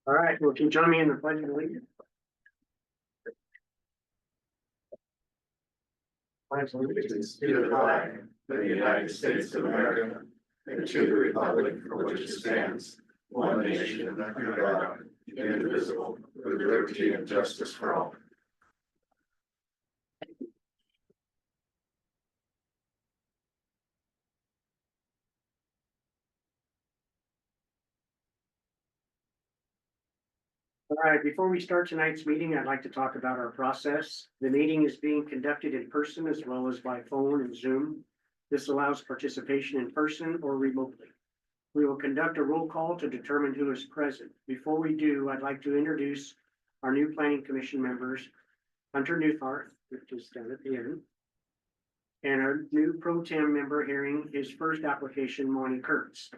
All right, well, can you join me in the pledge of allegiance? Pledge allegiance to the flag of the United States of America and to the republic for which it stands, one nation under God, indivisible, with liberty and justice for all. All right, before we start tonight's meeting, I'd like to talk about our process. The meeting is being conducted in person as well as by phone and Zoom. This allows participation in person or remotely. We will conduct a roll call to determine who is present. Before we do, I'd like to introduce our new planning commission members, Hunter Newthart, which is down at the end, and our new pro tem member hearing his first application, Monty Kurtz.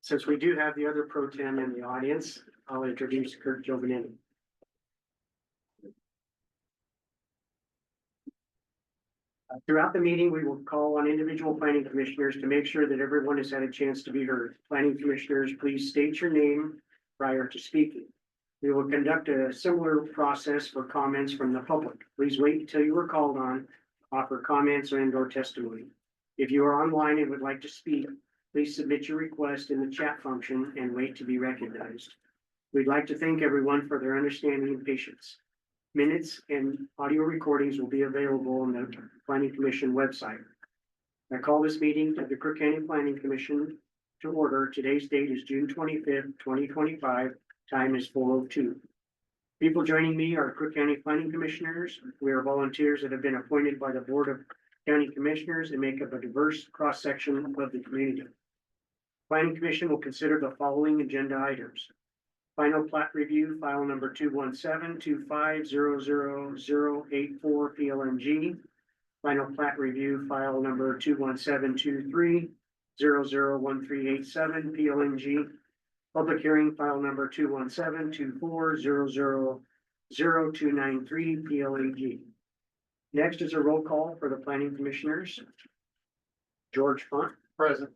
Since we do have the other pro tem in the audience, I'll introduce Kurt Giovanni. Throughout the meeting, we will call on individual planning commissioners to make sure that everyone has had a chance to be heard. Planning commissioners, please state your name prior to speaking. We will conduct a similar process for comments from the public. Please wait until you are called on, offer comments and/or testimony. If you are online and would like to speak, please submit your request in the chat function and wait to be recognized. We'd like to thank everyone for their understanding and patience. Minutes and audio recordings will be available on the Planning Commission website. I call this meeting of the Crook County Planning Commission to order. Today's date is June 25th, 2025. Time is 4:02. People joining me are Crook County Planning Commissioners. We are volunteers that have been appointed by the Board of County Commissioners and make up a diverse cross-section of the community. Planning Commission will consider the following agenda items. Final plat review, file number 217-2500-084 PLNG. Final plat review, file number 217-23-001387 PLNG. Public hearing, file number 217-2400-0293 PLNG. Next is a roll call for the planning commissioners. George Font. Present.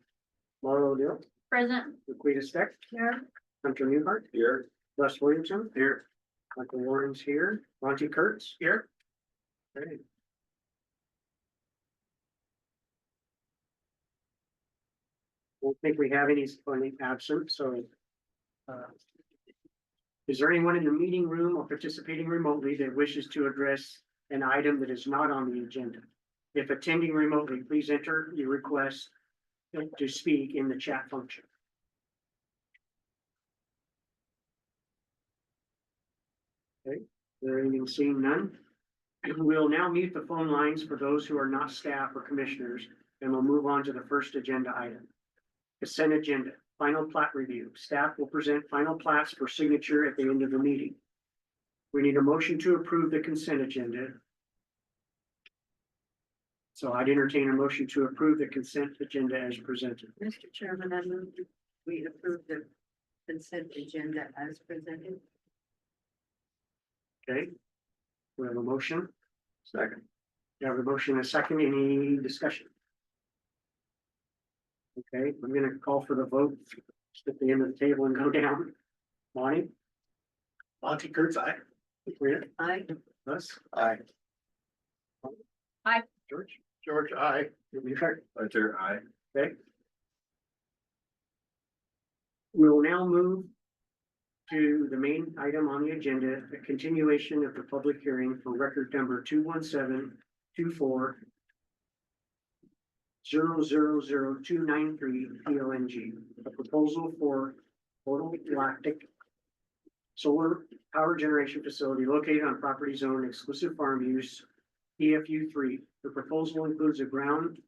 Laura O'Neill. Present. Laquita Steck. Here. Hunter Newhart. Here. Russ Williamson. Here. Michael Warren's here. Monty Kurtz. Here. Okay. Don't think we have any absent, so. Is there anyone in the meeting room or participating remotely that wishes to address an item that is not on the agenda? If attending remotely, please enter your request to speak in the chat function. Okay, there anything seeing none? We'll now mute the phone lines for those who are not staff or commissioners, and we'll move on to the first agenda item. Consent agenda, final plat review. Staff will present final plats for signature at the end of the meeting. We need a motion to approve the consent agenda. So I'd entertain a motion to approve the consent agenda as presented. Mr. Chairman, I move we approve the consent agenda as presented. Okay. We have a motion. Second. We have a motion and a second. Any discussion? Okay, I'm gonna call for the vote. Just at the end of the table and go down. Monty? Monty Kurtz, aye. Laquita? Aye. Russ? Aye. Aye. George? George, aye. Newhart? Hunter, aye. Okay. We will now move to the main item on the agenda, the continuation of the public hearing for record number 217-24-000293 PLNG, a proposal for photovoltaic solar power generation facility located on property zone exclusive farm use PFU 3. The proposal includes a ground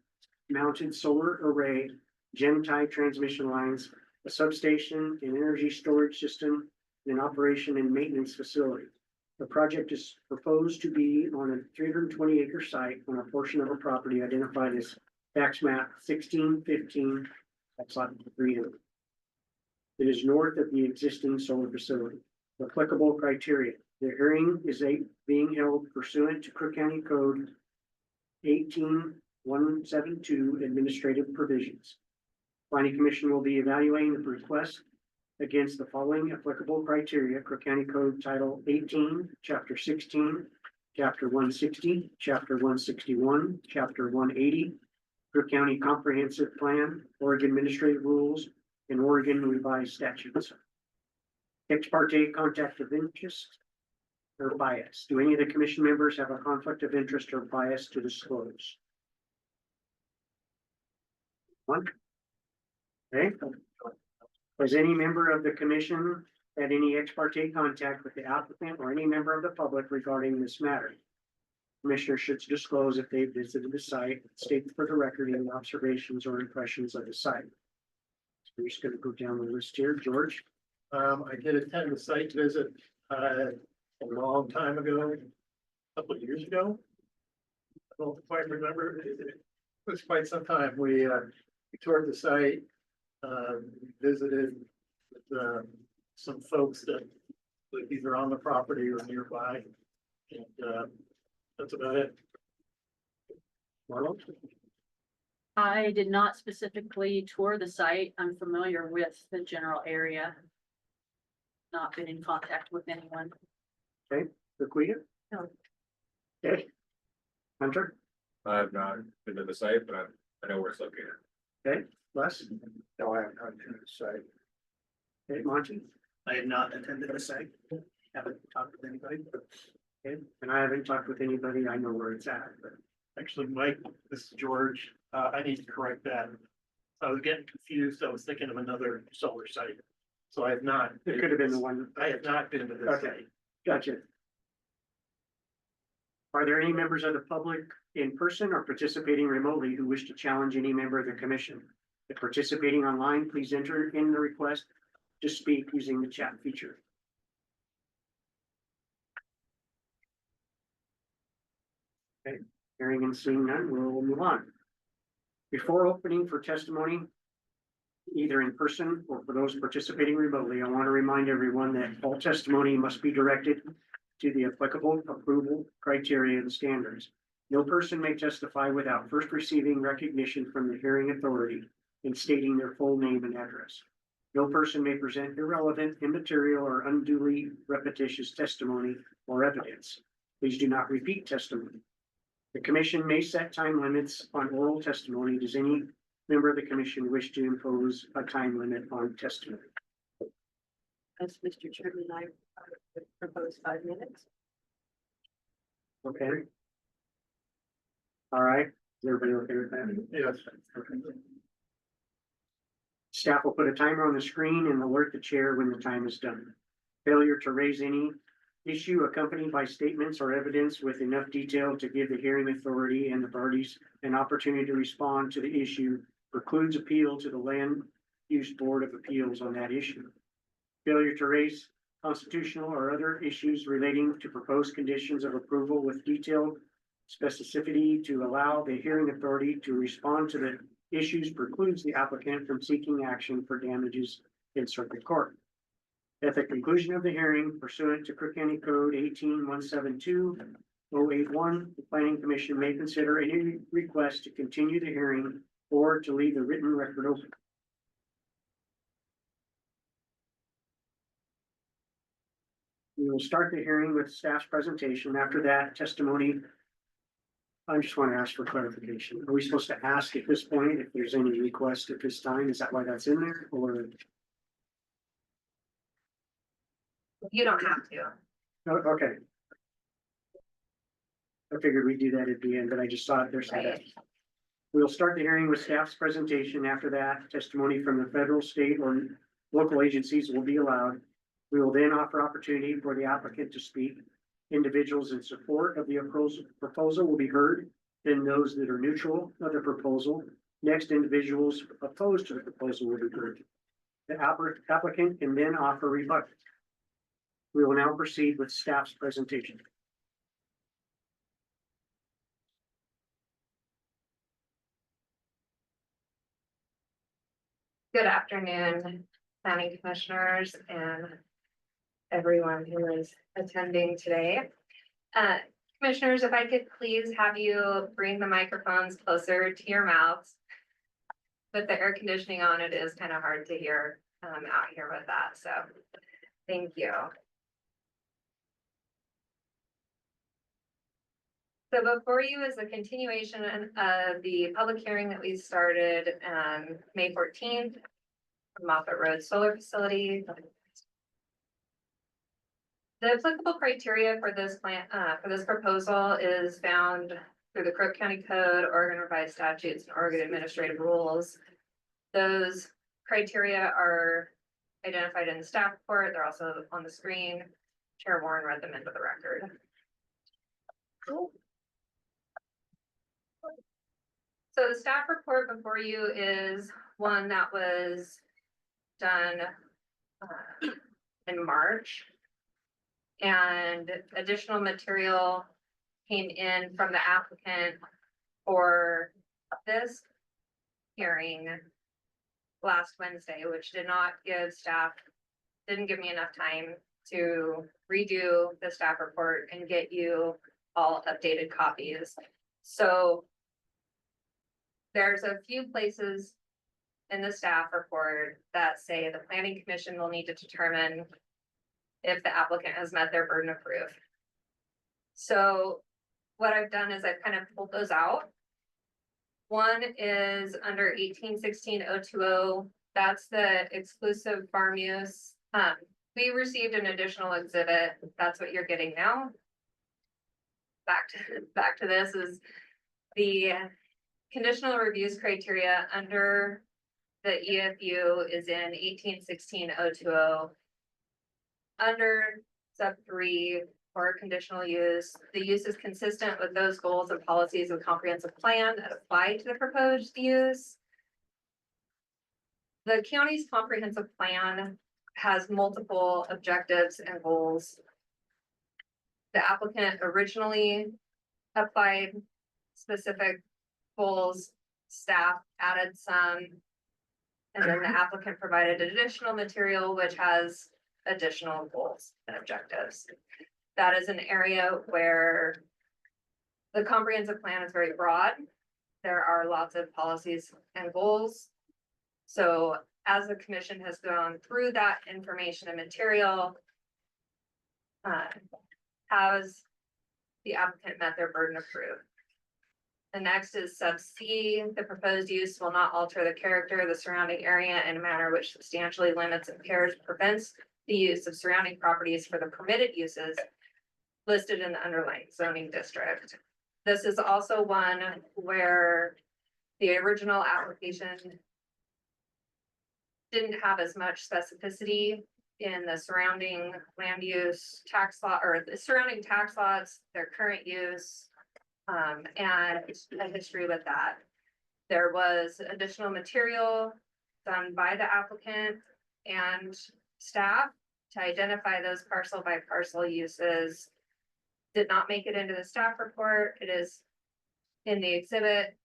mounted solar array, gen-tie transmission lines, a substation, an energy storage system, and an operation and maintenance facility. The project is proposed to be on a 320-acre site on a portion of a property identified as tax map 1615. That's lot 3. It is north of the existing solar facility. Applicable criteria. The hearing is being held pursuant to Crook County Code 18172 administrative provisions. Planning Commission will be evaluating the request against the following applicable criteria: Crook County Code Title 18, Chapter 16, Chapter 160, Chapter 161, Chapter 180, Crook County Comprehensive Plan, Oregon Administrative Rules, and Oregon Revised Statutes. Ex parte conflict of interest or bias. Do any of the commission members have a conflict of interest or bias to disclose? One. Okay. Has any member of the commission had any ex parte contact with the applicant or any member of the public regarding this matter? Commissioner should disclose if they visited the site, state for the record any observations or impressions of the site. So we're just gonna go down the list here. George? I did attend the site visit, a long time ago, a couple of years ago. I don't quite remember, it was quite some time. We toured the site, visited with, some folks that live either on the property or nearby. And, that's about it. Marlo? I did not specifically tour the site. I'm familiar with the general area. Not been in contact with anyone. Laquita? No. Okay. Hunter? I have not been to the site, but I know where it's located. Okay, Les? No, I have not attended the site. Okay, Monty? I have not attended the site. Haven't talked with anybody. Okay, and I haven't talked with anybody. I know where it's at, but Actually, Mike, this is George. I need to correct that. I was getting confused. I was thinking of another solar site. So I have not. it could have been the one. I have not been to this Okay. site. Gotcha. Are there any members of the public in person or participating remotely who wish to challenge any member of the commission? If participating online, please enter in the request to speak using the chat feature. Okay, hearing and seeing none, we'll move on. Before opening for testimony, either in person or for those participating remotely, I want to remind everyone that all testimony must be directed to the applicable approval criteria and standards. No person may testify without first receiving recognition from the hearing authority and stating their full name and address. No person may present irrelevant, immaterial, or unduly repetitious testimony or evidence. Please do not repeat testimony. The commission may set time limits on oral testimony. Does any member of the commission wish to impose a time limit on testimony? As Mr. Chairman, I would propose 5 minutes. Okay. All right, is everybody okay with that? Yes. Staff will put a timer on the screen and alert the chair when the time is done. Failure to raise any issue accompanied by statements or evidence with enough detail to give the hearing authority and the parties an opportunity to respond to the issue precludes appeal to the Land Use Board of Appeals on that issue. Failure to raise constitutional or other issues relating to proposed conditions of approval with detailed specificity to allow the hearing authority to respond to the issues precludes the applicant from seeking action for damages in circuit court. At the conclusion of the hearing pursuant to Crook County Code 18-172-081, the Planning Commission may consider any request to continue the hearing or to leave the written record open. We will start the hearing with staff's presentation. After that, testimony. I just want to ask for clarification. Are we supposed to ask at this point if there's any request at this time? Is that why that's in there, or? You don't have to. Oh, okay. I figured we'd do that at the end, but I just saw it there. So that Right. we'll start the hearing with staff's presentation. After that, testimony from the federal, state, or local agencies will be allowed. We will then offer opportunity for the applicant to speak. Individuals in support of the proposal will be heard, then those that are neutral of the proposal. Next, individuals opposed to the proposal will be heard. The applicant can then offer rebuttal. We will now proceed with staff's presentation. Good afternoon, planning commissioners and everyone who is attending today. Commissioners, if I could please have you bring the microphones closer to your mouths. With the air conditioning on, it is kind of hard to hear out here with that, so thank you. So before you is a continuation of the public hearing that we started May 14th. Moffett Road Solar Facility. The applicable criteria for this plan, for this proposal is found through the Crook County Code, Oregon Revised Statutes, and Oregon Administrative Rules. Those criteria are identified in the staff report. They're also on the screen. Chair Warren read them into the record. So the staff report before you is one that was done in March. And additional material came in from the applicant for this hearing last Wednesday, which did not give staff, didn't give me enough time to redo the staff report and get you all updated copies. So there's a few places in the staff report that say the planning commission will need to determine if the applicant has met their burden of proof. So what I've done is I've kind of pulled those out. One is under 1816-020, that's the exclusive farm use. We received an additional exhibit, that's what you're getting now. Back to this is the conditional reviews criteria under the EFU is in 1816-020. Under sub 3 for conditional use, the use is consistent with those goals and policies of comprehensive plan that apply to the proposed use. The county's comprehensive plan has multiple objectives and goals. The applicant originally applied specific goals, staff added some, and then the applicant provided additional material which has additional goals and objectives. That is an area where the comprehensive plan is very broad. There are lots of policies and goals. So as the commission has gone through that information and material, has the applicant met their burden of proof? The next is sub C. The proposed use will not alter the character of the surrounding area in a manner which substantially limits, impairs, prevents the use of surrounding properties for the permitted uses listed in the underlying zoning district. This is also one where the original application didn't have as much specificity in the surrounding land use tax lot or the surrounding tax lots, their current use, and a history with that. There was additional material done by the applicant and staff to identify those parcel by parcel uses. Did not make it into the staff report. It is in the exhibit,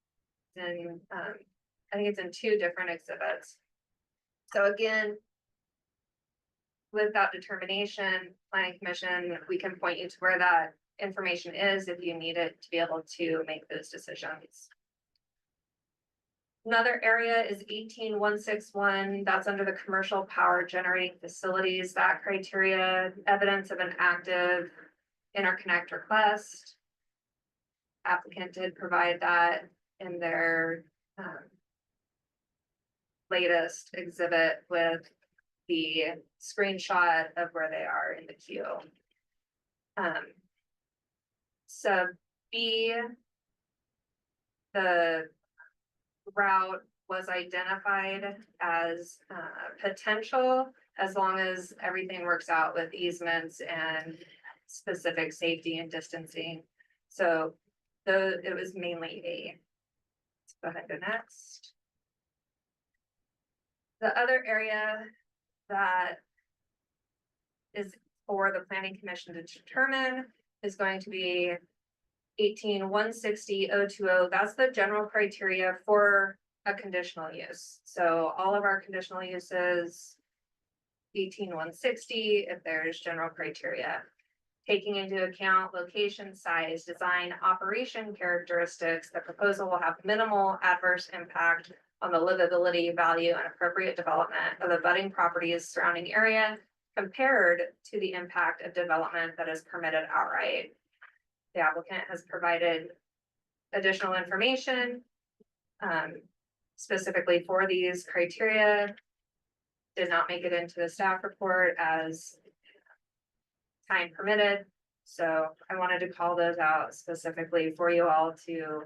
and I think it's in 2 different exhibits. So again, with that determination, planning commission, we can point you to where that information is if you need it to be able to make those decisions. Another area is 18161. That's under the commercial power generating facilities. That criteria, evidence of an active interconnect request. Applicant did provide that in their latest exhibit with the screenshot of where they are in the queue. Sub B, the route was identified as potential as long as everything works out with easements and specific safety and distancing. So it was mainly A. Let's go ahead to next. The other area that is for the planning commission to determine is going to be 18160-020. That's the general criteria for a conditional use. So all of our conditional uses, 18160, if there's general criteria, taking into account location, size, design, operation characteristics, the proposal will have minimal adverse impact on the livability, value, and appropriate development of the budding properties surrounding area compared to the impact of development that is permitted outright. The applicant has provided additional information specifically for these criteria. Did not make it into the staff report as time permitted. So I wanted to call those out specifically for you all to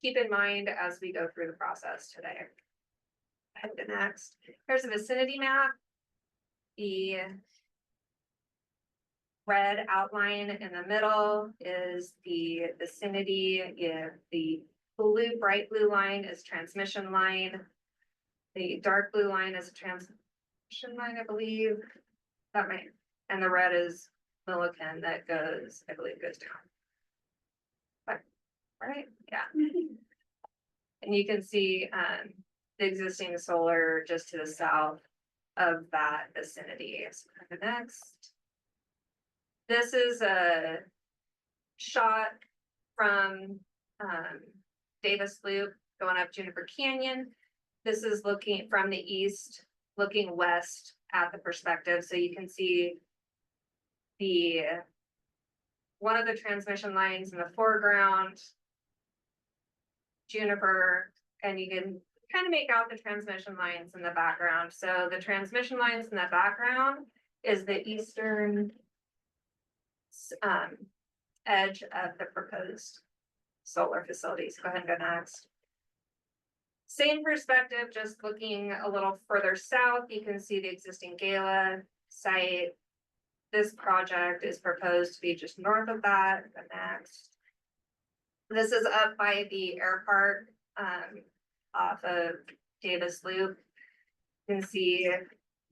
keep in mind as we go through the process today. Head to next. Here's a vicinity map. The red outline in the middle is the vicinity. The blue, bright blue line is transmission line. The dark blue line is a transmission line, I believe. That might, and the red is Milliken that goes, I believe, goes down. But, right? Yeah. And you can see the existing solar just to the south of that vicinity. So the next. This is a shot from Davis Loop going up Juniper Canyon. This is looking from the east, looking west at the perspective. So you can see one of the transmission lines in the foreground, Juniper, and you can kind of make out the transmission lines in the background. So the transmission lines in the background is the eastern edge of the proposed solar facilities. Go ahead and go next. Same perspective, just looking a little further south, you can see the existing Gala site. This project is proposed to be just north of that. The next. This is up by the air park off of Davis Loop. You can see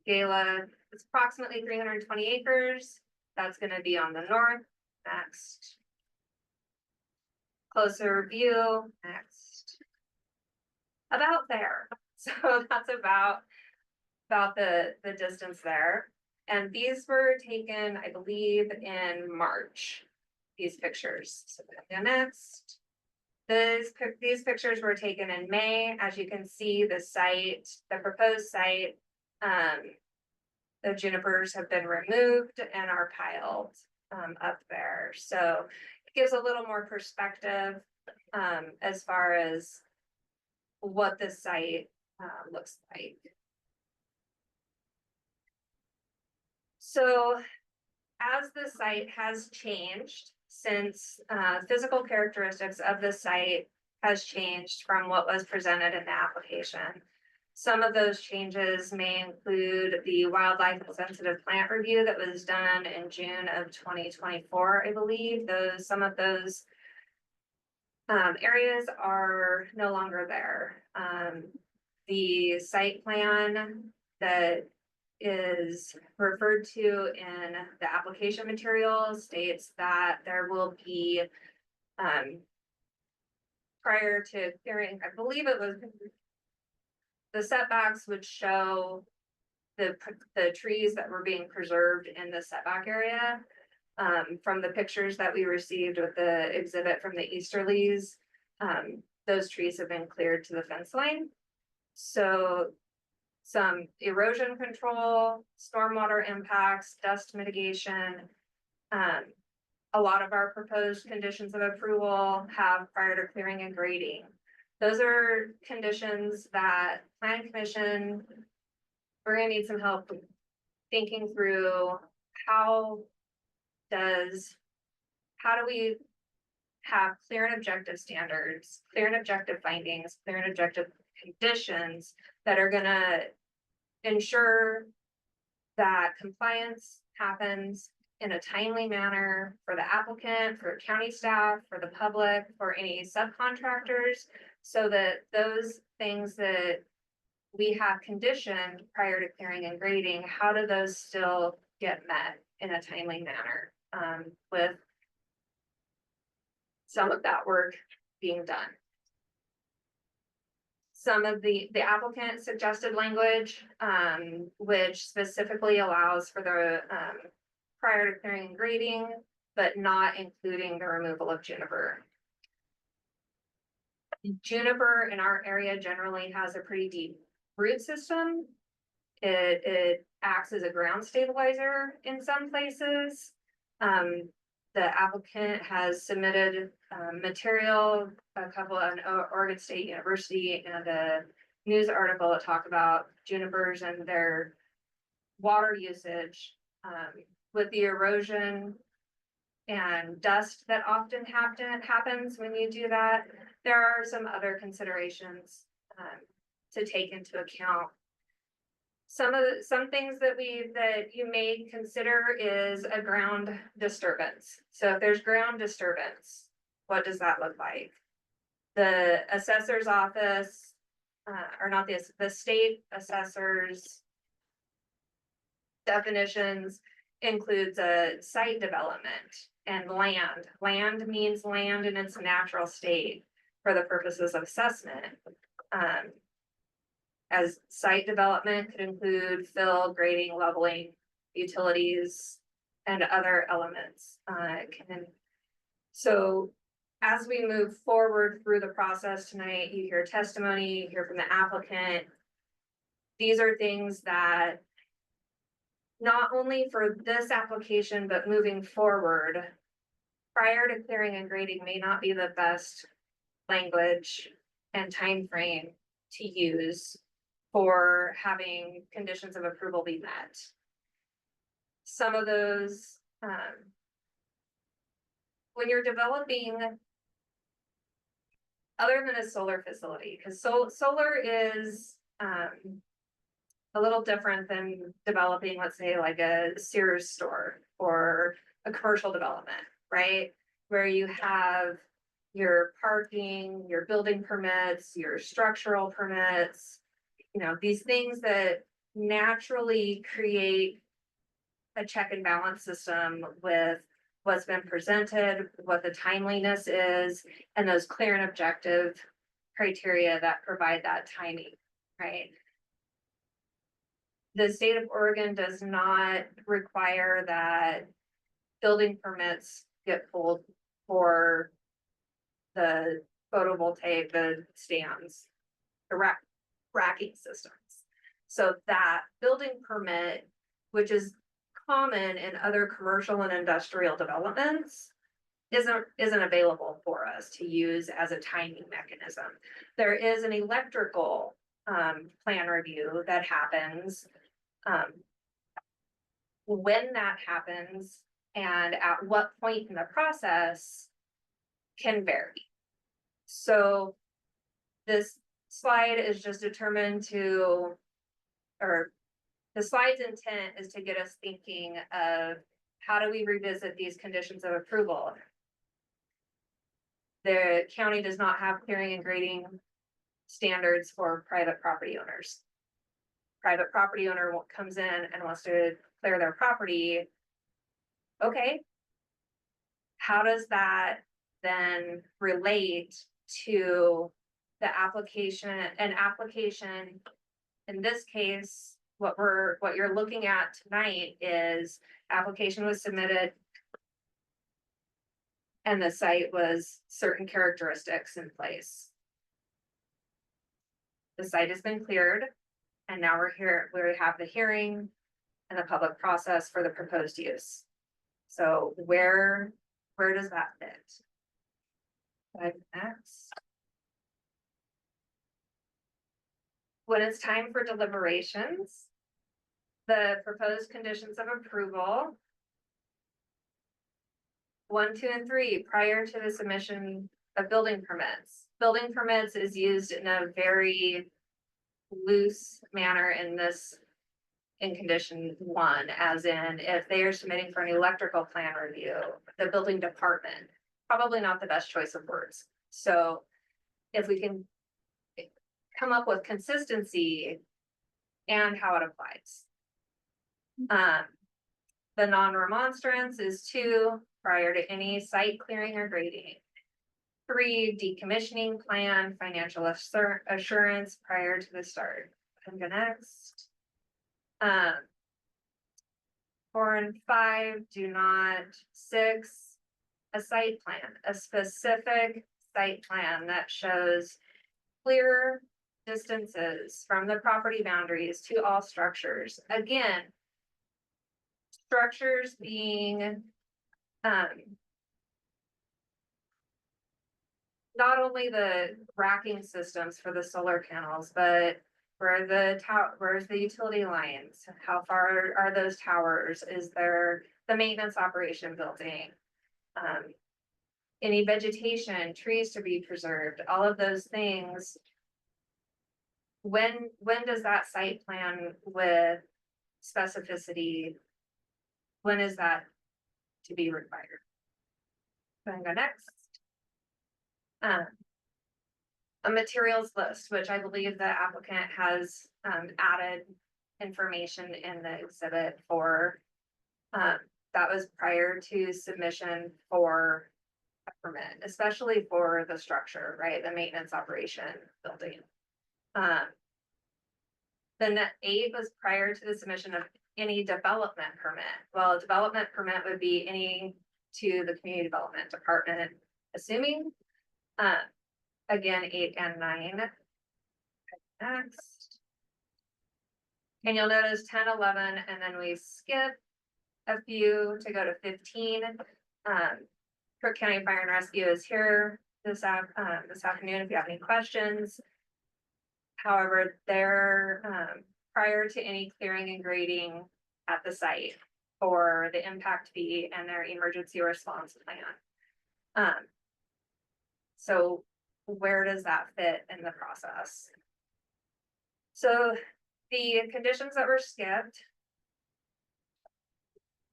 Gala, it's approximately 320 acres. That's going to be on the north. Next. Closer view. Next. About there. So that's about the distance there. And these were taken, I believe, in March. These pictures. So the next. These pictures were taken in May. As you can see, the site, the proposed site, the junipers have been removed and are piled up there. So it gives a little more perspective as far as what the site looks like. So as the site has changed since physical characteristics of the site has changed from what was presented in the application. Some of those changes may include the wildlife and sensitive plant review that was done in June of 2024, I believe. Some of those areas are no longer there. The site plan that is referred to in the application material states that there will be prior to clearing, I believe it was the setbacks would show the trees that were being preserved in the setback area. From the pictures that we received with the exhibit from the Easterlies, those trees have been cleared to the fence line. So some erosion control, stormwater impacts, dust mitigation. A lot of our proposed conditions of approval have prior to clearing and grading. Those are conditions that Planning Commission, we're gonna need some help thinking through how do we have clear and objective standards, clear and objective findings, clear and objective conditions that are gonna ensure that compliance happens in a timely manner for the applicant, for county staff, for the public, for any subcontractors, so that those things that we have conditioned prior to clearing and grading, how do those still get met in a timely manner, with some of that work being done. Some of the applicant suggested language, which specifically allows for the prior to clearing and grading, but not including the removal of juniper. Juniper in our area generally has a pretty deep root system. It acts as a ground stabilizer in some places. The applicant has submitted material, a couple on Oregon State University and a news article that talk about junipers and their water usage. With the erosion and dust that often happens when you do that, there are some other considerations to take into account. Some things that you may consider is a ground disturbance. So if there's ground disturbance, what does that look like? The assessor's office, or not the state assessor's definitions includes a site development and land. Land means land in its natural state for the purposes of assessment. As site development could include fill, grading, leveling, utilities, and other elements. So as we move forward through the process tonight, you hear testimony, you hear from the applicant. These are things that not only for this application, but moving forward, prior to clearing and grading may not be the best language and time frame to use for having conditions of approval be met. Some of those, when you're developing, other than a solar facility, because solar is a little different than developing, let's say, like a Sears store or a commercial development, right? Where you have your parking, your building permits, your structural permits, these things that naturally create a check and balance system with what's been presented, what the timeliness is, and those clear and objective criteria that provide that timing, right? The state of Oregon does not require that building permits get pulled for the photovoltaic, the stands, the racking systems. So that building permit, which is common in other commercial and industrial developments, isn't available for us to use as a timing mechanism. There is an electrical plan review that happens. When that happens and at what point in the process can vary. So this slide is just determined to, or the slide's intent is to get us thinking of how do we revisit these conditions of approval. The county does not have clearing and grading standards for private property owners. Private property owner comes in and wants to clear their property. Okay. How does that then relate to the application? An application, in this case, what you're looking at tonight is application was submitted and the site was certain characteristics in place. The site has been cleared and now we're here, we have the hearing and the public process for the proposed use. So where does that fit? Next. When it's time for deliberations, the proposed conditions of approval 1, 2, and 3 prior to the submission of building permits. Building permits is used in a very loose manner in condition 1, as in if they are submitting for an electrical plan review, the building department, probably not the best choice of words. So if we can come up with consistency and how it applies. The non-remonstrance is 2, prior to any site clearing or grading. 3, decommissioning plan, financial assurance prior to the start. I'm gonna next. 4 and 5 do not. 6, a site plan, a specific site plan that shows clear distances from the property boundaries to all structures. Again, structures being, not only the racking systems for the solar panels, but where's the utility lines? How far are those towers? Is there the maintenance operation building? Any vegetation, trees to be preserved, all of those things. When does that site plan with specificity? When is that to be required? Going to go next. A materials list, which I believe the applicant has added information in the exhibit for. That was prior to submission for a permit, especially for the structure, right? The maintenance operation building. Then 8 was prior to the submission of any development permit. Well, a development permit would be any to the community development department, assuming. Again, 8 and 9. Next. And you'll notice 10, 11, and then we skip a few to go to 15. Crook County Fire and Rescue is here this afternoon if you have any questions. However, they're prior to any clearing and grading at the site for the impact fee and their emergency response plan. So where does that fit in the process? So the conditions that were skipped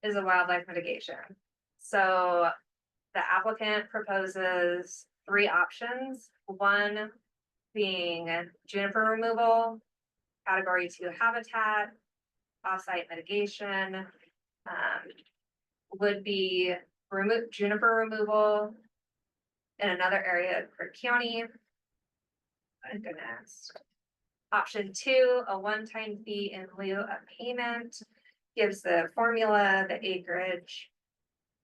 is a wildlife mitigation. So the applicant proposes 3 options. One being juniper removal, category 2 habitat, offsite mitigation, would be juniper removal in another area of Crook County. I'm gonna ask. Option 2, a one-time fee in lieu of payment, gives the formula, the acreage.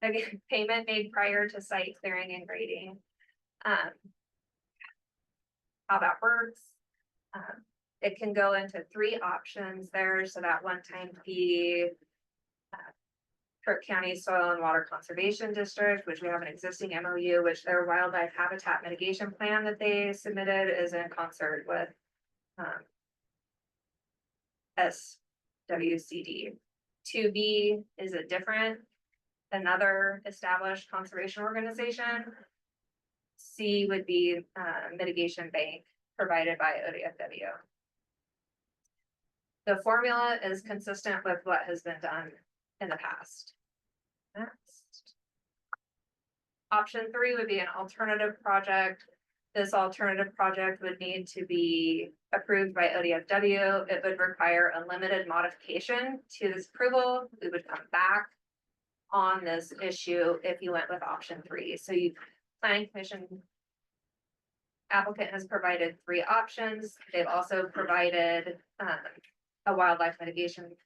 Again, payment made prior to site clearing and grading. How that works. It can go into 3 options there, so that one-time fee. Crook County Soil and Water Conservation District, which we have an existing MOU, which their wildlife habitat mitigation plan that they submitted is in concert with SWCD. 2B is a different, another established conservation organization. C would be mitigation bank provided by ODFW. The formula is consistent with what has been done in the past. Next. Option 3 would be an alternative project. This alternative project would need to be approved by ODFW. It would require a limited modification to this approval. We would come back on this issue if you went with option 3. So planning commission applicant has provided 3 options. They've also provided a wildlife mitigation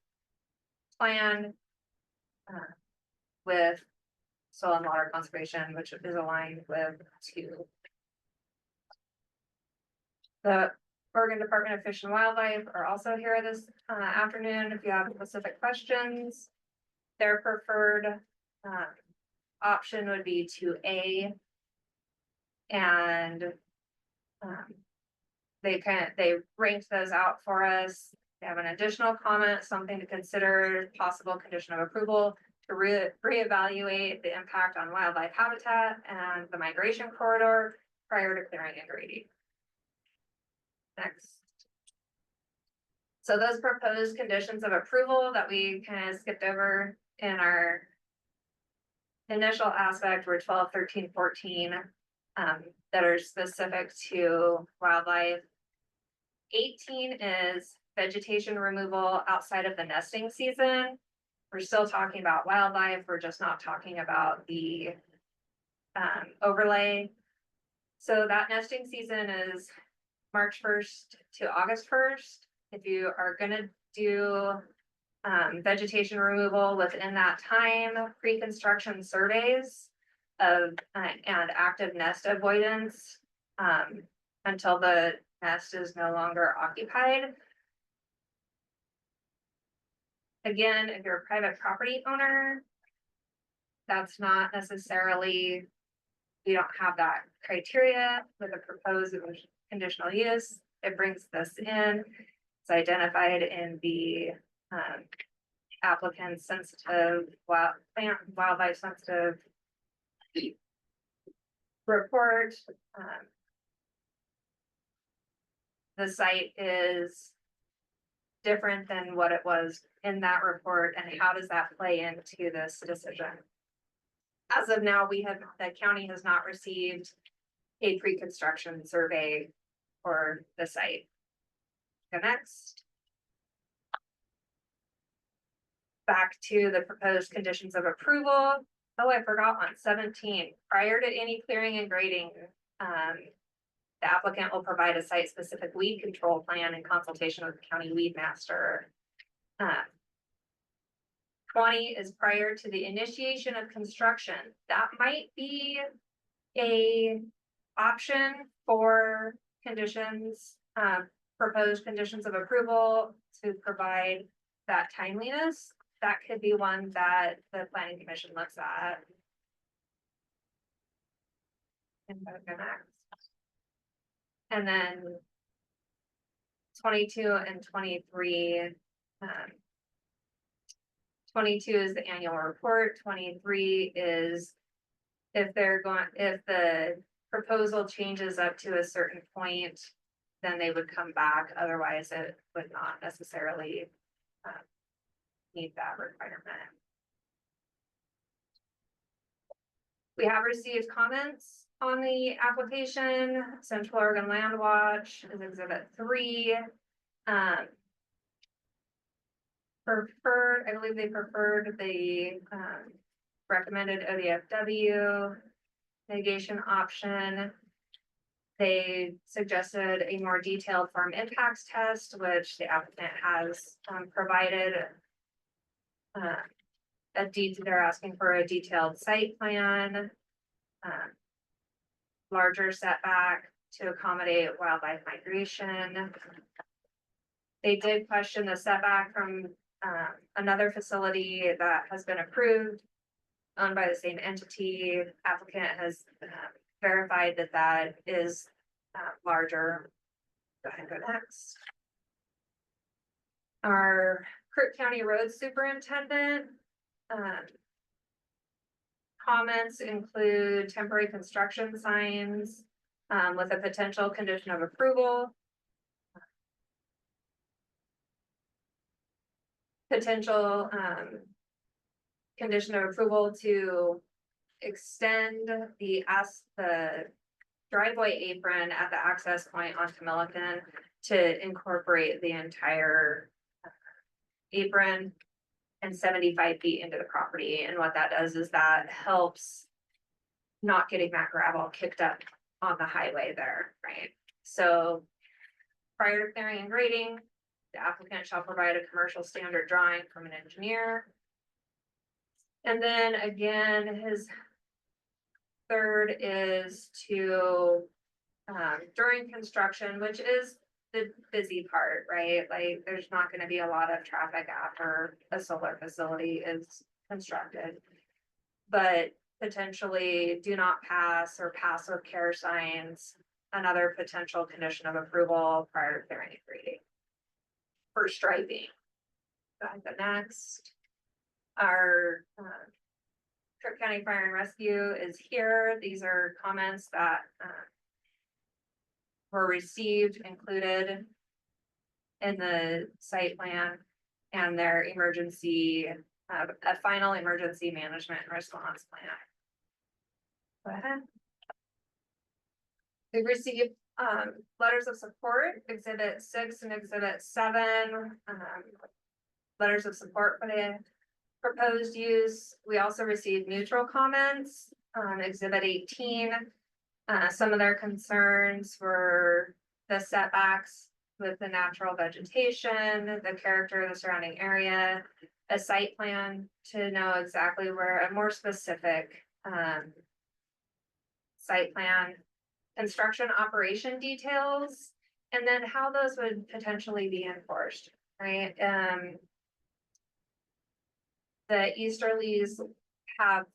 plan with soil and water conservation, which is aligned with 2. The Oregon Department of Fish and Wildlife are also here this afternoon if you have specific questions. Their preferred option would be 2A. And they ranked those out for us. They have an additional comment, something to consider, possible condition of approval to reevaluate the impact on wildlife habitat and the migration corridor prior to clearing and grading. Next. So those proposed conditions of approval that we kind of skipped over in our initial aspect were 12, 13, 14 that are specific to wildlife. 18 is vegetation removal outside of the nesting season. We're still talking about wildlife. We're just not talking about the overlay. So that nesting season is March 1st to August 1st. If you are gonna do vegetation removal within that time, pre-construction surveys of, and active nest avoidance, until the nest is no longer occupied. Again, if you're a private property owner, that's not necessarily, we don't have that criteria with a proposed conditional use. It brings this in. It's identified in the applicant sensitive wildlife sensitive report. The site is different than what it was in that report, and how does that play into this decision? As of now, the county has not received a pre-construction survey for the site. The next. Back to the proposed conditions of approval. Oh, I forgot on 17, prior to any clearing and grading, the applicant will provide a site-specific weed control plan in consultation with the county weed master. 20 is prior to the initiation of construction. That might be a option for conditions, proposed conditions of approval to provide that timeliness. That could be one that the planning commission looks at. And then 22 and 23. 22 is the annual report. 23 is if the proposal changes up to a certain point, then they would come back. Otherwise, it would not necessarily meet that requirement. We have received comments on the application. Central Oregon Land Watch is exhibit 3. I believe they preferred the recommended ODFW mitigation option. They suggested a more detailed farm impacts test, which the applicant has provided. They're asking for a detailed site plan, larger setback to accommodate wildlife migration. They did question the setback from another facility that has been approved, owned by the same entity. Applicant has verified that that is larger. Go ahead and go next. Our Crook County Road Superintendent comments include temporary construction signs with a potential condition of approval. Potential condition of approval to extend the driveway apron at the access point onto Milliken to incorporate the entire apron and 75 feet into the property. And what that does is that helps not getting that gravel kicked up on the highway there, right? So prior to clearing and grading, the applicant shall provide a commercial standard drawing from an engineer. And then again, his third is to, during construction, which is the busy part, right? Like there's not going to be a lot of traffic after a solar facility is constructed, but potentially do not pass or pass with care signs, another potential condition of approval prior to clearing and grading. For striping. The next, our Crook County Fire and Rescue is here. These are comments that were received, included in the site plan and their emergency, a final emergency management and response plan. Go ahead. We've received letters of support, exhibit 6 and exhibit 7, letters of support for the proposed use. We also received neutral comments, exhibit 18. Some of their concerns were the setbacks with the natural vegetation, the character of the surrounding area, a site plan to know exactly where, a more specific site plan, construction operation details, and then how those would potentially be enforced, right? The easterlies have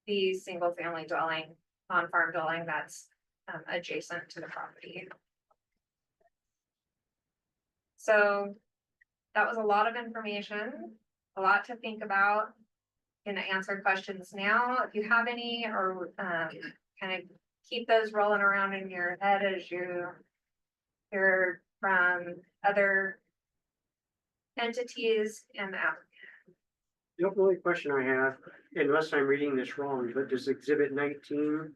the single family dwelling, non-farm dwelling that's adjacent to the property. So that was a lot of information, a lot to think about. Can answer questions now if you have any, or kind of keep those rolling around in your head as you hear from other entities and the applicant. The only question I have, unless I'm reading this wrong, but does exhibit 19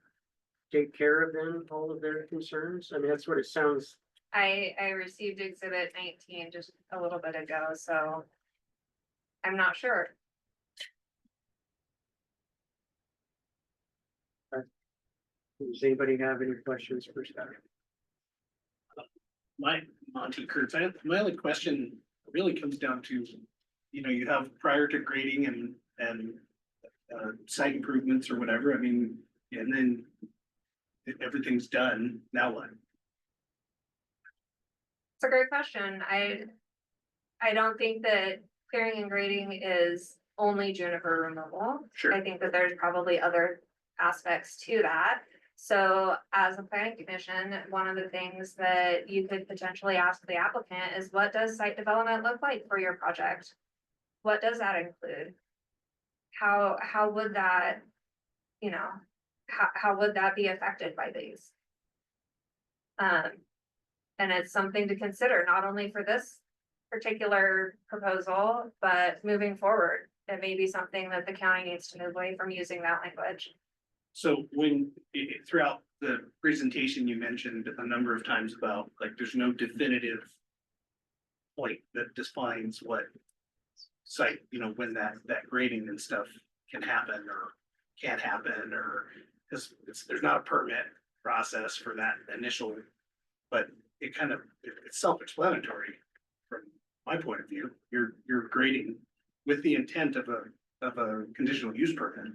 take care of them, all of their concerns? I mean, that's what it sounds. I received exhibit 19 just a little bit ago, so I'm not sure. Does anybody have any questions for staff? My Monty Kurtz, my only question really comes down to, you know, you have prior to grading and site improvements or whatever, I mean, and then if everything's done, now what? It's a great question. I don't think that clearing and grading is only juniper removal. Sure. I think that there's probably other aspects to that. So as a planning commission, one of the things that you could potentially ask the applicant is, what does site development look like for your project? What does that include? How would that, you know, how would that be affected by these? And it's something to consider, not only for this particular proposal, but moving forward. It may be something that the county needs to move away from using that language. So when, throughout the presentation, you mentioned a number of times about, like, there's no definitive point that defines what site, you know, when that grading and stuff can happen or can't happen, or there's not a permit process for that initial, but it kind of, it's self-explanatory from my point of view. You're grading with the intent of a conditional use permit.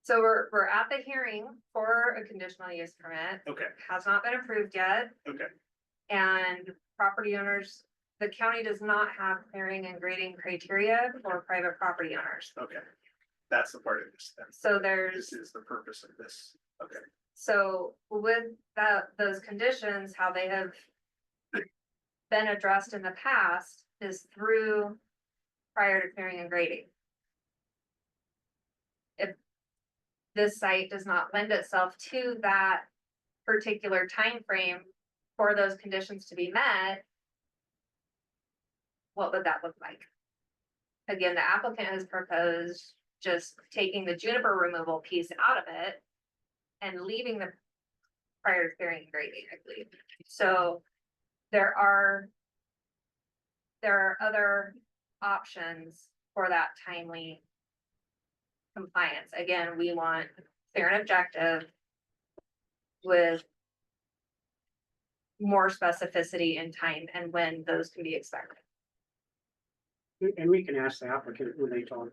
So we're at the hearing for a conditional use permit. Okay, Has not been approved yet. okay, And property owners, the county does not have clearing and grading criteria for private property owners. okay. That's the part of this then. So there's, This is the purpose of this. Okay, so with those conditions, how they have been addressed in the past is through prior to clearing and grading. If this site does not lend itself to that particular time frame for those conditions to be met, what would that look like? Again, the applicant has proposed just taking the juniper removal piece out of it and leaving the prior to clearing and grading, I believe. So there are other options for that timely compliance. Again, we want clear and objective with more specificity in time and when those can be expected. And we can ask the applicant when they talk.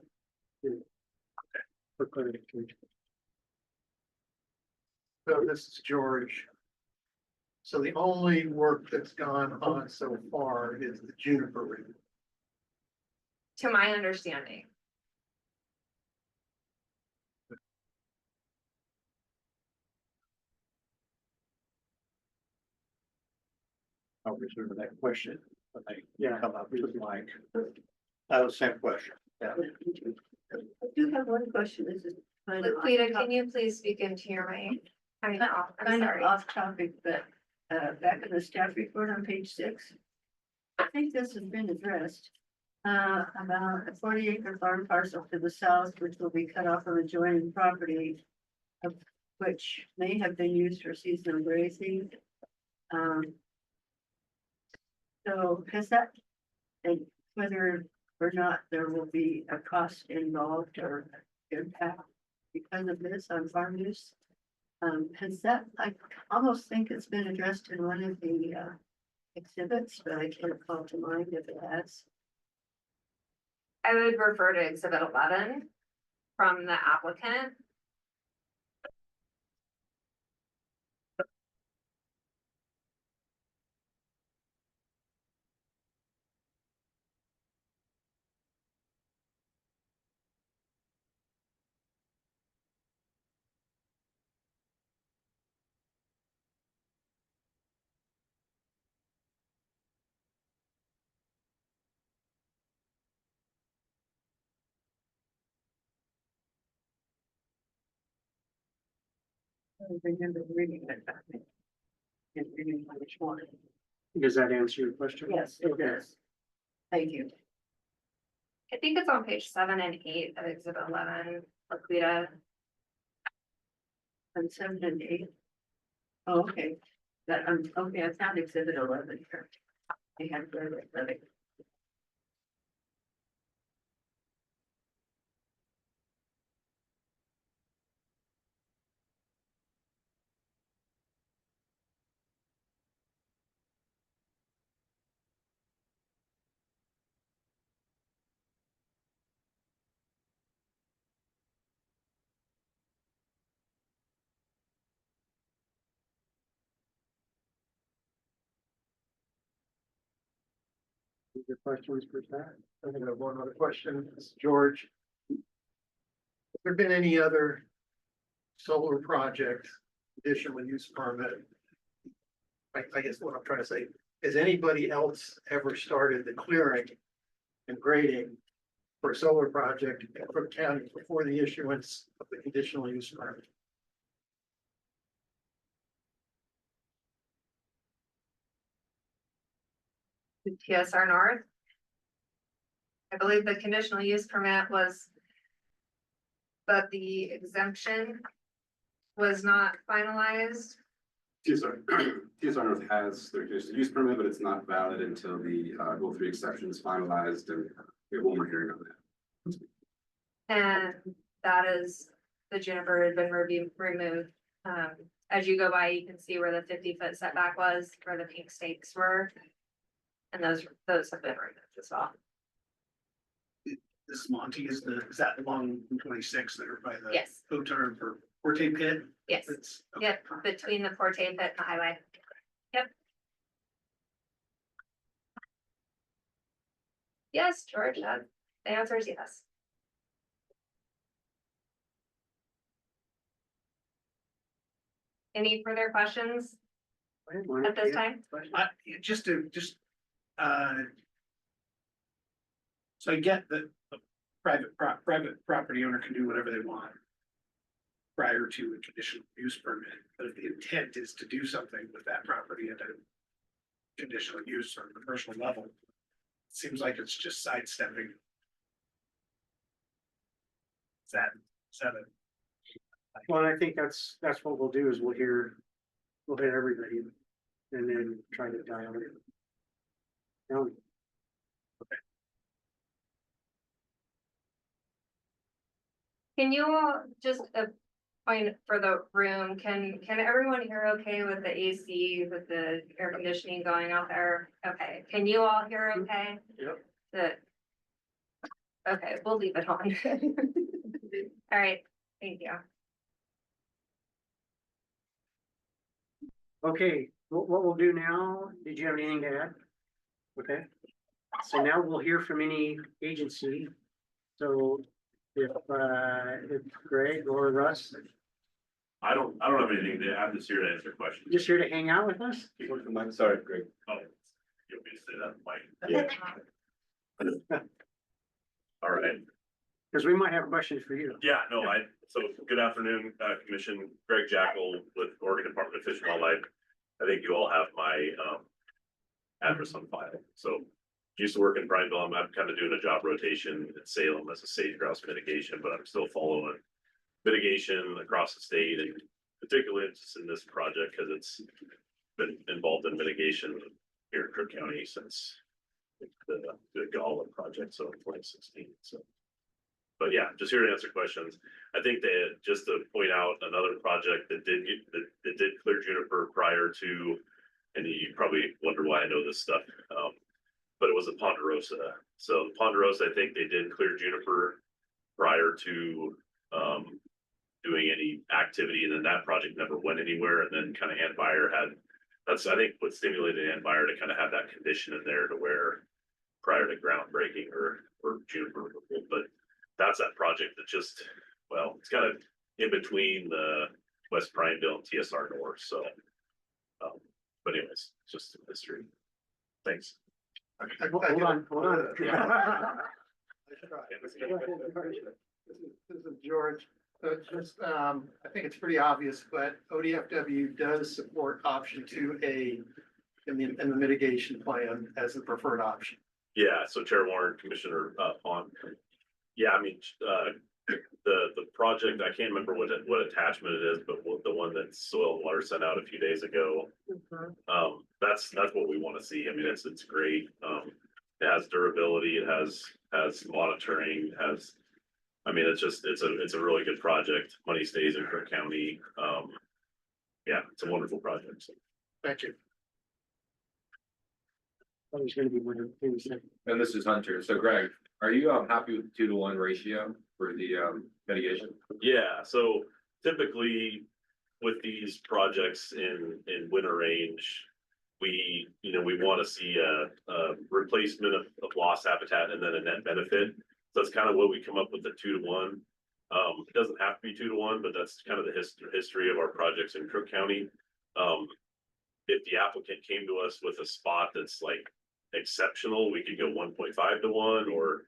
For clarification. So this is George. So the only work that's gone on so far is the juniper removal. To my understanding, I'll reserve that question when they Yeah. come up with Mike. That was the same question. Yeah. I do have one question, this is kind of. Lita, can you please speak into your mic? I'm Kind of sorry. off topic, but back in the staff report on page 6. I think this has been addressed. About a 40-acre farm parcel to the south, which will be cut off of adjoining property, of which may have been used for seasonal grazing. So has that, and whether or not there will be a cost involved or impact because of this on farm use? Has that, I almost think it's been addressed in one of the exhibits, but I can't call to mind if it has. I would refer to exhibit 11 from the applicant. I remember reading it. Back then. Can't remember which one. Does that answer your question? Yes, it Okay. does. Thank you. I think it's on page 7 and 8 of exhibit 11, Laquita. On 7 and 8. Oh, okay. That, okay, I found exhibit 11 here. I had read it, but it- Your questions for that? I think I have one other question, This is George. Has there been any other solar project, additional use permit? I guess what I'm trying to say, has anybody else ever started the clearing and grading for a solar project in Crook County before the issuance of the conditional use permit? TSR North. I believe the conditional use permit was. But the exemption was not finalized. TSR, TSR North has their conditional use permit, but it's not valid until the goal 3 exception is finalized, and we have one more hearing on that. And that is, the juniper had been removed. As you go by, you can see where the 50-foot setback was, where the pink stakes were. And those have been removed as well. This Monty is that along 26 that are by the. Yes, Hotel for Forte Pit? yes, It's. yep, between the Forte Pit and the highway. Yep. Yes, George, the answer is yes. Any further questions at this time? Just, so I get that a private property owner can do whatever they want prior to a conditional use permit, but if the intent is to do something with that property at a conditional use or commercial level, it seems like it's just sidestepping. Is that a? Well, I think that's what we'll do is we'll hit everybody and then try to dial it. Down. Can you all just a point for the room, can everyone hear okay with the AC, with the air conditioning going out there? Okay, can you all hear okay? Yep. Good. Okay, we'll leave it on. All right, thank you. Okay, what we'll do now, did you have anything to add? Okay, so now we'll hear from any agency. So if Greg or Russ, I don't have anything to, I'm just here to answer questions. just here to hang out with us? I'm sorry, Greg. Oh, you want me to say that, Mike? Yeah. All right, Because we might have questions for you. yeah, no, so good afternoon, Commission, Greg Jackal with Oregon Department of Fish and Wildlife. I think you all have my, address on file, so used to work in Prineville. I'm kind of doing a job rotation in Salem as a sage grouse mitigation, but I'm still following mitigation across the state, and particularly interested in this project because it's been involved in mitigation here in Crook County since the Gala project, so in 2016. So, but yeah, just here to answer questions. I think that just to point out another project that did clear juniper prior to, and you probably wonder why I know this stuff. But it was a Ponderosa. So Ponderosa, I think they did clear juniper prior to doing any activity, and then that project never went anywhere. And then kind of Ann Buyer that's I think what stimulated Ann Buyer to kind of have that condition in there to where prior to groundbreaking or juniper removal. But that's that project that just, well, it's kind of in between the West Prineville and TSR North. So, but anyways, just some history. Thanks. Hold on. This is George. So it's just, I think it's pretty obvious, but ODFW does support option 2A in the mitigation plan as the preferred option. Yeah, so Chair Warren, Commissioner, Pond. Yeah, I mean, the project, I can't remember what attachment it is, but the one that Soil and Water sent out a few days ago. That's what we want to see. I mean, it's great. It has durability, it has monitoring, I mean, it's a really good project. Money stays in Crook County. Yeah, it's a wonderful project. So. Thank you. There's gonna be one things. And this is Hunter. So Greg, are you happy with the 2-to-1 ratio for the mitigation? Yeah, so typically with these projects in winter range, we want to see a replacement of lost habitat and then a net benefit. So that's kind of what we come up with the 2-to-1. It doesn't have to be 2-to-1, but that's kind of the history of our projects in Crook County. If the applicant came to us with a spot that's like exceptional, we could go 1.5-to-1, or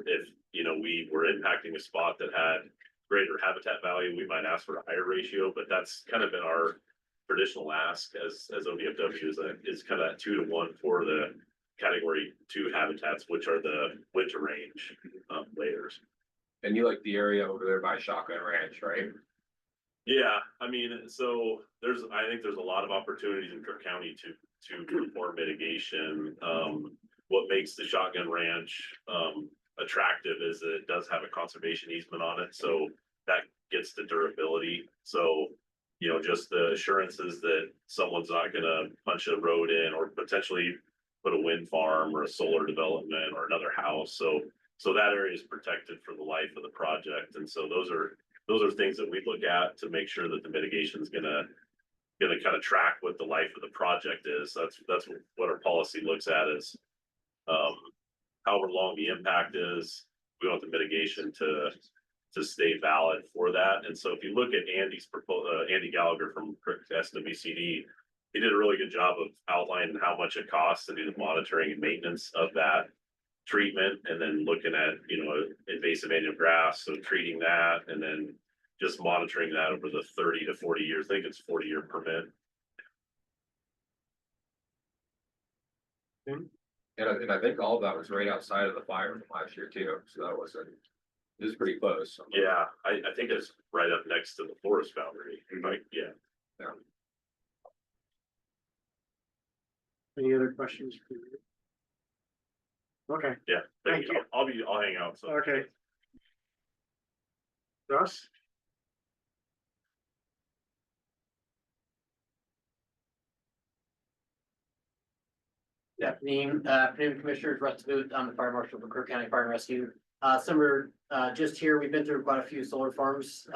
if we were impacting a spot that had greater habitat value, we might ask for a higher ratio. But that's kind of been our traditional ask as ODFW is kind of 2-to-1 for the category 2 habitats, which are the winter range layers. And you like the area over there by Shotgun Ranch, right? Yeah, I mean, so I think there's a lot of opportunities in Crook County to perform mitigation. What makes the Shotgun Ranch attractive is that it does have a conservation easement on it, so that gets the durability. So just the assurances that someone's not gonna punch a road in or potentially put a wind farm or a solar development or another house. So that area is protected for the life of the project. And so those are things that we look at to make sure that the mitigation is gonna kind of track what the life of the project is. That's what our policy looks at is however long the impact is, we want the mitigation to stay valid for that. And so if you look at Andy's proposal, Andy Gallagher from SWCD, he did a really good job of outlining how much it costs to do the monitoring and maintenance of that treatment, and then looking at invasive annual grass, so treating that and then just monitoring that over the 30 to 40 years. I think it's 40-year permit. And I think all of that was right outside of the fire from last year too. So it was pretty close. Yeah, I think it's right up next to the forest boundary. Like, yeah. Any other questions? Okay, Yeah, thank you. I'll hang out. So. okay. Russ? Afternoon, Commissioners. Russ Booth, I'm the Fire Marshal for Crook County Fire and Rescue. Summer, just here, we've been through quite a few solar farms,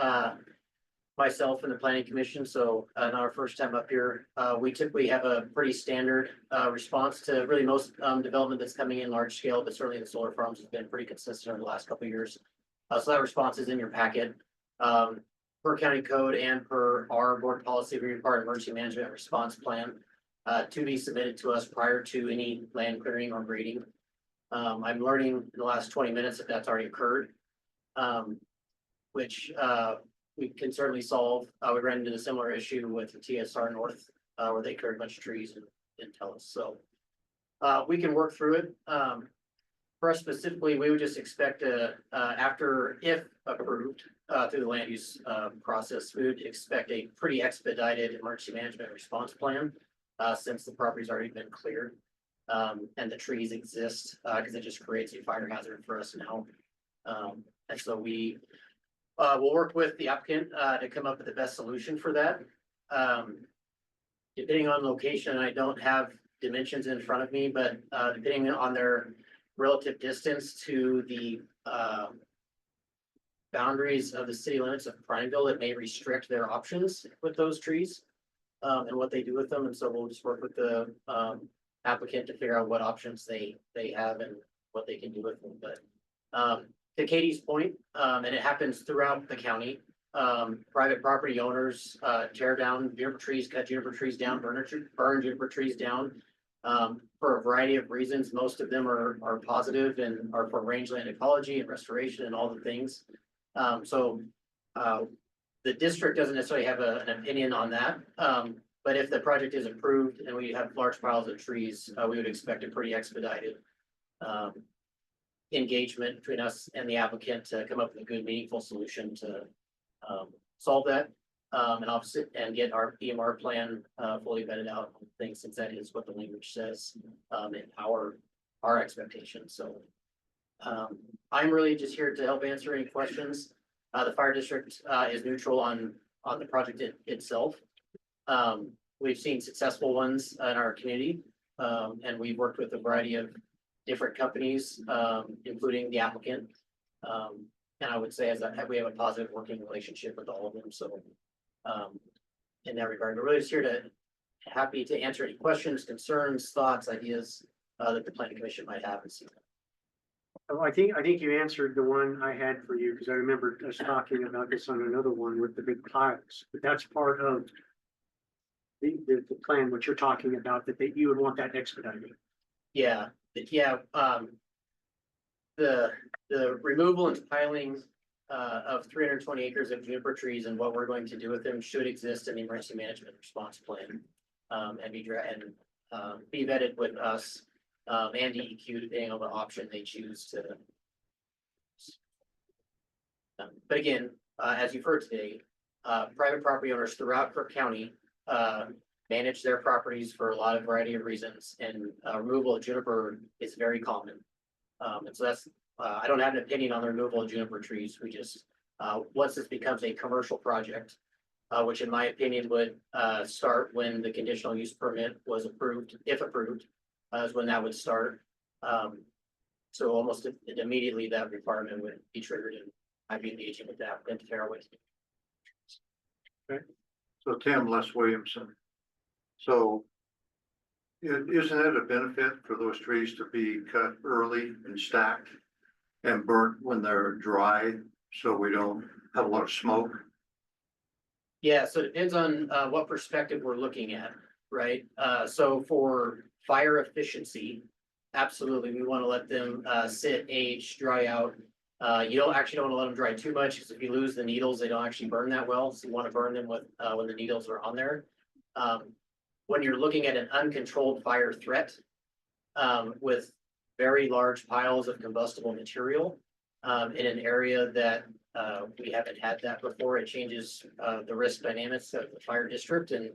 myself and the Planning Commission, so not our first time up here. We typically have a pretty standard response to really most development that's coming in large scale, but certainly the solar farms has been pretty consistent over the last couple of years. So that response is in your packet. Per county code and per our board policy, we require an emergency management response plan to be submitted to us prior to any land clearing or grading. I'm learning in the last 20 minutes that that's already occurred, which we can certainly solve. We ran into a similar issue with the TSR North, where they cleared a bunch of trees and didn't tell us. So we can work through it. For us specifically, we would just expect if approved through the land use process, we would expect a pretty expedited emergency management response plan since the property's already been cleared and the trees exist because it just creates a fire hazard for us now. And so we we'll work with the applicant to come up with the best solution for that. Depending on location, I don't have dimensions in front of me, but depending on their relative distance to the boundaries of the city limits of Prineville, it may restrict their options with those trees and what they do with them. And so we'll just work with the applicant to figure out what options they have and what they can do with them. But to Katie's point, and it happens throughout the county, private property owners tear down juniper trees, cut juniper trees down, burn juniper trees down for a variety of reasons. Most of them are positive and are for rangeland ecology and restoration and all the things. So The district doesn't necessarily have an opinion on that, but if the project is approved and we have large piles of trees, we would expect a pretty expedited engagement between us and the applicant to come up with a good meaningful solution to solve that. And obviously, and get our EMR plan fully vetted out on things, since that is what the language says, and our expectations, so. I'm really just here to help answer any questions. The fire district is neutral on the project itself. We've seen successful ones in our community, and we've worked with a variety of different companies, including the applicant. And I would say we have a positive working relationship with all of them, so in that regard, we're really just here happy to answer any questions, concerns, thoughts, ideas that the planning commission might have and see. Oh, I think you answered the one I had for you, because I remember us talking about this on another one with the big piles, but that's part of the plan, what you're talking about, that you would want that expedited. Yeah, the removal and piling of 320 acres of juniper trees and what we're going to do with them should exist in the emergency management response plan. And be vetted with us, and DEQ, depending on what option they choose to. But again, as you've heard today, private property owners throughout Crook County manage their properties for a lot of variety of reasons, and removal of juniper is very common. And so that's, I don't have an opinion on the removal of juniper trees. We just, once this becomes a commercial project, which in my opinion would start when the conditional use permit was approved, if approved, is when that would start. So almost immediately that requirement would be triggered, and I'd be engaging with that in fairway. So Tim, Les Williamson. So isn't it a benefit for those trees to be cut early and stacked and burnt when they're dry, so we don't have a lot of smoke? Yeah, so it depends on what perspective we're looking at, right? So for fire efficiency, absolutely, we want to let them sit, age, dry out. You don't want to let them dry too much, because if you lose the needles, they don't actually burn that well. So you want to burn them with when the needles are on there. When you're looking at an uncontrolled fire threat with very large piles of combustible material in an area that we haven't had that before, it changes the risk dynamics of the fire district and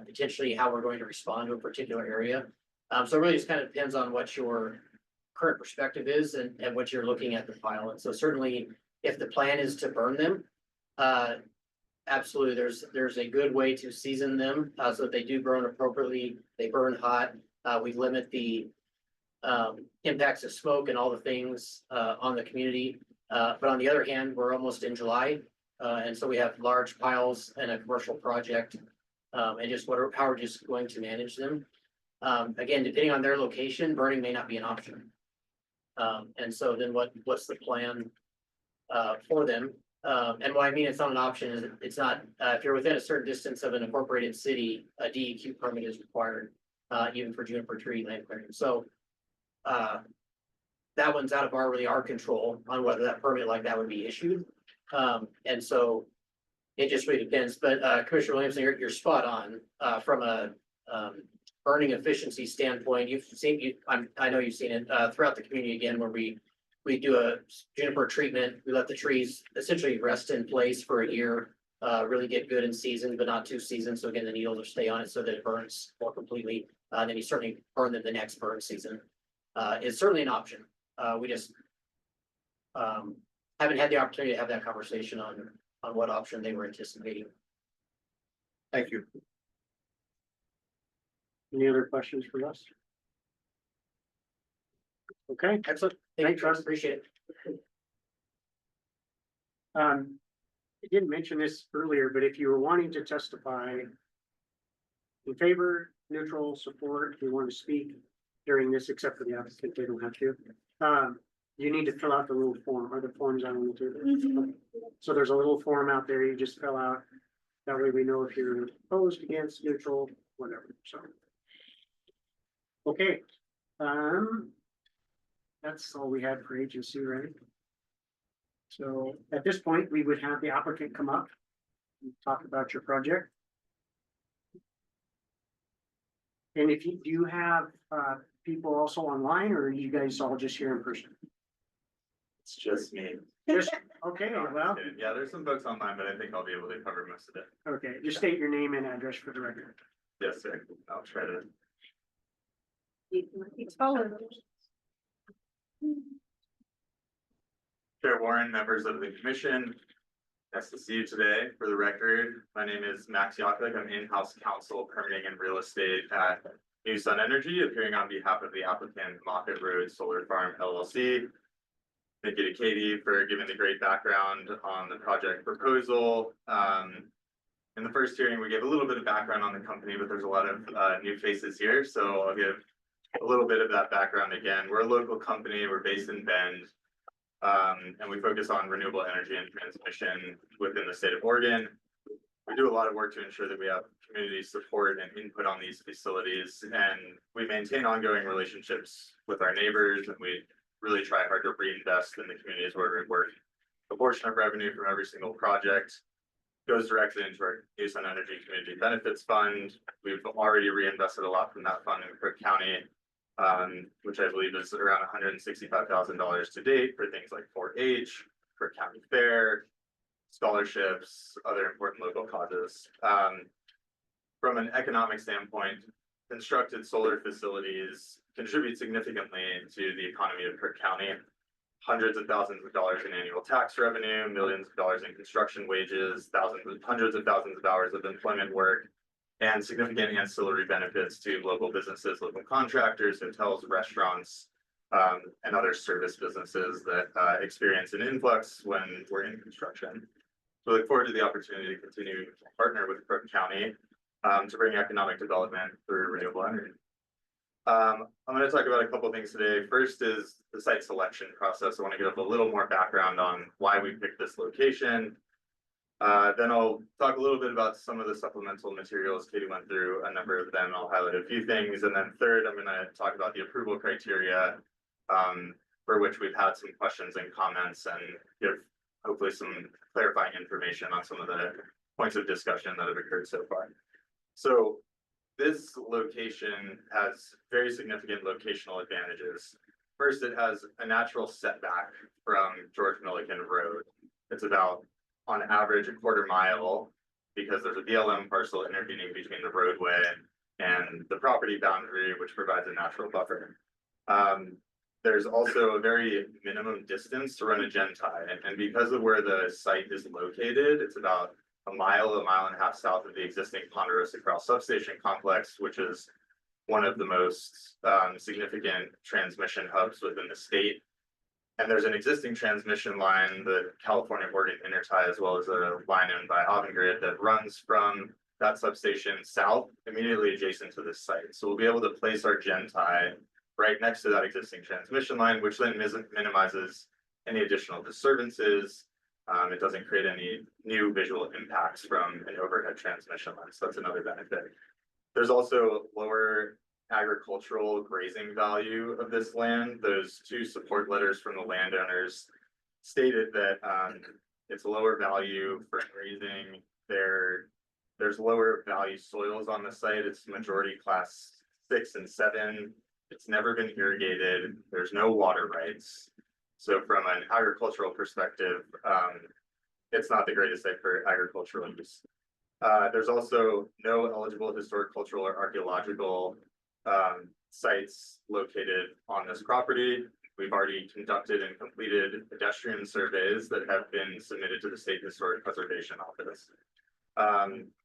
potentially how we're going to respond to a particular area. So it really just kind of depends on what your current perspective is and what you're looking at the pile. And so certainly if the plan is to burn them, absolutely, there's a good way to season them so that they do burn appropriately. They burn hot. We limit the impacts of smoke and all the things on the community. But on the other hand, we're almost in July. And so we have large piles in a commercial project, and just how we're just going to manage them. Again, depending on their location, burning may not be an option. And so then what's the plan for them? And what I mean it's not an option is it's not, if you're within a certain distance of an incorporated city, a DEQ permit is required, even for juniper tree land clearing. So that one's out of our control on whether that permit like that would be issued. And so it just really depends. But Commissioner Williamson, you're spot on from a burning efficiency standpoint. I know you've seen it throughout the community again, where we do a juniper treatment. We let the trees essentially rest in place for a year, really get good in season, but not too seasoned. So again, the needles will stay on it so that it burns more completely. And then you certainly burn them the next burn season. It's certainly an option. We just haven't had the opportunity to have that conversation on what option they were anticipating. Thank you. Any other questions for us? Okay. Excellent. Thank you, Thanks, Trust. Appreciate it. I didn't mention this earlier, but if you were wanting to testify in favor, neutral, support, if you want to speak during this, except for the applicant, they don't have to. You need to fill out the little form, or the forms on the table. So there's a little form out there you just fill out. That way we know if you're opposed, against, neutral, whatever, so. Okay, that's all we had for agency, right? So at this point, we would have the applicant come up and talk about your project. And if you, do you have, people also online, or are you guys all just here in person? It's just me. Just, okay, well, Yeah, there's some folks online, but I think I'll be able to cover most of it. okay, just state your name and address for the record. Yes, sir. I'll try to. It's followed. Chair Warren, members of the commission. Nice to see you today. For the record, my name is Max Yaklik. I'm in-house counsel permitting and real estate at New Sun Energy, appearing on behalf of the applicant Moffett Road Solar Farm LLC. Thank you to Katie for giving the great background on the project proposal. In the first hearing, we gave a little bit of background on the company, but there's a lot of new faces here. So I'll give a little bit of that background again. We're a local company. We're based in Bend. And we focus on renewable energy and transmission within the state of Oregon. We do a lot of work to ensure that we have community support and input on these facilities, and we maintain ongoing relationships with our neighbors, and we really try hard to reinvest in the communities where we work. A portion of revenue from every single project goes directly into our New Sun Energy Community Benefits Fund. We've already reinvested a lot from that fund in Crook County, which I believe is around $165,000 to date for things like 4-H, Crook County Fair, scholarships, other important local causes. From an economic standpoint, constructed solar facilities contribute significantly to the economy of Crook County. Hundreds of thousands of dollars in annual tax revenue, millions of dollars in construction wages, hundreds of thousands of hours of employment work, and significant ancillary benefits to local businesses, local contractors, hotels, restaurants, and other service businesses that experience an influx when we're in construction. So we look forward to the opportunity to continue to partner with Crook County to bring economic development through renewable energy. I'm going to talk about a couple of things today. First is the site selection process. I want to give a little more background on why we picked this location. Then I'll talk a little bit about some of the supplemental materials. Katie went through a number of them. I'll highlight a few things. And then third, I'm going to talk about the approval criteria for which we've had some questions and comments, and give hopefully some clarifying information on some of the points of discussion that have occurred so far. So this location has very significant locational advantages. First, it has a natural setback from George Milliken Road. It's about, on average, a quarter mile, because there's a BLM parcel intervening between the roadway and the property boundary, which provides a natural buffer. There's also a very minimum distance to run a gen tie, and because of where the site is located, it's about a mile and a half south of the existing Ponderosa Cross substation complex, which is one of the most significant transmission hubs within the state. And there's an existing transmission line, the California-Oregon intertie, as well as a line owned by Avangrid that runs from that substation south, immediately adjacent to this site. So we'll be able to place our gen tie right next to that existing transmission line, which then minimizes any additional disturbances. It doesn't create any new visual impacts from an overhead transmission line, so that's another benefit. There's also lower agricultural grazing value of this land. Those two support letters from the landowners stated that it's lower value for grazing. There's lower value soils on the site. It's majority class 6 and 7. It's never been irrigated. There's no water rights. So from an agricultural perspective, it's not the greatest site for agricultural use. There's also no eligible historic, cultural, or archaeological sites located on this property. We've already conducted and completed pedestrian surveys that have been submitted to the State Historic Preservation Office.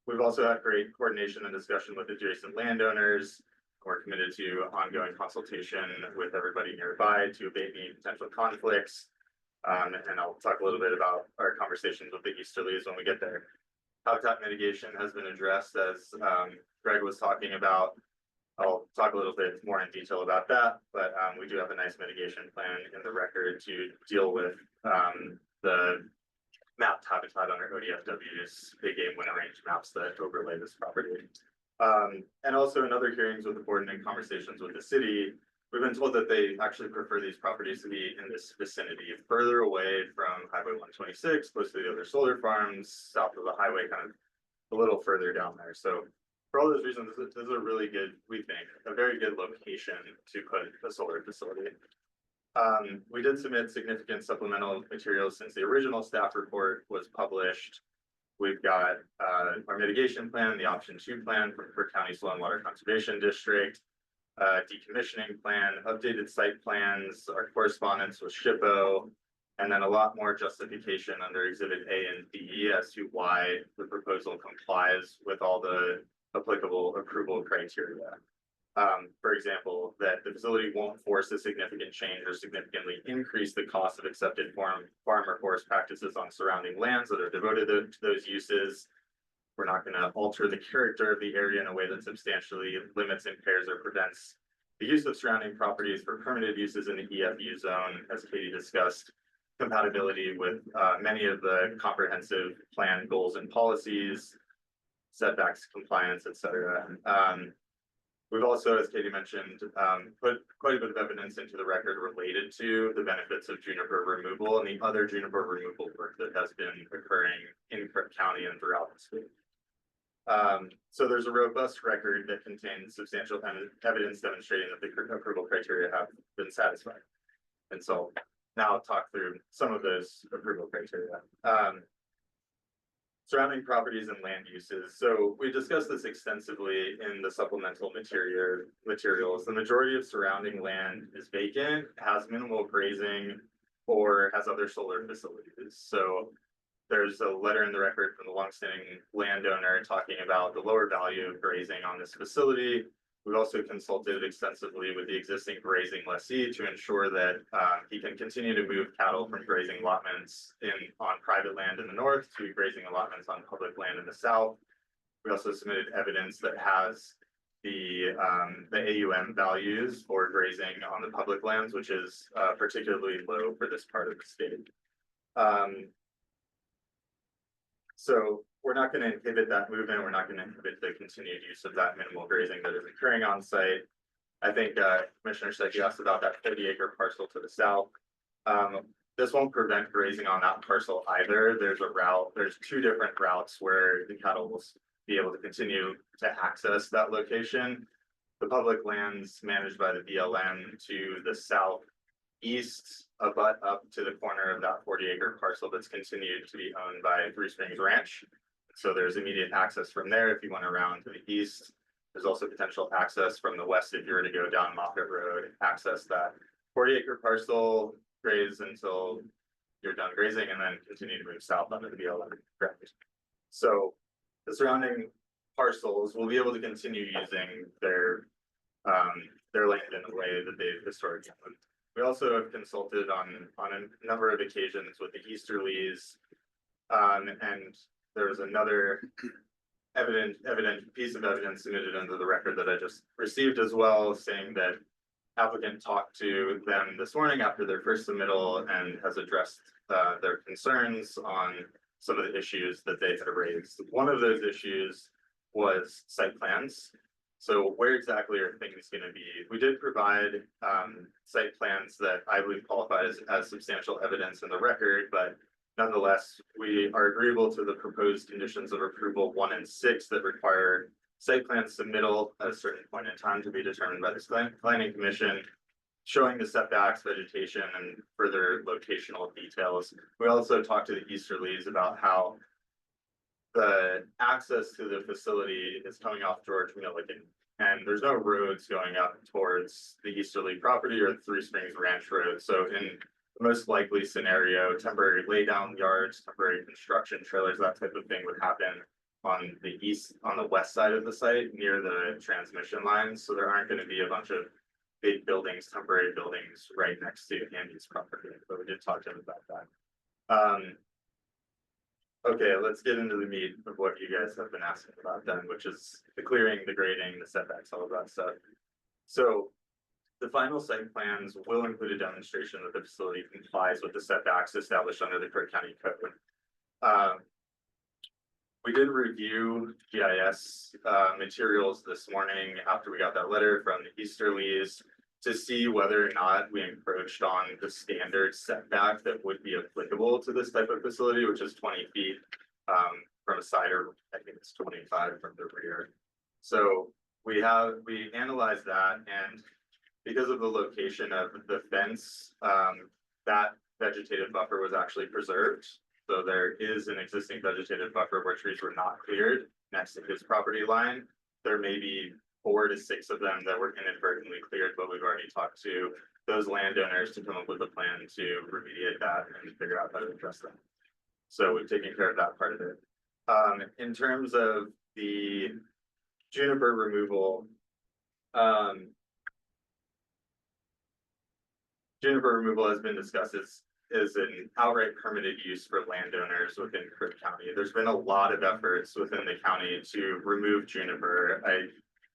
We've also had great coordination and discussion with adjacent landowners. We're committed to ongoing consultation with everybody nearby to abate any potential conflicts. And I'll talk a little bit about our conversations with the Easterlies when we get there. Habitat mitigation has been addressed, as Greg was talking about. I'll talk a little bit more in detail about that, but we do have a nice mitigation plan in the record to deal with the mapped habitat under ODFW's big game winter range maps that overlay this property. And also in other hearings with the board and in conversations with the city, We've been told that they actually prefer these properties to be in this vicinity, further away from Highway 126, close to the other solar farms, south of the highway, kind of a little further down there. So for all those reasons, this is a really good, we think, a very good location to put a solar facility. We did submit significant supplemental materials since the original staff report was published. We've got our mitigation plan, the option 2 plan for Crook County Soil and Water Conservation District, decommissioning plan, updated site plans, our correspondence with SHPO, and then a lot more justification under Exhibit A and B as to why the proposal complies with all the applicable approval criteria. For example, that the facility won't force a significant change or significantly increase the cost of accepted farm or forest practices on surrounding lands that are devoted to those uses. We're not going to alter the character of the area in a way that substantially limits, impairs, or prevents the use of surrounding properties for permitted uses in the EFU zone, as Katie discussed, compatibility with many of the comprehensive plan goals and policies, setbacks, compliance, etc. We've also, as Katie mentioned, put quite a bit of evidence into the record related to the benefits of juniper removal and the other juniper removal work that has been occurring in Crook County and throughout the state. So there's a robust record that contains substantial evidence demonstrating that the approval criteria have been satisfied. And so now I'll talk through some of those approval criteria. Surrounding properties and land uses. So we discussed this extensively in the supplemental materials. The majority of surrounding land is vacant, has minimal grazing, or has other solar facilities. So there's a letter in the record from the longstanding landowner talking about the lower value of grazing on this facility. We've also consulted extensively with the existing grazing lessee to ensure that he can continue to move cattle from grazing allotments on private land in the north to grazing allotments on public land in the south. We also submitted evidence that has the AUM values for grazing on the public lands, which is particularly low for this part of the state. So we're not going to inhibit that movement. We're not going to inhibit the continued use of that minimal grazing that is occurring on site. I think Commissioner said you asked about that 30-acre parcel to the south. This won't prevent grazing on that parcel either. There's a route, there's 2 different routes where the cattle will be able to continue to access that location. The public lands managed by the BLM to the southeast abut up to the corner of that 40-acre parcel that's continued to be owned by Three Springs Ranch. So there's immediate access from there if you went around to the east. There's also potential access from the west if you were to go down Moffett Road, access that 40-acre parcel, graze until you're done grazing, and then continue to move south under the BLM ground. So the surrounding parcels will be able to continue using their land in a way that they've historically done. We also have consulted on a number of occasions with the Easterlies, and there was another evident piece of evidence submitted under the record that I just received as well, saying that applicant talked to them this morning after their first submittal and has addressed their concerns on some of the issues that they had raised. One of those issues was site plans. So where exactly are things going to be? We did provide site plans that I believe qualified as substantial evidence in the record, but nonetheless, we are agreeable to the proposed conditions of approval 1 and 6 that require site plan submittal at a certain point in time to be determined by the planning commission, showing the setbacks, vegetation, and further locational details. We also talked to the Easterlies about how the access to the facility is coming off George Milligan, and there's no roads going up towards the Easterly property or the Three Springs Ranch Road. So in the most likely scenario, temporary laydown yards, temporary construction trailers, that type of thing would happen on the west side of the site near the transmission lines. So there aren't going to be a bunch of big buildings, temporary buildings right next to Andy's property, but we did talk to him about that. Okay, let's get into the meat of what you guys have been asking about then, which is the clearing, the grading, the setbacks, all of that stuff. So the final site plans will include a demonstration that the facility complies with the setbacks established under the Crook County Code. We did review GIS materials this morning after we got that letter from the Easterlies. to see whether or not we encroached on the standard setback that would be applicable to this type of facility, which is 20 feet from a side, or I think it's 25 from the rear. So we analyzed that, and because of the location of the fence, that vegetative buffer was actually preserved. So there is an existing vegetative buffer where trees were not cleared next to his property line. There may be 4 to 6 of them that were inadvertently cleared, but we've already talked to those landowners to come up with a plan to remediate that and figure out how to address that. So we've taken care of that part of it. In terms of the juniper removal, juniper removal has been discussed as an outright permitted use for landowners within Crook County. There's been a lot of efforts within the county to remove juniper. I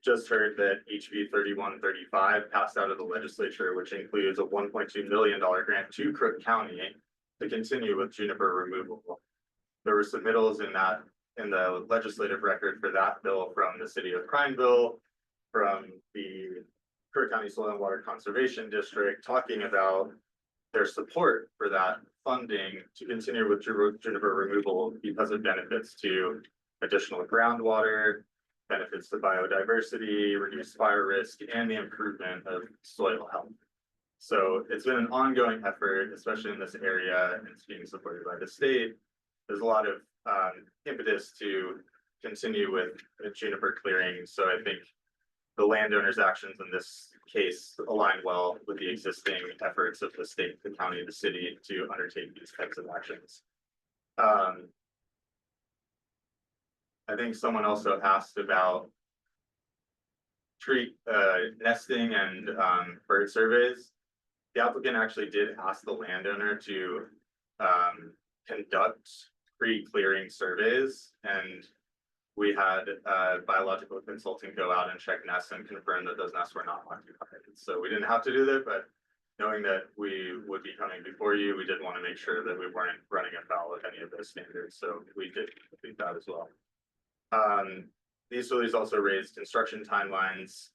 just heard that HB 3135 passed out of the legislature, which includes a $1.2 million grant to Crook County to continue with juniper removal. There were submittals in the legislative record for that bill from the city of Prineville, from the Crook County Soil and Water Conservation District, talking about their support for that funding to continue with juniper removal because it benefits to additional groundwater, benefits to biodiversity, reduced fire risk, and the improvement of soil health. So it's been an ongoing effort, especially in this area, and it's being supported by the state. There's a lot of impetus to continue with juniper clearing. So I think the landowners' actions in this case align well with the existing efforts of the state, the county, the city to undertake these types of actions. I think someone also asked about tree nesting and bird surveys. The applicant actually did ask the landowner to conduct pre-clearing surveys, and we had a biological consultant go out and check nests and confirm that those nests were not occupied. So we didn't have to do that, but knowing that we would be coming before you, we did want to make sure that we weren't running afoul of any of those standards. So we did complete that as well. These studies also raised construction timelines.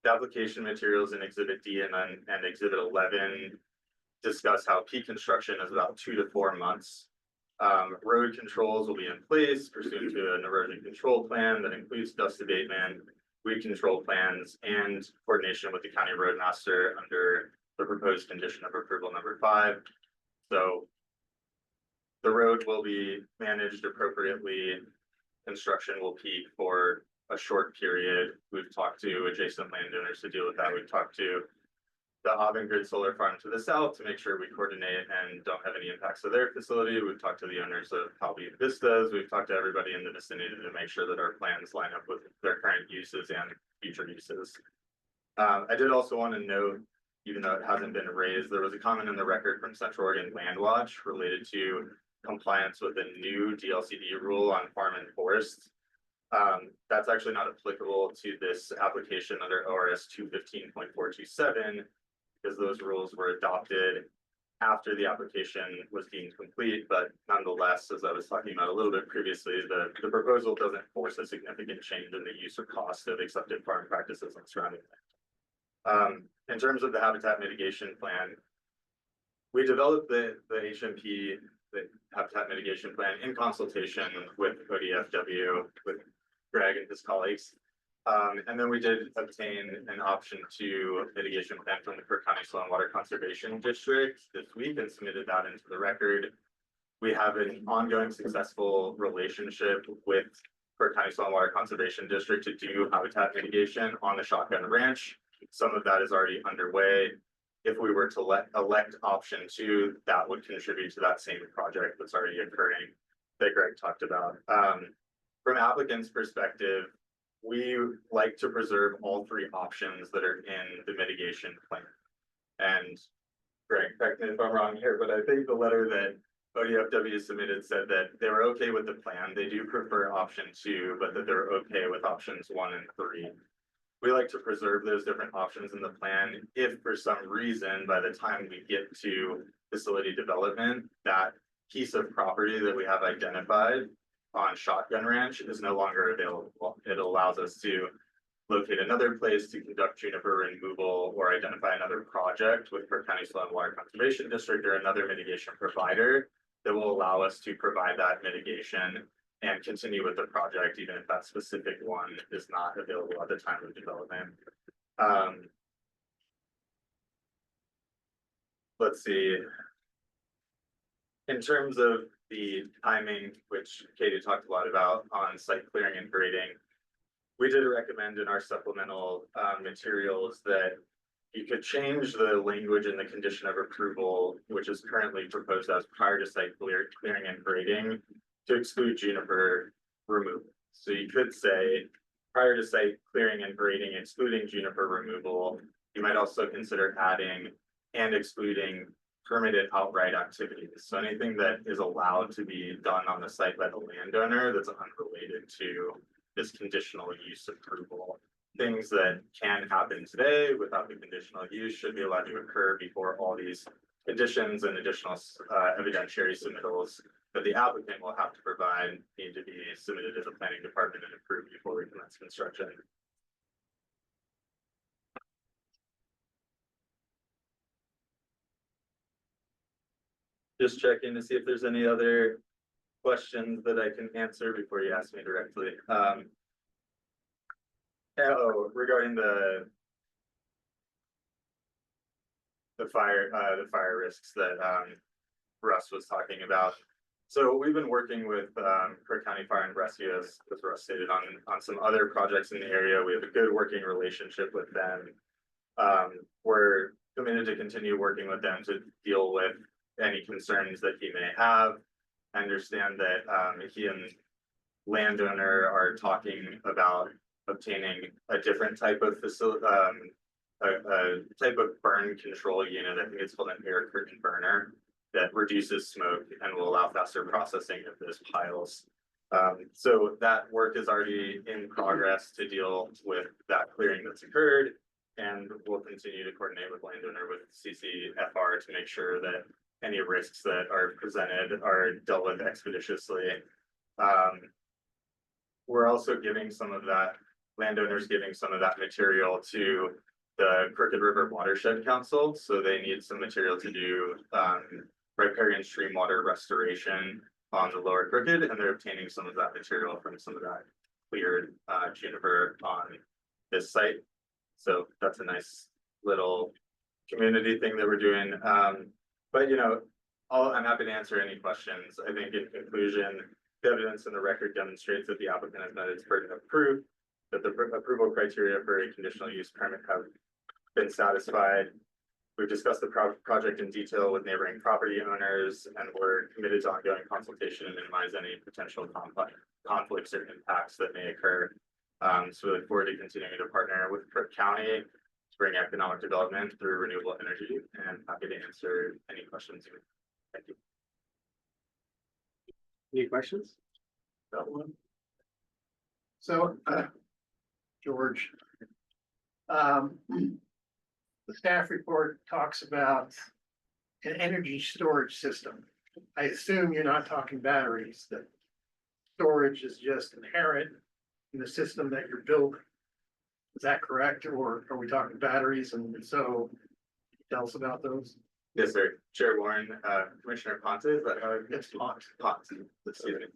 The application materials in Exhibit D and Exhibit 11 discuss how peak construction is about 2 to 4 months. Road controls will be in place pursuant to an erosion control plan that includes dust abatement, weed control plans, and coordination with the county roadmaster under the proposed condition of approval number 5. So the road will be managed appropriately. Construction will peak for a short period. We've talked to adjacent landowners to deal with that. We've talked to the Avangrid solar farm to the south to make sure we coordinate and don't have any impacts to their facility. We've talked to the owners of Palby Vistas. We've talked to everybody in the vicinity to make sure that our plans line up with their current uses and future uses. I did also want to note, even though it hasn't been raised, there was a comment in the record from Central Oregon Land Watch related to compliance with a new DLCD rule on farm and forest. That's actually not applicable to this application under ORS 215.427, because those rules were adopted after the application was deemed complete. But nonetheless, as I was talking about a little bit previously, the proposal doesn't force a significant change in the use or cost of accepted farm practices and surrounding land. In terms of the habitat mitigation plan, we developed the HMP, the habitat mitigation plan, in consultation with ODFW, with Greg and his colleagues. And then we did obtain an option to mitigation plan from the Crook County Soil and Water Conservation District this week and submitted that into the record. We have an ongoing successful relationship with Crook County Soil and Water Conservation District to do habitat mitigation on the Shotgun Ranch. Some of that is already underway. If we were to elect option 2, that would contribute to that same project that's already occurring that Greg talked about. From applicants' perspective, we like to preserve all 3 options that are in the mitigation plan. And Greg, correct me if I'm wrong here, but I think the letter that ODFW submitted said that they were okay with the plan. They do prefer option 2, but that they're okay with options 1 and 3. We like to preserve those different options in the plan. If for some reason, by the time we get to facility development, that piece of property that we have identified on Shotgun Ranch is no longer available, it allows us to locate another place to conduct juniper removal or identify another project with Crook County Soil and Water Conservation District or another mitigation provider that will allow us to provide that mitigation and continue with the project, even if that specific one is not available at the time of development. Let's see. In terms of the timing, which Katie talked a lot about on site clearing and grading, we did recommend in our supplemental materials that you could change the language in the condition of approval, which is currently proposed as prior to site clearing and grading, to exclude juniper removal. So you could say prior to site clearing and grading, excluding juniper removal. You might also consider adding and excluding permitted outright activities. So anything that is allowed to be done on the site by the landowner that's unrelated to this conditional use approval. Things that can happen today without the conditional use should be allowed to occur before all these conditions and additional evidentiary submittals that the applicant will have to provide need to be submitted to the planning department and approved before we commence construction. Just checking to see if there's any other questions that I can answer before you ask me directly. Regarding the fire risks that Russ was talking about. So we've been working with Crook County Fire and Rescue, as Russ stated, on some other projects in the area. We have a good working relationship with them. We're committed to continue working with them to deal with any concerns that he may have. I understand that he and landowner are talking about obtaining a different type of facility, a type of burn control unit. I think it's called an air curtain burner that reduces smoke and will allow faster processing of those piles. So that work is already in progress to deal with that clearing that's occurred. And we'll continue to coordinate with landowner with CCFR to make sure that any risks that are presented are dealt with expeditiously. We're also giving some of that, landowners giving some of that material to the Crooked River Watershed Council. So they need some material to do riparian stream water restoration on the lower Crooked, and they're obtaining some of that material from some of that cleared juniper on this site. So that's a nice little community thing that we're doing. But you know, I'm happy to answer any questions. I think in conclusion, the evidence in the record demonstrates that the applicant has met its burden of proof, that the approval criteria for a conditional use permit have been satisfied. We've discussed the project in detail with neighboring property owners, and we're committed to ongoing consultation and minimize any potential conflicts or impacts that may occur. So we look forward to continuing to partner with Crook County to bring economic development through renewable energy, and happy to answer any questions. Thank you. Any questions? So, George, the staff report talks about an energy storage system. I assume you're not talking batteries, that storage is just inherent in the system that you're building. Is that correct? Or are we talking batteries? And so tell us about those. Yes, sir. Chair Warren, Commissioner Ponte, is that how It's Ponte. Excuse me.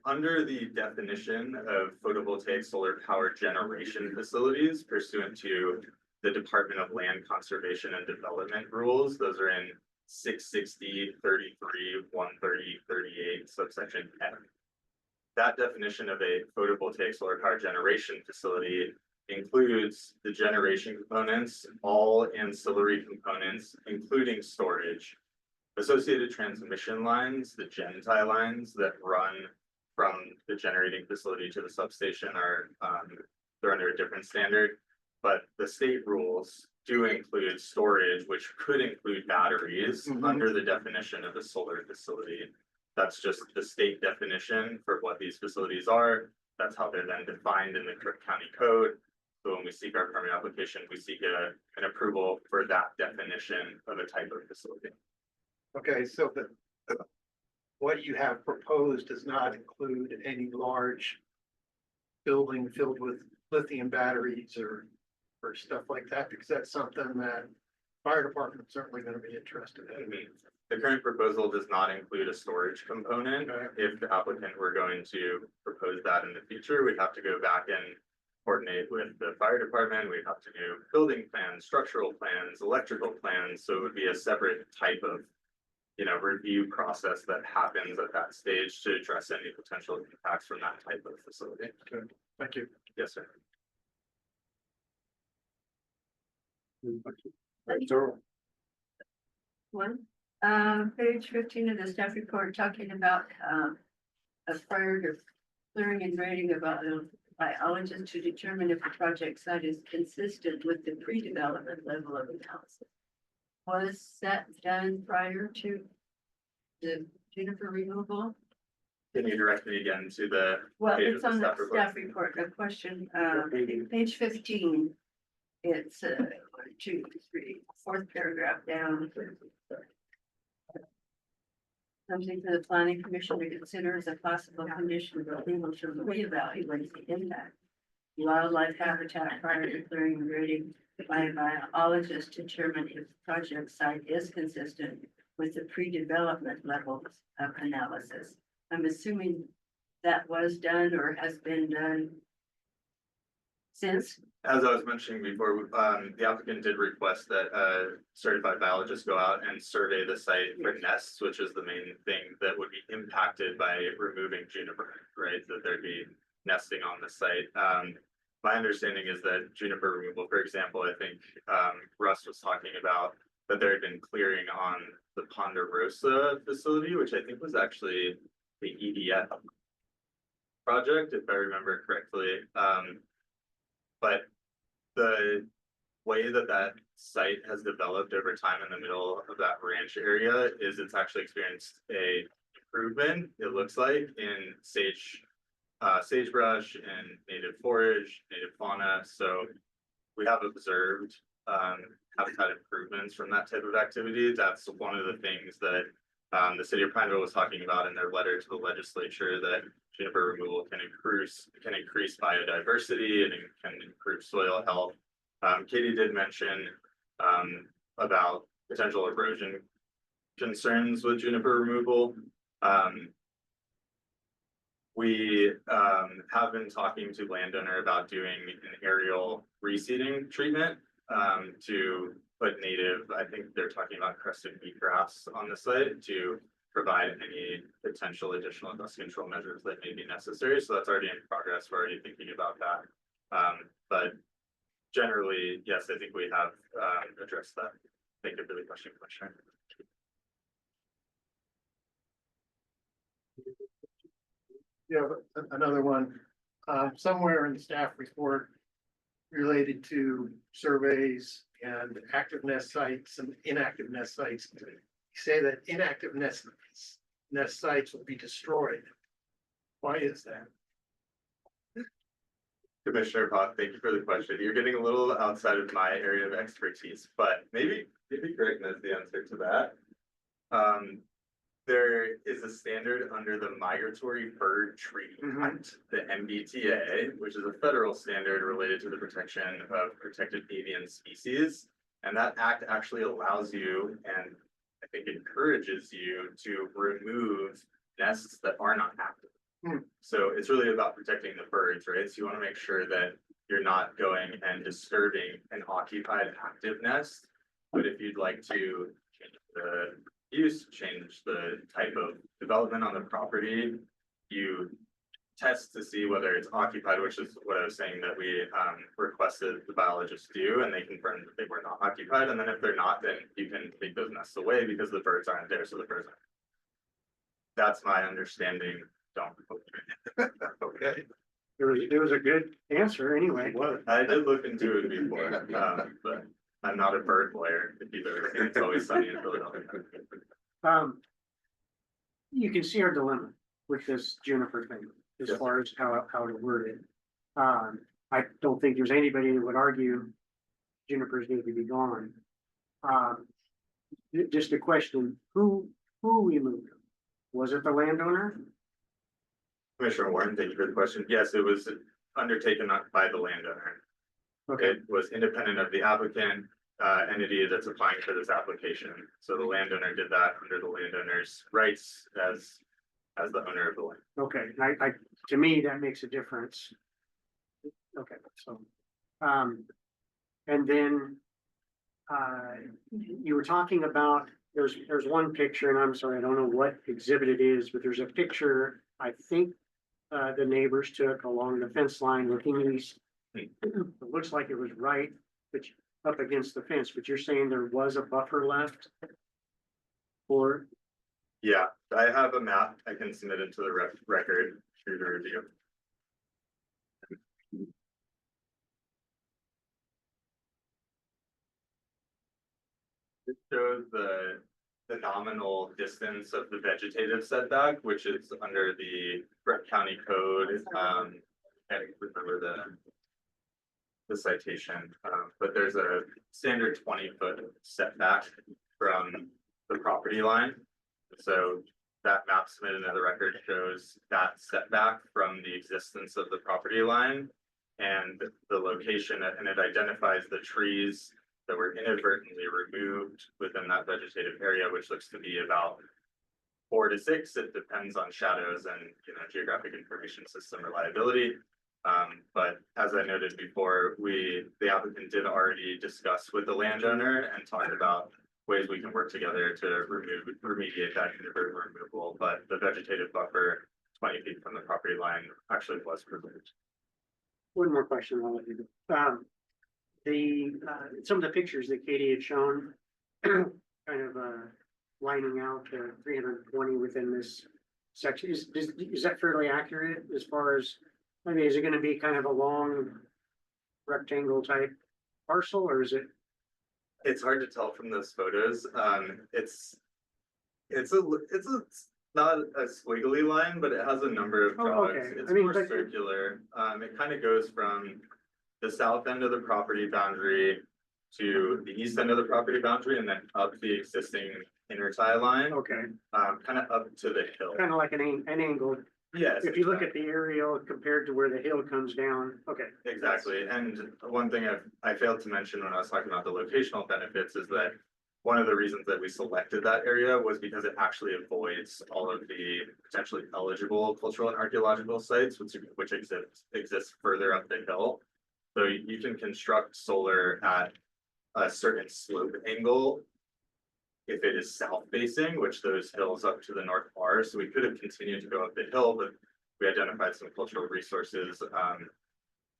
Under the definition of photovoltaic solar power generation facilities pursuant to the Department of Land Conservation and Development rules, those are in 660, 33, 130, 38, subsection F. That definition of a photovoltaic solar power generation facility includes the generation components, all ancillary components, including storage, associated transmission lines, the gen-tie lines that run from the generating facility to the substation are, they're under a different standard, but the state rules do include storage, which could include batteries under the definition of a solar facility. That's just the state definition for what these facilities are. That's how they're then defined in the Crook County Code. So when we seek our permit application, we seek an approval for that definition of a type of facility. Okay, so what you have proposed does not include any large building filled with lithium batteries or stuff like that, because that's something that fire department's certainly gonna be interested in. The current proposal does not include a storage component. Okay. If the applicant were going to propose that in the future, we'd have to go back and coordinate with the fire department. We'd have to do building plans, structural plans, electrical plans. So it would be a separate type of, review process that happens at that stage to address any potential impacts from that type of facility. Thank you. Yes, sir. One, page 15 of the staff report talking about, prior to clearing and grading about biologists to determine if the project site is consistent with the pre-development level of analysis. Was that done prior to the juniper removal? Can you direct me again to the? Well, page it's of on the staff report? staff report, a question, page 15. It's, 1, 2, 3, fourth paragraph down. Something for the planning commission to consider as a possible condition of approval to reevaluate the impact. Wildlife habitat prior to clearing and grading by a biologist to determine if the project site is consistent with the pre-development levels of analysis. I'm assuming that was done or has been done since. As I was mentioning before, the applicant did request that a certified biologist go out and survey the site for nests, which is the main thing that would be impacted by removing juniper, right? That there'd be nesting on the site. My understanding is that juniper removal, for example, I think Russ was talking about that there had been clearing on the Ponderosa facility, which I think was actually the EDF project, if I remember correctly. But the way that that site has developed over time in the middle of that ranch area is it's actually experienced a improvement, it looks like, in sagebrush and native forage, native fauna. So we have observed habitat improvements from that type of activity. That's one of the things that the city of Prineville was talking about in their letter to the legislature, that juniper removal can increase biodiversity and it can improve soil health. Katie did mention about potential erosion concerns with juniper removal. We have been talking to landowner about doing an aerial reseeding treatment to put native, I think they're talking about crested wheatgrass on the site to provide any potential additional dust control measures that may be necessary. So that's already in progress. We're already thinking about that. But generally, yes, I think we have addressed that. Thank you for the question, Commissioner. Yeah, but another one, somewhere in the staff report related to surveys and active nest sites and inactive nest sites. You say that inactive nest sites will be destroyed. Why is that? Commissioner Pop, thank you for the question. You're getting a little outside of my area of expertise, but maybe Greg knows the answer to that. There is a standard under the Migratory Bird Treaty Act, the MBTA, which is a federal standard related to the protection of protected avian species. And that act actually allows you, and I think encourages you, to remove nests that are not active. So it's really about protecting the birds, right? So you want to make sure that you're not going and disturbing an occupied active nest. But if you'd like to change the use, change the type of development on the property, you test to see whether it's occupied, which is what I was saying that we requested the biologists do, and they confirmed that they were not occupied. And then if they're not, then you can take those nests away because the birds aren't there, so the birds aren't. That's my understanding. Don't. Okay. It was a good answer anyway. I did look into it before, but I'm not a bird lawyer. If you've ever seen It's Always Sunny in Philadelphia. You can see our dilemma with this juniper thing, as Yes. far as how to word it. I don't think there's anybody that would argue junipers need to be gone. Just a question, who removed them? Was it the landowner? Commissioner Warren, thank you for the question. Yes, it was undertaken by the landowner. Okay, It was independent of the applicant, entity that's applying for this application. So the landowner did that under the landowner's rights as the owner of the land. okay, to me, that makes a difference. Okay, so, and then, you were talking about, there's one picture, and I'm sorry, I don't know what exhibit it is, but there's a picture, I think, the neighbors took along the fence line looking east. It looks like it was right, but up against the fence, but you're saying there was a buffer left? Or, Yeah, I have a map I can submit into the record through the review. It shows the nominal distance of the vegetative setback, which is under the Breck County Code. I can't remember the citation, but there's a standard 20-foot setback from the property line. So that map submitted in the record shows that setback from the existence of the property line and the location, and it identifies the trees that were inadvertently removed within that vegetative area, which looks to be about 4 to 6. It depends on shadows and geographic information system reliability. But as I noted before, the applicant did already discuss with the landowner and talk about ways we can work together to remediate that inadvertent removal, but the vegetative buffer 20 feet from the property line actually was preserved. one more question, I'll let you go. Some of the pictures that Katie had shown, kind of, lining out the 320 within this section, is that fairly accurate as far as, I mean, is it gonna be kind of a long rectangle type parcel, or is it? It's hard to tell from those photos. It's not a squiggly line, but it has a number of Oh, dots. okay. It's I mean, more but- circular. It kind of goes from the south end of the property boundary to the east end of the property boundary and then up the existing inner tie line, Okay, kind of up to the hill. kind of like an angle. Yes. If you look at the aerial compared to where the hill comes down, okay. Exactly, and one thing I failed to mention when I was talking about the locational benefits is that one of the reasons that we selected that area was because it actually avoids all of the potentially eligible cultural and archaeological sites, which exist further up the hill. So you can construct solar at a certain slope angle if it is south facing, which those hills up to the north are. So we could have continued to go up the hill, but we identified some cultural resources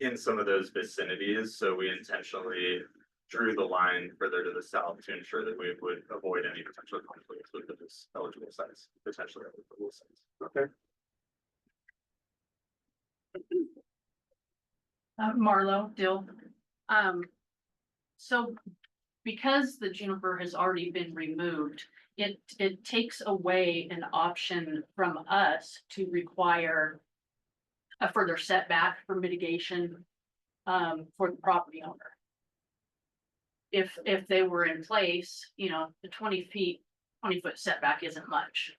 in some of those vicinities. So we intentionally drew the line further to the south to ensure that we would avoid any potential conflicts with those eligible sites, potentially eligible sites. Okay. Marlo, Dill. So because the juniper has already been removed, it takes away an option from us to require a further setback for mitigation for the property owner. If they were in place, the 20-foot setback isn't much.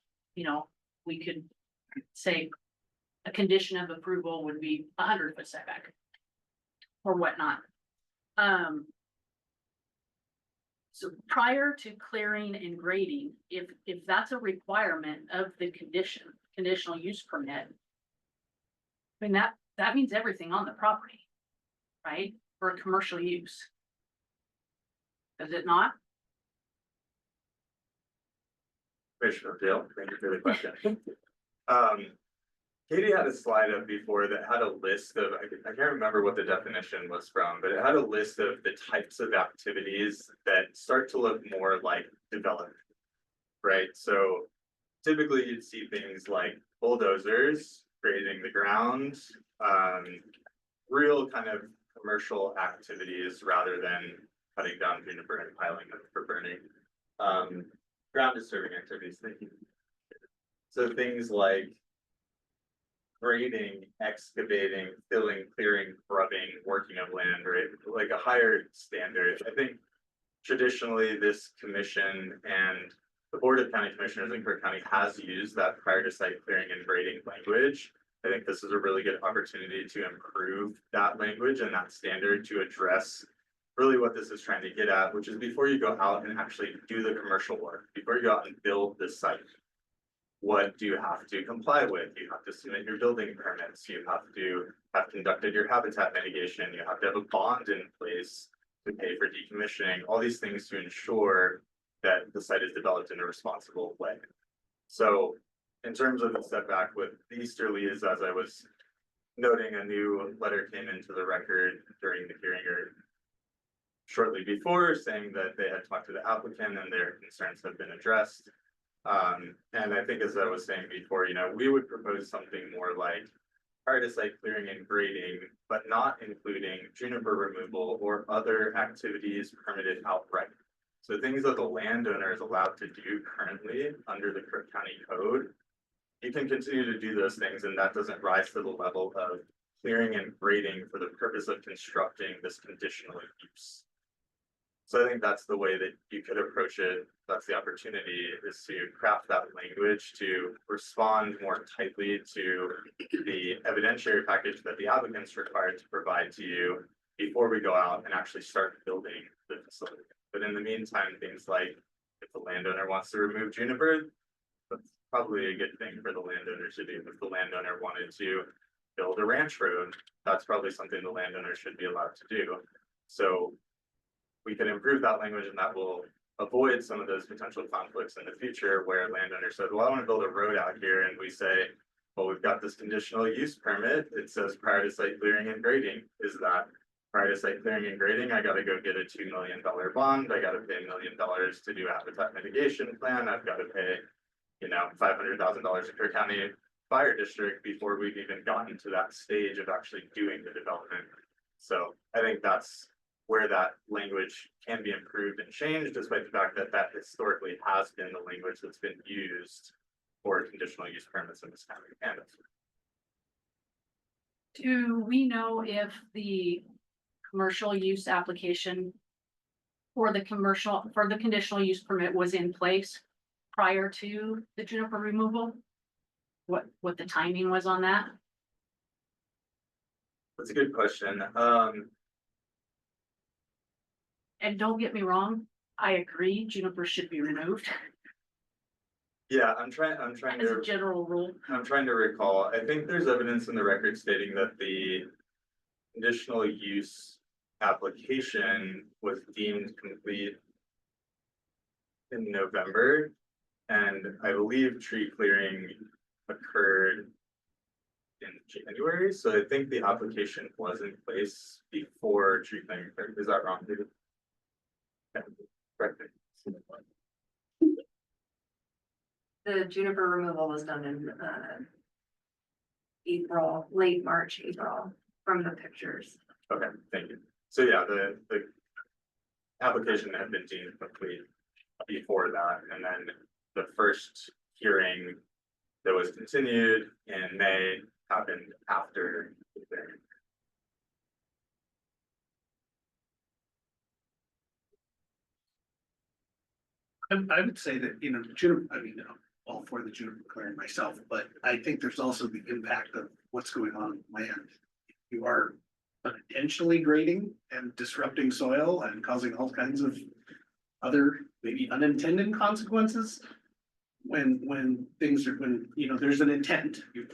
We could say a condition of approval would be 100-foot setback or whatnot. So prior to clearing and grading, if that's a requirement of the conditional use permit, I mean, that means everything on the property, right? For a commercial use. Does it not? Commissioner Dale, thank you for the question. Katie had a slide up before that had a list of, I can't remember what the definition was from, but it had a list of the types of activities that start to look more like development. Right, so typically you'd see things like bulldozers grading the ground, real kind of commercial activities rather than cutting down juniper and piling them for burning. Ground disturbing activities, thank you. So things like grading, excavating, filling, clearing, grubbing, working of land, right? Like a higher standard. I think traditionally this commission and the Board of County Commissioners in Crook County has used that prior to site clearing and grading language I think this is a really good opportunity to improve that language and that standard to address really what this is trying to get at, which is before you go out and actually do the commercial work, before you go out and build this site, what do you have to comply with? You have to submit your building permits, you have to have conducted your habitat mitigation, you have to have a bond in place to pay for decommissioning, all these things to ensure that the site is developed in a responsible way. So in terms of the setback with the easterlies, as I was noting, a new letter came into the record during the hearing or shortly before, saying that they had talked to the applicant and their concerns have been addressed. And I think, as I was saying before, you know, we would propose something more like prior to site clearing and grading, but not including juniper removal or other activities permitted outright. So things that the landowner is allowed to do currently under the Crook County Code, you can continue to do those things, and that doesn't rise to the level of clearing and grading for the purpose of constructing this conditional use. So I think that's the way that you could approach it. That's the opportunity, is to craft that language to respond more tightly to the evidentiary package that the applicant's required to provide to you before we go out and actually start building the facility. But in the meantime, things like if the landowner wants to remove juniper, that's probably a good thing for the landowner to do. If the landowner wanted to build a ranch road, that's probably something the landowner should be allowed to do. So we can improve that language, and that will avoid some of those potential conflicts in the future where landowners said, well, I want to build a road out here, and we say, well, we've got this conditional use permit. It says prior to site clearing and grading. Is that prior to site clearing and grading? I got to go get a $2 million bond. I got to pay $1 million to do a habitat mitigation plan. I've got to pay, you know, $500,000 to Crook County Fire District before we've even gotten to that stage of actually doing the development. So I think that's where that language can be improved and changed, despite the fact that that historically has been the language that's been used for conditional use permits in this county of Canvas. Do we know if the commercial use application for the conditional use permit was in place prior to the juniper removal? What the timing was on that? That's a good question. And don't get me wrong, I agree, juniper should be removed Yeah, I'm trying as a to general rule. recall. I think there's evidence in the record stating that the conditional use application was deemed complete in November, and I believe tree clearing occurred in January. So I think the application was in place before tree clearing occurred. Is that wrong, David? Yeah, correct. The juniper removal was done in April, late March, April, from the pictures. Okay, thank you. So yeah, the application had been deemed complete before that, and then the first hearing that was continued in May happened after the hearing. I would say that, you know, juniper, I mean, all for the juniper clearing myself, but I think there's also the impact of what's going on land. You are unintentionally grading and disrupting soil and causing all kinds of other maybe unintended consequences. When things are, when, you know, there's an intent, you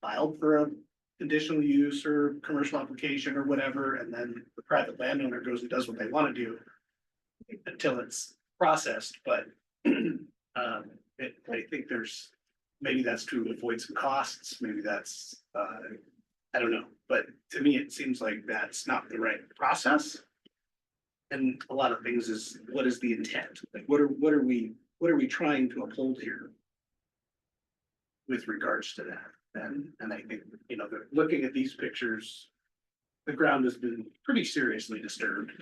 filed for a conditional use or commercial application or whatever, and then the private landowner goes and does what they want to do until it's processed, but I think there's, maybe that's to avoid some costs, maybe that's, I don't know, but to me, it seems like that's not the right process. And a lot of things is, what is the intent? Like, what are we trying to uphold here? With regards to that, and I think, you know, looking at these pictures, the ground has been pretty seriously disturbed.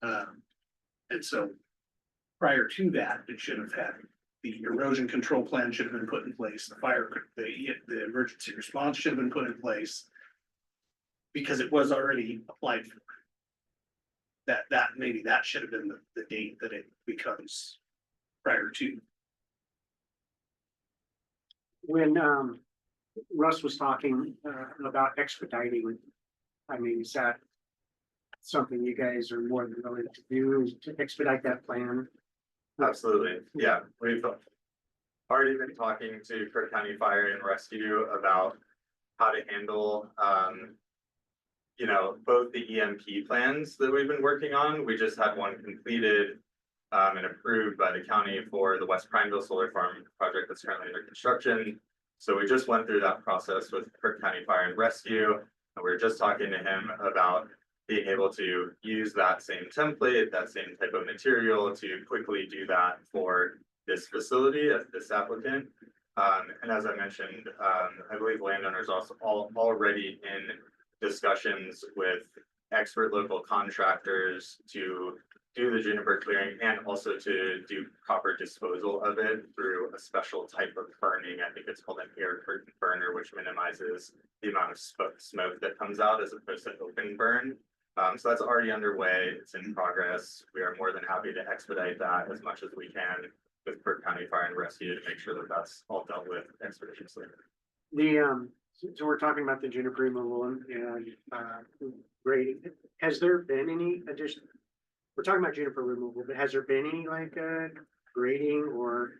And so prior to that, it should have had, the erosion control plan should have been put in place, the emergency response should have been put in place. Because it was already applied for. That maybe that should have been the date that it becomes prior to. When Russ was talking about expediting. I mean, is that something you guys are more than willing to do, to expedite that plan? Absolutely, yeah, we've already been talking to Crook County Fire and Rescue about how to handle, you know, both the EMP plans that we've been working on. We just had one completed and approved by the county for the West Prineville Solar Farm project that's currently under construction. So we just went through that process with Crook County Fire and Rescue, and we were just talking to him about being able to use that same template, that same type of material to quickly do that for this facility as this applicant. And as I mentioned, I believe landowners also already in discussions with expert local contractors to do the juniper clearing and also to do proper disposal of it through a special type of burning. I think it's called an air curtain burner, which minimizes the amount of smoke that comes out as opposed to open burn. So that's already underway. It's in progress. We are more than happy to expedite that as much as we can with Crook County Fire and Rescue to make sure that that's all dealt with expeditiously. So we're talking about the juniper removal and grading. Has there been any addition? We're talking about juniper removal, but has there been any like grading or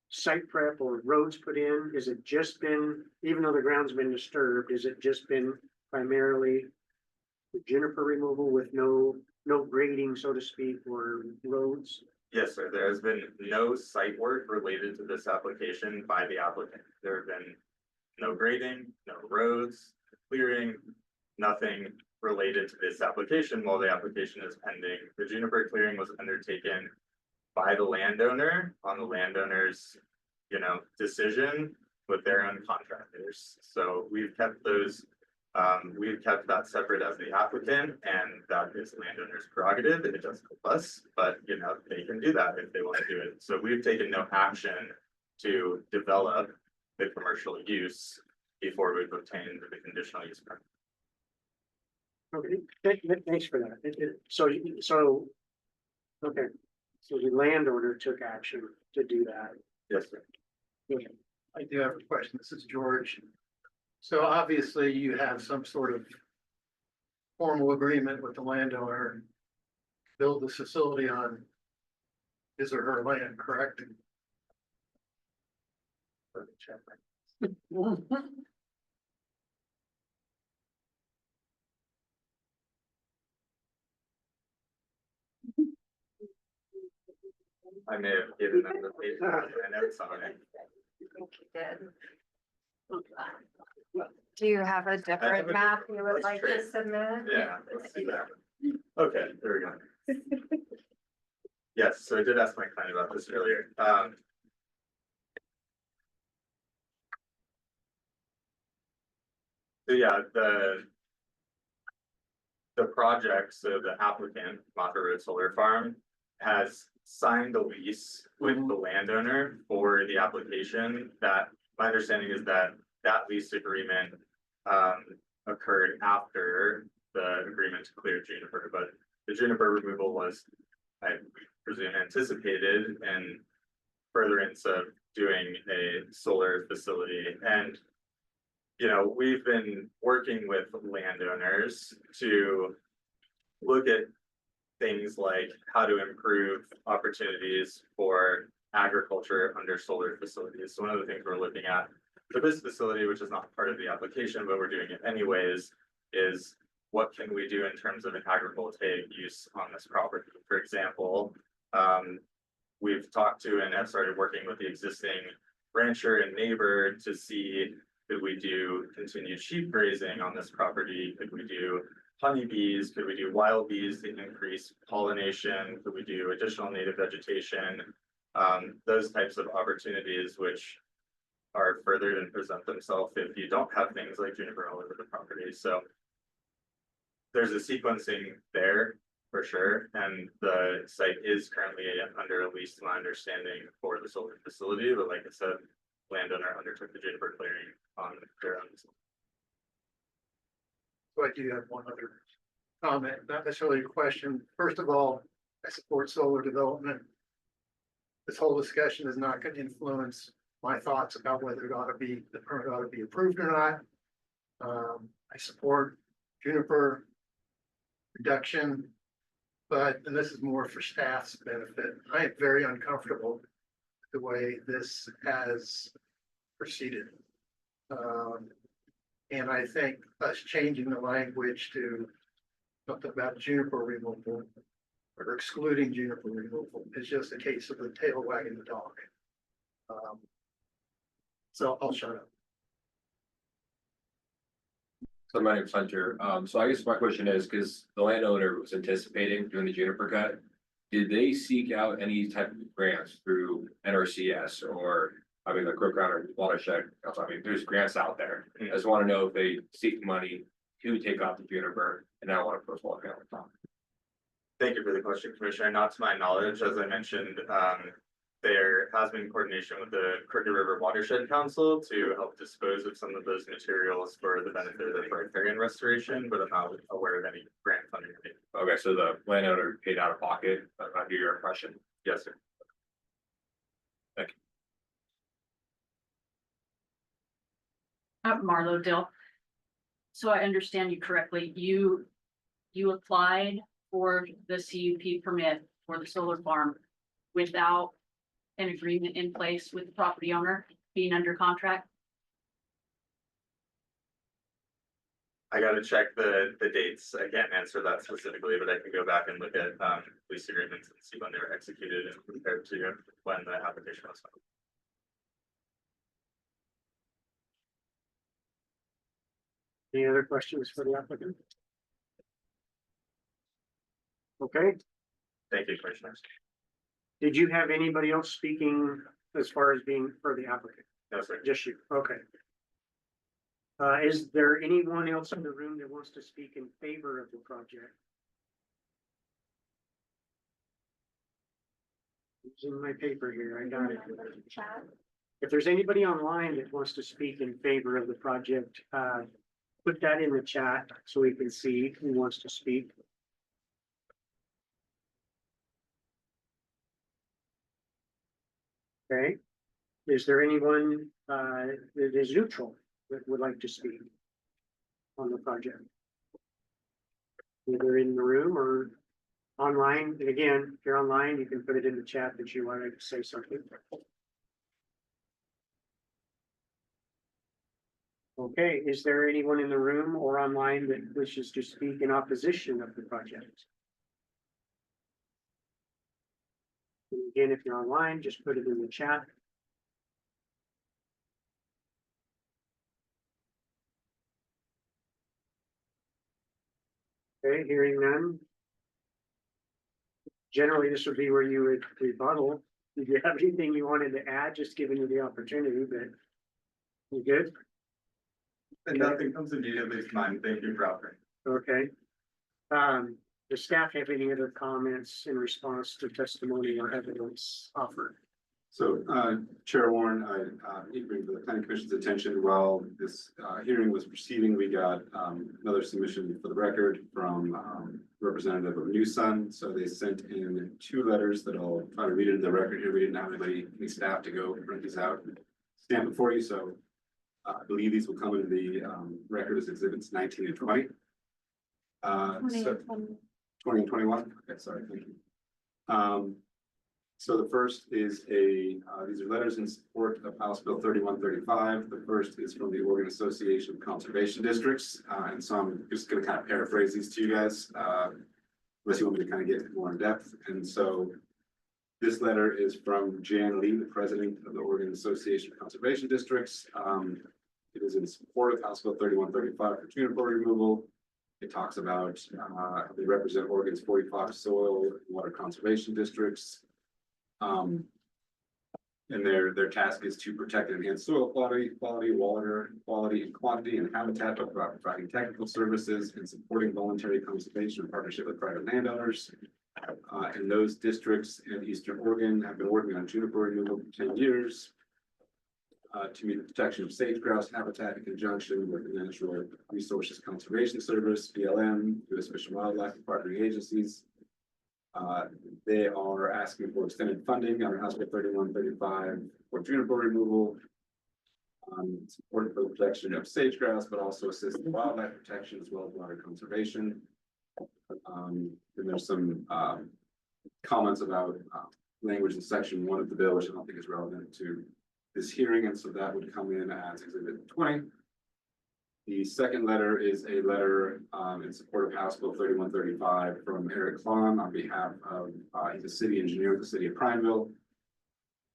site prep or roads put in? Is it just been, even though the ground's been disturbed, is it just been primarily juniper removal with no grading, so to speak, or roads? Yes, sir. There has been no site work related to this application by the applicant. There have been no grading, no roads, clearing, nothing related to this application while the application is pending. The juniper clearing was undertaken by the landowner on the landowner's, decision with their own contractors. So we've kept those, we've kept that separate as the applicant, and that is landowner's prerogative. It doesn't help us, but they can do that if they want to do it. So we've taken no action to develop the commercial use before we've obtained the conditional use permit. Okay, thanks for that. Okay, so the landowner took action to do that. Yes, sir. I do have a question. This is George. So obviously you have some sort of formal agreement with the landowner, to build this facility on his or her land, correct? I may have given them the page and notes on it. I think you did. Do you have a different map you would like to submit? Yeah, let's see that. Okay, there we go. Yes, so I did ask my client about this earlier. So yeah, the project, so the applicant, Mata Road Solar Farm, has signed a lease with the landowner for the application. That my understanding is that lease agreement occurred after the agreement to clear juniper, but the juniper removal was, I presume, anticipated in furtherance of doing a solar facility. And we've been working with landowners to look at things like how to improve opportunities for agriculture under solar facilities. So one of the things we're looking at for this facility, which is not part of the application, but we're doing it anyways, is what can we do in terms of an agrivoltaic use on this property? For example, we've talked to and have started working with the existing rancher and neighbor to see, could we do continued sheep grazing on this property? Could we do honeybees? Could we do wild bees to increase pollination? Could we do additional native vegetation? Those types of opportunities which are furthered and present themselves if you don't have things like juniper all over the property. So there's a sequencing there for sure. And the site is currently under a lease, to my understanding, for the solar facility. But like I said, landowner undertook the juniper clearing on their own. So I do have one other comment, not necessarily a question. First of all, I support solar development. This whole discussion is not going to influence my thoughts about whether it ought to be, the permit ought to be approved or not. I support juniper reduction, but, and this is more for staff's benefit, I am very uncomfortable with the way this has proceeded. And I think us changing the language to something about juniper removal or excluding juniper removal is just a case of the tail wagging the dog. So I'll shut up. So my name's Hunter. So I guess my question is, because the landowner was anticipating doing the juniper cut, did they seek out any type of grants through NRCS or, I mean, the Crook or watershed? I mean, there's grants out there. I just want to know if they seek money to take off the juniper and I want to put solar panel on top. Thank you for the question, Commissioner. Not to my knowledge, as I mentioned, there has been coordination with the Crooked River Watershed Council to help dispose of some of those materials for the benefit of the riparian restoration, but I'm not aware of any grant funding. Okay, so the landowner paid out of pocket, I hear your question. Yes, sir. Marlo Dill. So I understand you correctly, you applied for the CUP permit for the solar farm without an agreement in place with the property owner being under contract? I gotta check the dates. I can't answer that specifically, but I can go back and look at lease agreements and see when they were executed and compared to when the application was filed. Any other questions for the applicant? Okay, Thank you, Commissioners. did you have anybody else speaking as far as being for the applicant? No, sir. Just you, okay. Is there anyone else in the room that wants to speak in favor of the project? Using my paper here, I got it. If there's anybody online that wants to speak in favor of the project, put that in the chat so we can see who wants to speak. Okay, is there anyone that is neutral that would like to speak on the project? Either in the room or online, and again, if you're online, you can put it in the chat that you wanted to say something. Okay, is there anyone in the room or online that wishes to speak in opposition of the project? And again, if you're online, just put it in the chat. Okay, hearing none. Generally, this would be where you would rebuttal. Did you have anything you wanted to add, just giving you the opportunity, but you good? And nothing comes immediately to mind. Thank you for offering. Okay. Does staff have any other comments in response to testimony or evidence offered? So, Chair Warren, I need to bring to the planning commission's attention while this hearing was proceeding, we got another submission for the record from representative of New Sun. So they sent in 2 letters that I'll try to read into the record here. We didn't have any staff to go print these out and stamp it for you. So I believe these will come into the record as exhibits 19 and 20. 20 and 21. Okay, sorry, thank you. So the first is these are letters in support of House Bill 3135. The first is from the Oregon Association of Conservation Districts. And so I'm just going to kind of paraphrase these to you guys, unless you want me to kind of get more in depth. And so this letter is from Jan Lee, the president of the Oregon Association of Conservation Districts. It is in support of House Bill 3135 for juniper removal. It talks about they represent Oregon's 45 soil and water conservation districts. And their task is to protect and enhance soil quality, water quality and quantity and habitat by providing technical services and supporting voluntary conservation in partnership with private landowners. And those districts in Eastern Oregon have been working on juniper removal for 10 years. To meet the protection of sage grouse habitat in conjunction with the Natural Resources Conservation Service, BLM, U.S. Fish and Wildlife, and partnering agencies. They are asking for extended funding under House Bill 3135 for juniper removal. Support for the protection of sage grouse, but also assist in wildlife protection as well as water conservation. And there's some comments about language in section 1 of the bill, which I don't think is relevant to this hearing, and so that would come in as exhibit 20. The second letter is a letter in support of House Bill 3135 from Eric Klon on behalf of he's a city engineer with the city of Prineville.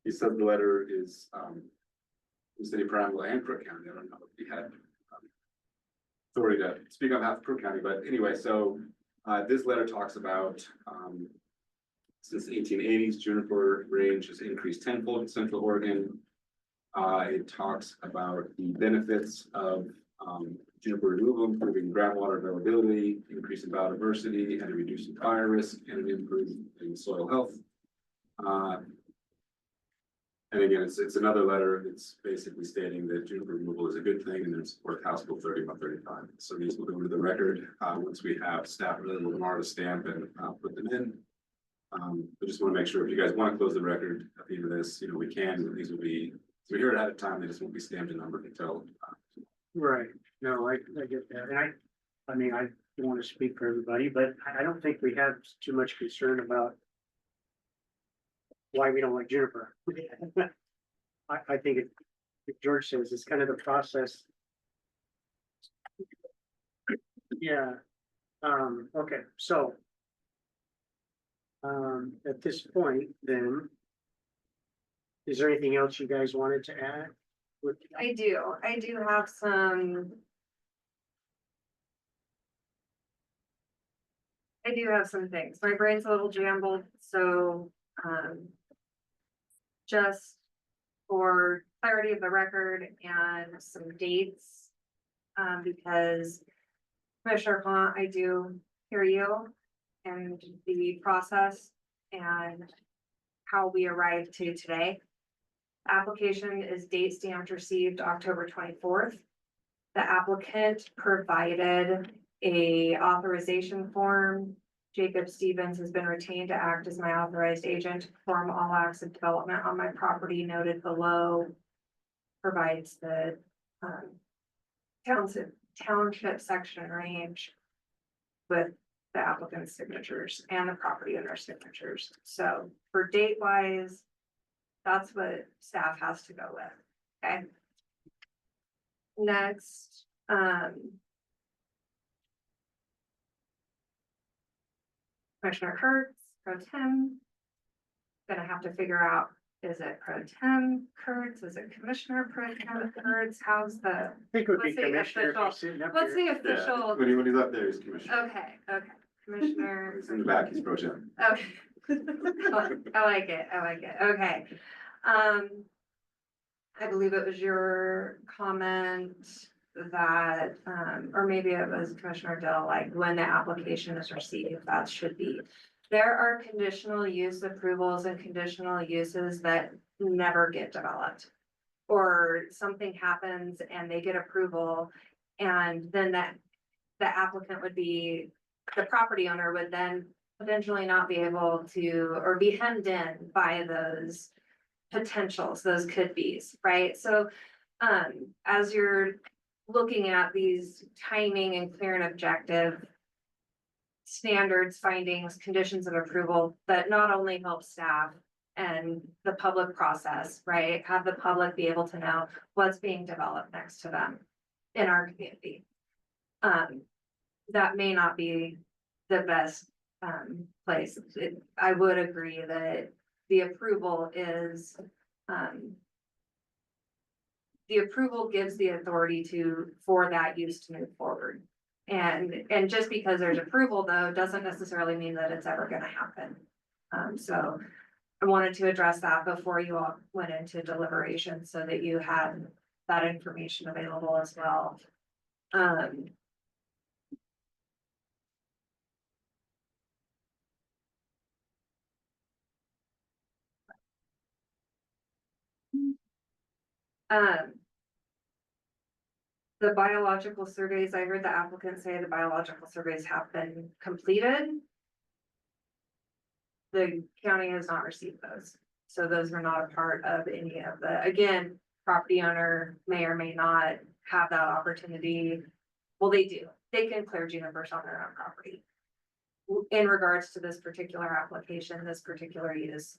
He said the letter is the city of Prineville and Crook County. I don't know if he had authority to speak on behalf of Crook County, but anyway, so this letter talks about since the 1880s, juniper range has increased tenfold in Central Oregon. It talks about the benefits of juniper removal, improving groundwater availability, increasing biodiversity, and reducing fire risk, and improving soil health. And again, it's another letter that's basically stating that juniper removal is a good thing and there's support of House Bill 3135. So these will go to the record once we have staff available tomorrow to stamp and put them in. I just want to make sure if you guys want to close the record at the end of this, you know, we can. These will be, so we hear it ahead of time. They just won't be stamped and numbered until. Right, no, I get that, and I mean, I don't want to speak for everybody, but I don't think we have too much concern about why we don't like juniper. I think if George says, it's kind of the process. Yeah, okay, so. At this point, then. Is there anything else you guys wanted to add? I do have some. I do have some things. My brain's a little jumbled, so, just for clarity of the record and some dates, because Commissioner Plant, I do hear you and the process and how we arrived to today. Application is date stamped received October 24th. The applicant provided a authorization form. Jacob Stevens has been retained to act as my authorized agent to perform all acts of development on my property noted below. Provides the township section range with the applicant's signatures and the property owner's signatures. So for date wise, that's what staff has to go with, okay? Next, Commissioner Kurtz, Pro Tem. Gonna have to figure out, is it Pro Tem Kurtz, is it Commissioner Pro Tem Kurtz, how's the, I think it would be What's the commissioner if official- he's sitting up what's here. the official? When he's up there, he's commissioner. Okay, Commissioner. He's in the back, he's pro tem. Okay. I like it, okay. I believe it was your comment that, or maybe it was Commissioner Dill, like when the application is received, that should be. There are conditional use approvals and conditional uses that never get developed. Or something happens and they get approval and then the applicant would be, the property owner would then potentially not be able to, or be hemmed in by those potentials, those could be's, right? So, as you're looking at these timing and clear and objective standards, findings, conditions of approval, that not only help staff and the public process, right? Have the public be able to know what's being developed next to them in our community. That may not be the best place. I would agree that the approval is, the approval gives the authority for that use to move forward. And just because there's approval though, doesn't necessarily mean that it's ever gonna happen. So I wanted to address that before you all went into deliberation so that you had that information available as well. The biological surveys, I heard the applicant say the biological surveys have been completed. the county has not received those. So those are not a part of any of the, again, property owner may or may not have that opportunity. Well, they do, they can clear junipers on their own property. In regards to this particular application, this particular use,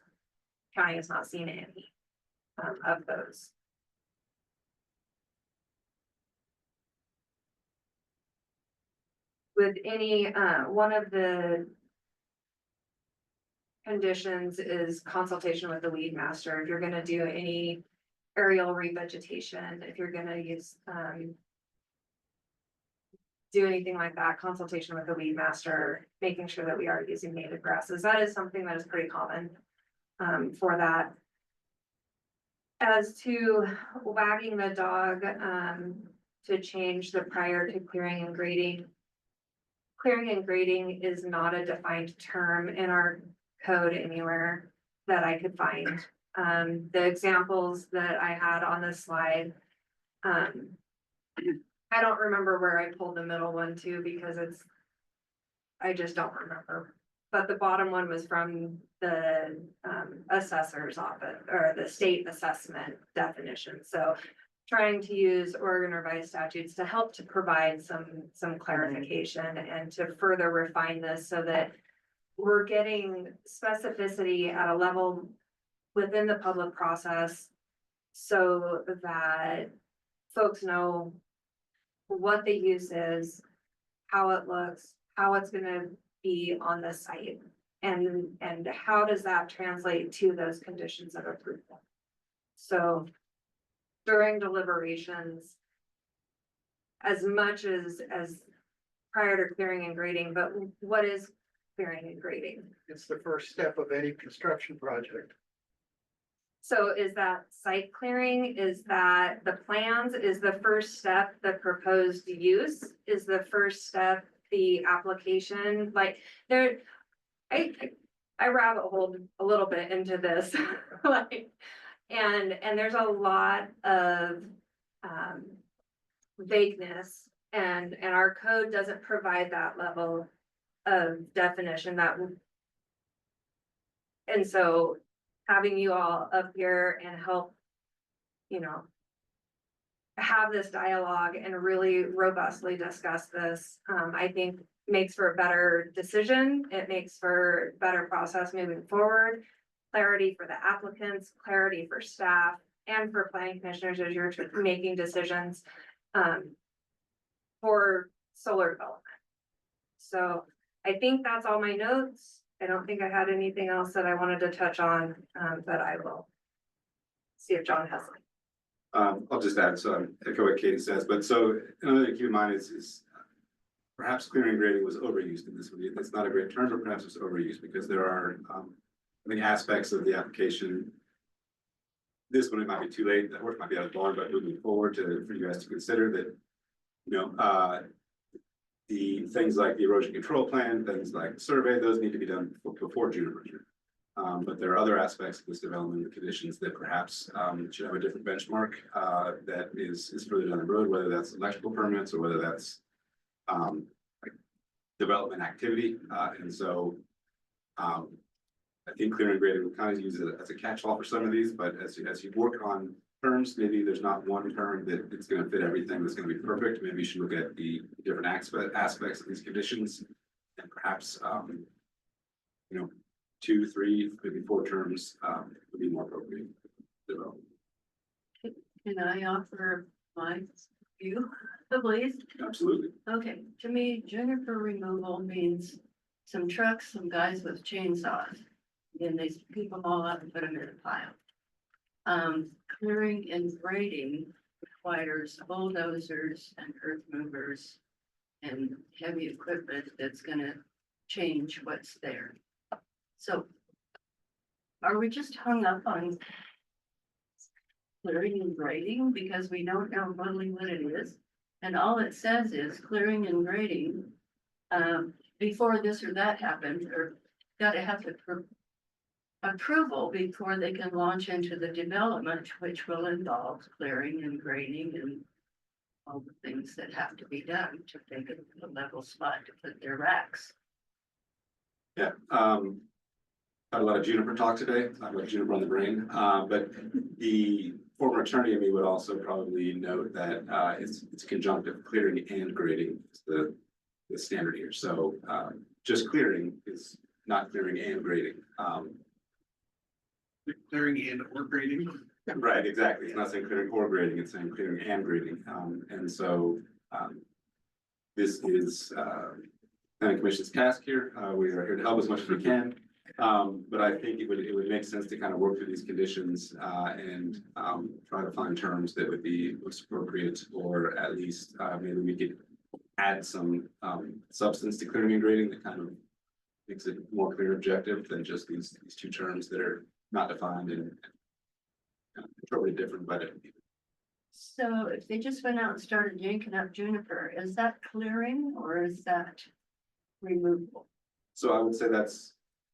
county has not seen any of those. With any, one of the conditions is consultation with the weed master. If you're gonna do any aerial revegetation, if you're gonna use, do anything like that, consultation with the weed master, making sure that we are using native grasses. That is something that is pretty common, for that. As to wagging the dog, to change the prior to clearing and grading. Clearing and grading is not a defined term in our code anywhere that I could find. The examples that I had on this slide, I don't remember where I pulled the middle one to because I just don't remember. But the bottom one was from the assessor's office or the state assessment definition. So trying to use Oregon revised statutes to help to provide some clarification and to further refine this so that we're getting specificity at a level within the public process so that folks know what the use is, how it looks, how it's gonna be on the site, and how does that translate to those conditions of approval. So during deliberations, as much as prior to clearing and grading, but what is clearing and grading? It's the first step of any construction project. So is that site clearing? Is that the plans? Is the first step the proposed use? Is the first step the application? Like there, I rabbit holed a little bit into this, like, and there's a lot of vagueness, and our code doesn't provide that level of definition and so having you all up here and help, have this dialogue and really robustly discuss this, I think makes for a better decision. It makes for better process moving forward, clarity for the applicants, clarity for staff, and for planning commissioners as you're making decisions for solar development. So I think that's all my notes. I don't think I had anything else that I wanted to touch on, but I will see if John has something. I'll just add, so I echo what Katie says, but so another thing to keep in mind is perhaps clearing and grading was overused in this one. It's not a great term, but perhaps it's overused because there are, I think, aspects of the application. This one, it might be too late, the horse might be out of the barn, but moving forward for you guys to consider that, the things like the erosion control plan, things like survey, those need to be done before juniper. But there are other aspects of this development conditions that perhaps should have a different benchmark that is further down the road, whether that's electrical permits or whether that's like development activity. And so I think clearing and grading will kind of use it as a catch-all for some of these, but as you work on terms, maybe there's not one term that it's going to fit everything that's going to be perfect. Maybe you should look at the different aspects of these conditions and perhaps 2, 3, maybe 4 terms would be more appropriate. Can I offer my view, please? Absolutely. Okay, to me, juniper removal means some trucks, some guys with chainsaws. Then they scoop them all up and put them in a pile. Clearing and grading requires bulldozers and earth movers and heavy equipment that's gonna change what's there. So are we just hung up on clearing and grading because we don't know really what it is? And all it says is clearing and grading, before this or that happened, or gotta have the approval before they can launch into the development, which will involve clearing and grading and all the things that have to be done to make it a level spot to put their racks. Yeah. had a lot of juniper talk today, I've got juniper on the brain, but the former attorney of me would also probably note that, it's conjunctive, clearing and grading is the standard here, so, just clearing is not clearing and grading. Clearing and or grading. Right, exactly. It's not saying clearing or grading, it's saying clearing and grading. And so, this is, planning commission's task here. We are here to help as much as we can. But I think it would make sense to kind of work through these conditions, and, try to find terms that would be most appropriate, or at least, maybe we could add some, substance to clearing and grading that kind of makes it more clear objective than just these two terms that are not defined and totally different, but So if they just went out and started yanking up juniper, is that clearing or is that removal? so I would say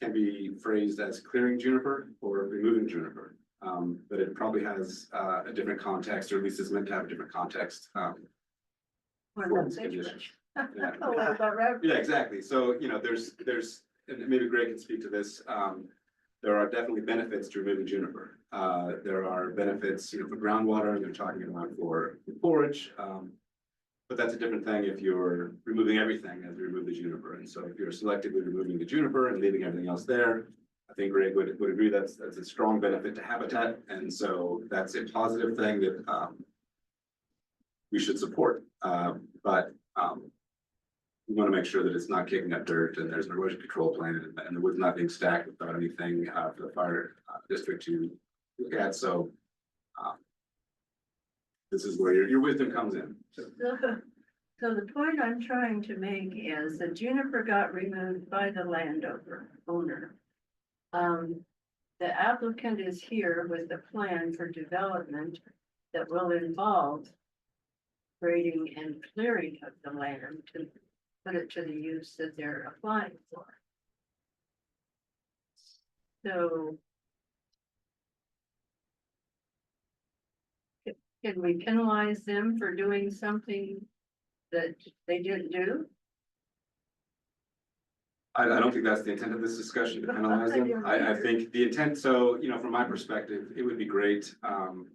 can be phrased as clearing juniper or removing juniper. But it probably has a different context, or at least is meant to have a different context. Or For not this condition. sagebrush? Oh, what about red? Yeah, exactly. So, there's, and maybe Greg can speak to this. There are definitely benefits to removing juniper. There are benefits, for groundwater, and they're talking about for forage. But that's a different thing if you're removing everything as you remove the juniper. And so if you're selectively removing the juniper and leaving everything else there, I think Greg would agree that's a strong benefit to habitat. And so that's a positive thing that we should support. But we want to make sure that it's not kicking up dirt and there's an erosion control plan, and the wood's not being stacked without anything for the fire district to look at. So this is where your wisdom comes in. So the point I'm trying to make is that juniper got removed by the owner. The applicant is here with a plan for development that will involve grading and clearing of the land to put it to the use that they're applying for. So can we penalize them for doing something that they didn't do? I don't think that's the intent of this discussion, to penalize them. I think the intent, so, from my perspective, it would be great to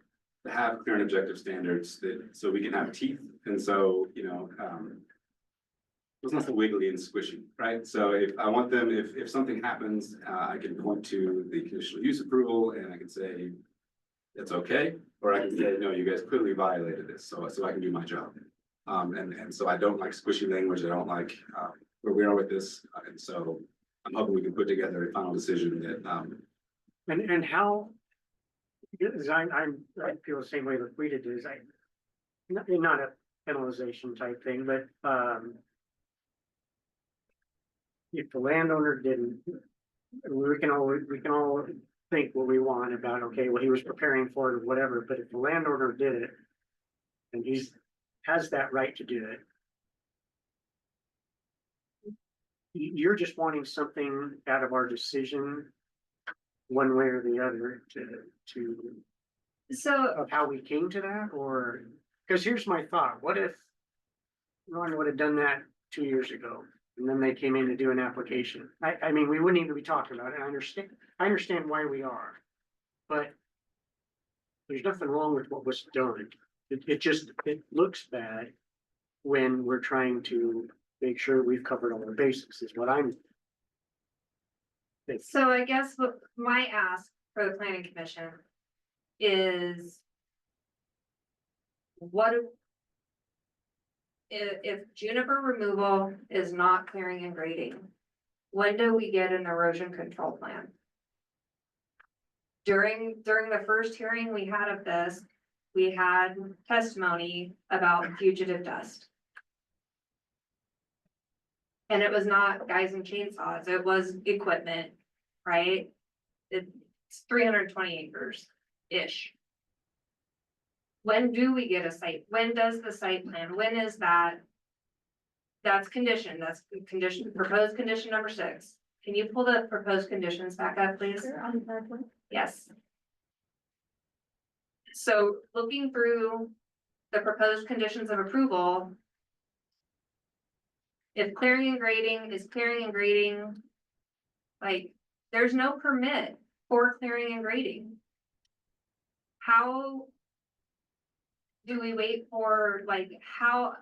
have clear and objective standards so we can have teeth. And so, there's nothing wiggly and squishy, right? So if something happens, I can point to the conditional use approval and I can say, it's okay, or I can say, no, you guys clearly violated this, so I can do my job. And so I don't like squishy language, I don't like where we are with this, and so I'm hoping we can put together a final decision that, And how, because I feel the same way that we did, is not a penalization type thing, but, if the landowner didn't, we can all think what we want about, okay, well, he was preparing for it or whatever, but if the landowner did it, and has that right to do it, you're just wanting something out of our decision, one way or the other, So of how we came to that, or, because here's my thought, what if Ron would have done that 2 years ago, and then they came in to do an application? I mean, we wouldn't even be talking about it. I understand why we are, but there's nothing wrong with what was done. It looks bad when we're trying to make sure we've covered all our bases, is what I'm thinking. So I guess what my ask for the planning commission is. If juniper removal is not clearing and grading, when do we get an erosion control plan? During the first hearing we had of this, we had testimony about fugitive dust. And it was not guys and chainsaws, it was equipment, right? It's 320 acres-ish. When do we get a site? When does the site plan? When is that? That's condition, that's condition, proposed condition number 6. Can you pull the proposed conditions back up, please? Yes. So looking through the proposed conditions of approval. If clearing and grading is clearing and grading, like there's no permit for clearing and grading. How do we wait for, like, how,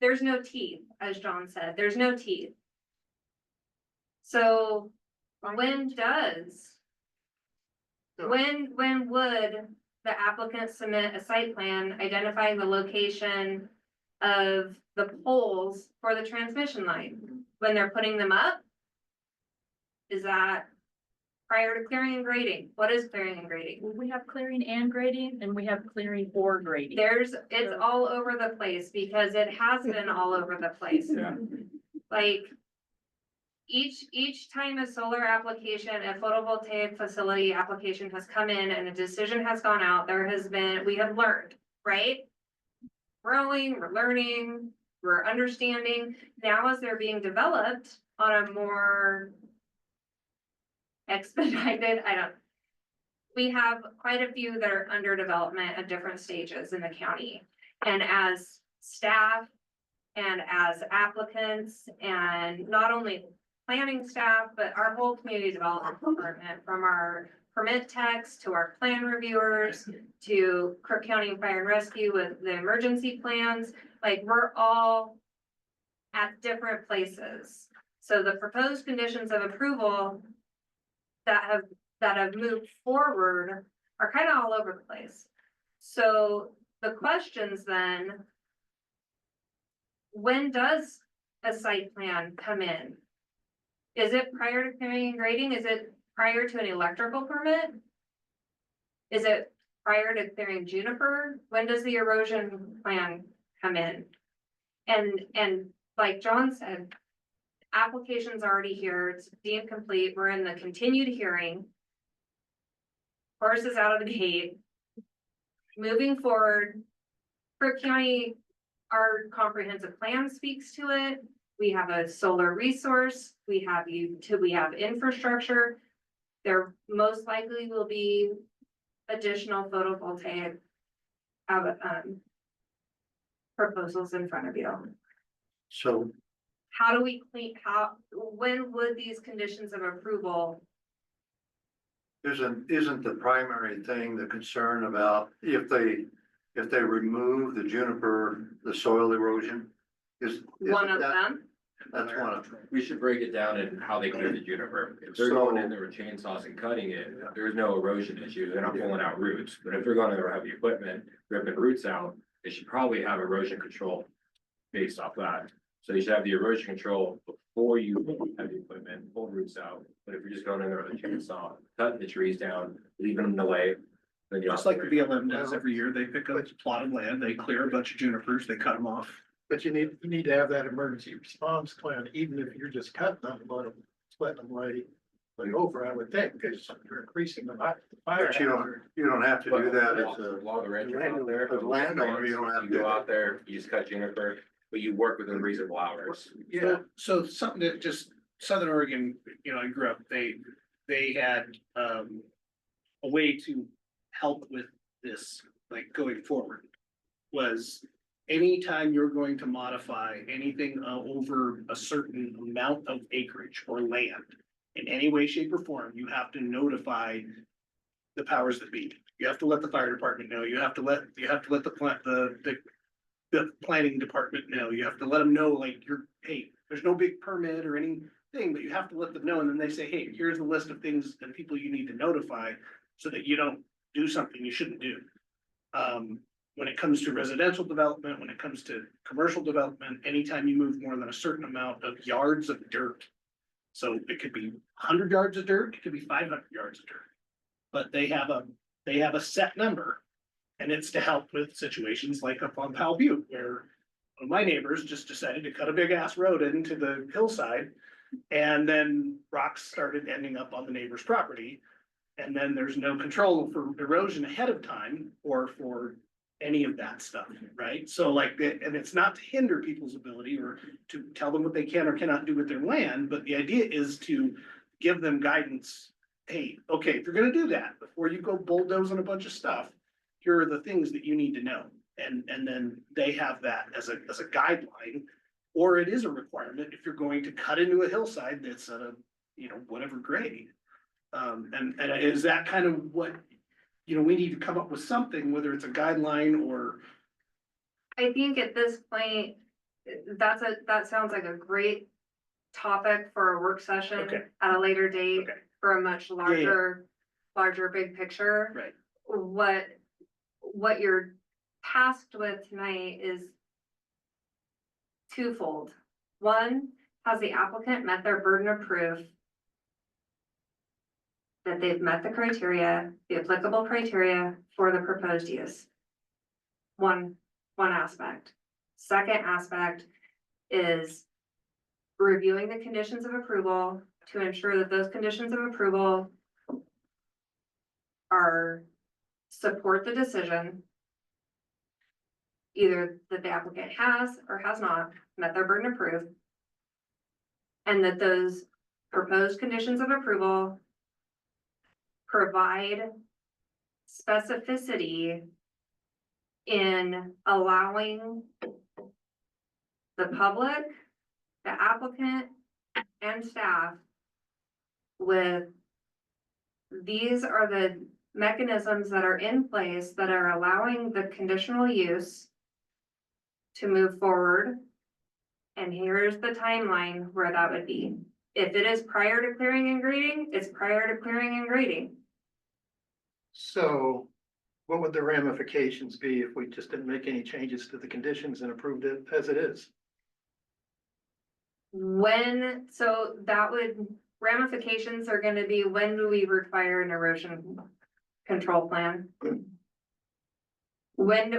there's no teeth, as John said, there's no teeth. So when would the applicant submit a site plan identifying the location of the poles for the transmission line? When they're putting them up? Is that prior to clearing and grading? What is clearing and grading? Well, we have clearing and grading, and we have clearing or grading. It's all over the place because it has been all over the place. Yeah. Like, each time a solar application, a photovoltaic facility application has come in and a decision has gone out, we have learned, right? Growing, we're learning, we're understanding. Now as they're being developed on a more expedited, we have quite a few that are under development at different stages in the county. And as staff and as applicants, and not only planning staff, but our whole community development department, from our permit techs to our plan reviewers to Crook County Fire and Rescue with the emergency plans, like, we're all at different places. So the proposed conditions of approval that have moved forward are kind of all over the place. So the questions then, when does a site plan come in? Is it prior to clearing and grading? Is it prior to an electrical permit? Is it prior to clearing juniper? When does the erosion plan come in? And like John said, application's already here, it's deemed complete, we're in the continued hearing. Horse is out of the gate. Moving forward, Crook County, our comprehensive plan speaks to it. We have a solar resource, we have infrastructure. There most likely will be additional photovoltaic proposals in front of you. So How do we when would these conditions of approval? isn't the primary thing the concern about if they remove the juniper, the soil erosion? Isn't One of that- them? That's one of them. We should break it down in how they clear the juniper. If they're going in there with chainsaws and cutting it, there's no erosion issue. They're not pulling out roots. But if they're going there with heavy equipment, ripping roots out, they should probably have erosion control based off that. So you should have the erosion control before you have the equipment, pull roots out. But if you're just going in there with a chainsaw, cutting the trees down, leaving them in the way, then you Just like the BLM does every year, they pick up a plot of land, they clear a bunch of junipers, they cut them off. But you need to have that emergency response plan, even if you're just cutting them, letting them lay over, I would think, because you're increasing the fire. But you don't have to do that as a Law the ranchers out there. as a landowner, you don't have to You do go that. out there, you just cut juniper, but you work within reasonable hours. Yeah, so something that just, Southern Oregon, I grew up, they had, a way to help with this, like, going forward. Was anytime you're going to modify anything over a certain amount of acreage or land. In any way, shape, or form, you have to notify the powers that be. You have to let the fire department know, you have to let the planning department know, you have to let them know, like, hey, there's no big permit or anything, but you have to let them know, and then they say, hey, here's a list of things and people you need to notify so that you don't do something you shouldn't do. When it comes to residential development, when it comes to commercial development, anytime you move more than a certain amount of yards of dirt. So it could be 100 yards of dirt, it could be 500 yards of dirt. But they have a set number. And it's to help with situations like up on Powell Butte, where one of my neighbors just decided to cut a big ass road into the hillside. And then rocks started ending up on the neighbor's property. And then there's no control for erosion ahead of time or for any of that stuff, right? So like, and it's not to hinder people's ability or to tell them what they can or cannot do with their land, but the idea is to give them guidance. Hey, okay, if you're gonna do that, before you go bulldozing a bunch of stuff, here are the things that you need to know. And then they have that as a guideline, or it is a requirement if you're going to cut into a hillside that's at a, whatever grade. And is that kind of what, we need to come up with something, whether it's a guideline or. I think at this point, that sounds like a great topic for a work session Okay. at a later date Okay. for a much larger big picture. Right. What you're tasked with tonight is twofold. One, has the applicant met their burden of proof that they've met the criteria, the applicable criteria for the proposed use? One aspect. Second aspect is reviewing the conditions of approval to ensure that those conditions of approval support the decision, either that the applicant has or has not met their burden of proof, and that those proposed conditions of approval provide specificity in allowing the public, the applicant, and staff with, these are the mechanisms that are in place that are allowing the conditional use to move forward. And here's the timeline where that would be. If it is prior to clearing and grading, it's prior to clearing and grading. So what would the ramifications be if we just didn't make any changes to the conditions and approved it as it is? Ramifications are gonna be, when do we require an erosion control plan? When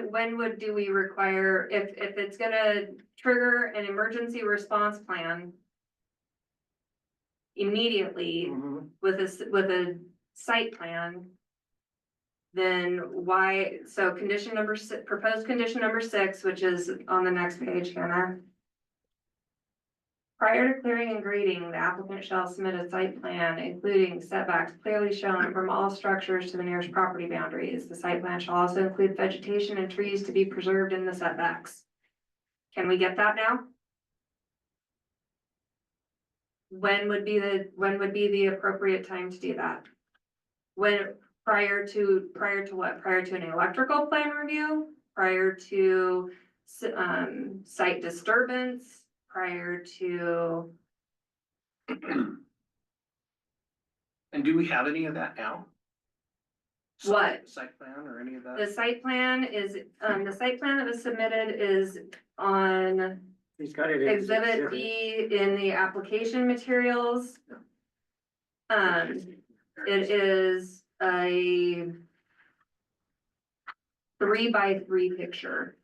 do we require, if it's gonna trigger an emergency response plan immediately with a site plan, then why, so condition number six, proposed condition number 6, which is on the next page, Hannah. Prior to clearing and grading, the applicant shall submit a site plan, including setbacks clearly shown from all structures to the nearest property boundaries. The site plan shall also include vegetation and trees to be preserved in the setbacks. Can we get that now? When would be the appropriate time to do that? When, prior to what? Prior to an electrical plan review? Prior to site disturbance? Prior to, And do we have any of that now? What? Site plan or any of the that? site plan is, the site plan that was submitted is on He's got it. in his Exhibit B in the application materials. It is a 3x3 picture.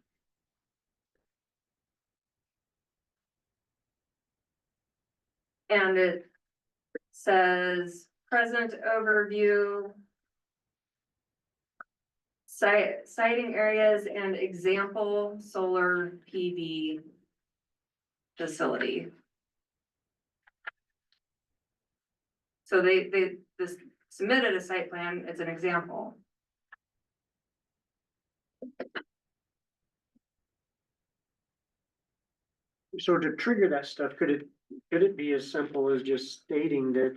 And it says present overview, siting areas and example solar PV facility. So they submitted a site plan, it's an example. So to trigger that stuff, could it be as simple as just stating that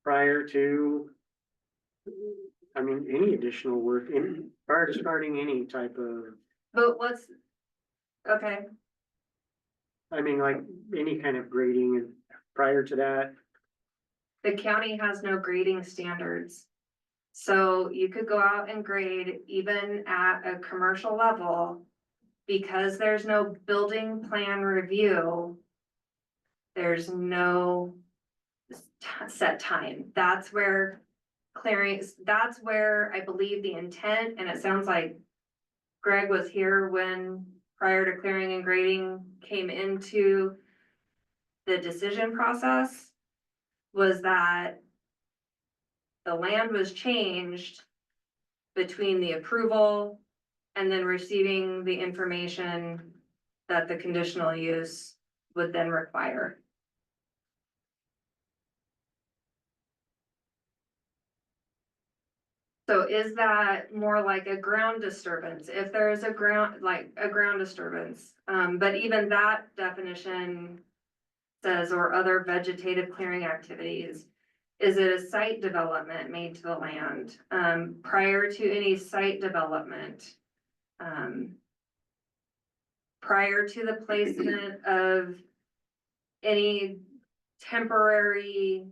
prior to, I mean, any additional work, prior to starting any type of, But okay, I mean, like any kind of grading and prior to that, the county has no grading standards. So you could go out and grade even at a commercial level. Because there's no building plan review, there's no set time. That's where that's where I believe the intent, and it sounds like Greg was here when prior to clearing and grading came into the decision process, was that the land was changed between the approval and then receiving the information that the conditional use would then require. So is that more like a ground disturbance? If there is a ground disturbance, but even that definition says, or other vegetative clearing activities. is it a site development made to the land? Prior to any site development, prior to the placement of any temporary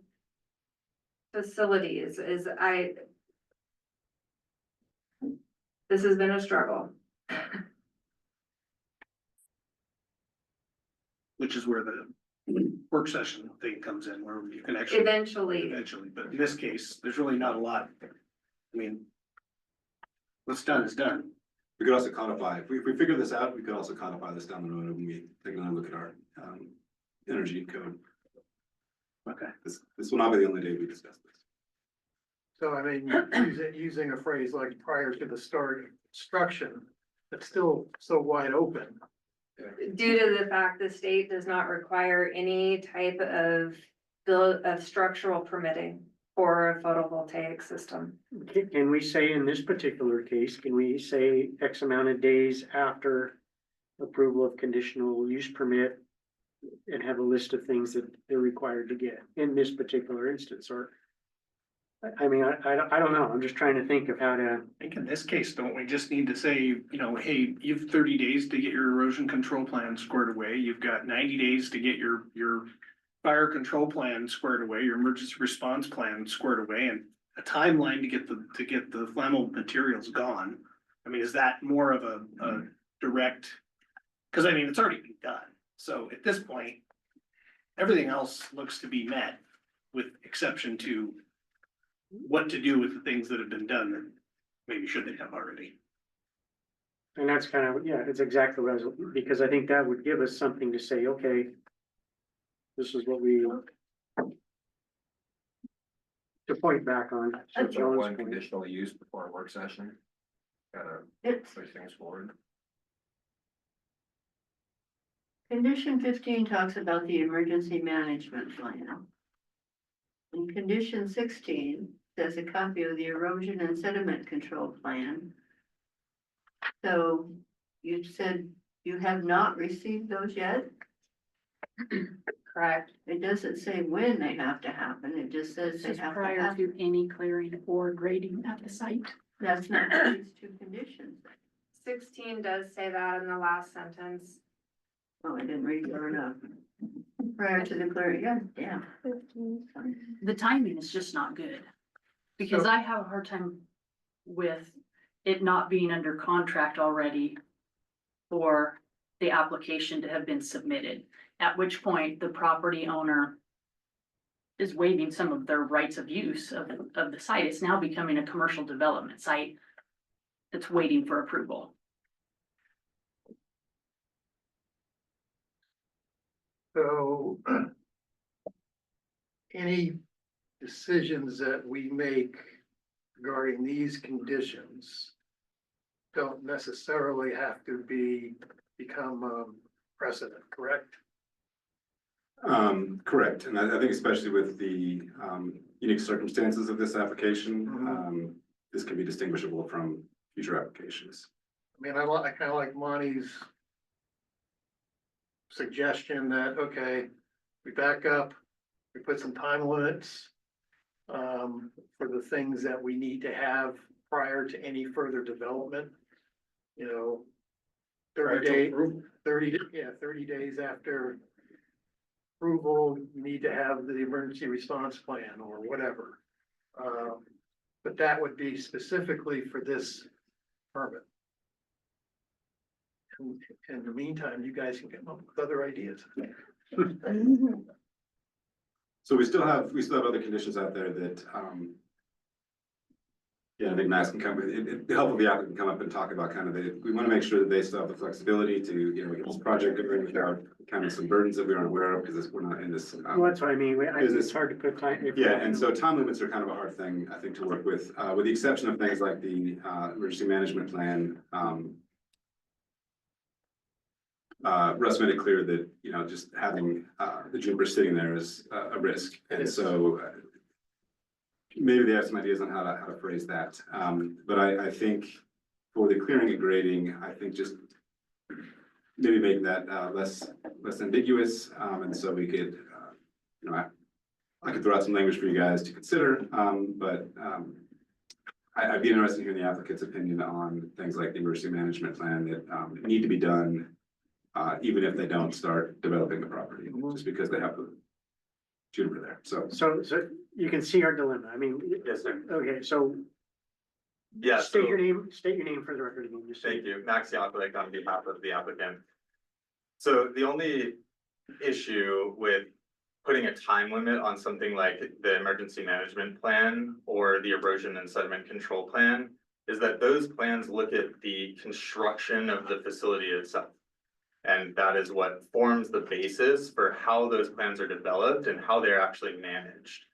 facilities this has been a struggle. Which is where the work session thing comes in, where you can actually. Eventually, But in this case, there's really not a lot. I mean, what's done is done. We could also codify, if we figure this out, we could also codify this down the road when we take another look at our, energy code. Okay. This will not be the only day we discuss this. So I mean, using a phrase like prior to the start of construction, it's still so wide open. due to the fact the state does not require any type of structural permitting for a photovoltaic system. Can we say in this particular case, can we say X amount of days after approval of conditional use permit? And have a list of things that they're required to get in this particular instance, or? I mean, I don't know, I'm just trying to think of how to. I think in this case, don't we just need to say, you know, hey, you've 30 days to get your erosion control plan squared away. You've got 90 days to get your fire control plan squared away, your emergency response plan squared away, and a timeline to get the flammable materials gone. I mean, is that more of a direct? Because I mean, it's already been done. So at this point, everything else looks to be met, with exception to what to do with the things that have been done that maybe shouldn't have already. And that's kind of, yeah, it's exactly what I was, because I think that would give us something to say, okay. This is what we. To point back on. to So Joan's one point. conditional use before a work session. Kind of It's, push things forward. condition 15 talks about the emergency management plan. And condition 16 says a copy of the erosion and sediment control plan. So you said you have not received those yet? Correct. It doesn't say when they have to happen, it just says This they is have to prior happen. to any clearing or grading at the site. That's not these two conditions. 16 does say that in the last sentence. Oh, I didn't read it enough. Prior to the clearing, yeah. The timing is just not good. Because So- I have a hard time with it not being under contract already for the application to have been submitted, at which point the property owner is waiving some of their rights of use of the site. It's now becoming a commercial development site that's waiting for approval. So any decisions that we make regarding these conditions don't necessarily have to become precedent, correct? Correct, and I think especially with the, unique circumstances of this application, Mhm. this can be distinguishable from future applications. I mean, I kind of like Monty's suggestion that, okay, we back up, we put some time limits for the things that we need to have prior to any further development. You know, 30 days after approval, you need to have the emergency response plan or whatever. But that would be specifically for this permit. And in the meantime, you guys can come up with other ideas. So we still have other conditions out there that, yeah, I think Max can come, it'd be helpful if the applicant can come up and talk about kind of we want to make sure that they still have the flexibility to, you know, get this project going without kind of some burdens that we aren't aware of, because we're not in this. Well, that's what I mean, Business. it's hard to put time. Yeah, and so time limits are kind of a hard thing, I think, to work with the exception of things like the, emergency management plan. Russ made it clear that, you know, just having, the juniper sitting there is a risk, and so maybe they have some ideas on how to phrase that, but I think for the clearing and grading, I think just maybe make that, less ambiguous, and so we could, you know, I could throw out some language for you guys to consider, but I'd be interested in hearing the applicant's opinion on things like the emergency management plan that need to be done. Even if they don't start developing the property, just because they have the juniper there, so. So you can see our dilemma. I mean, Yes, sir. okay, so Yeah, so, state your name for the record again. Just thank you, Max Yankovic on behalf of the applicant. So the only issue with putting a time limit on something like the emergency management plan or the erosion and sediment control plan is that those plans look at the construction of the facility itself. And that is what forms the basis for how those plans are developed and how they're actually managed.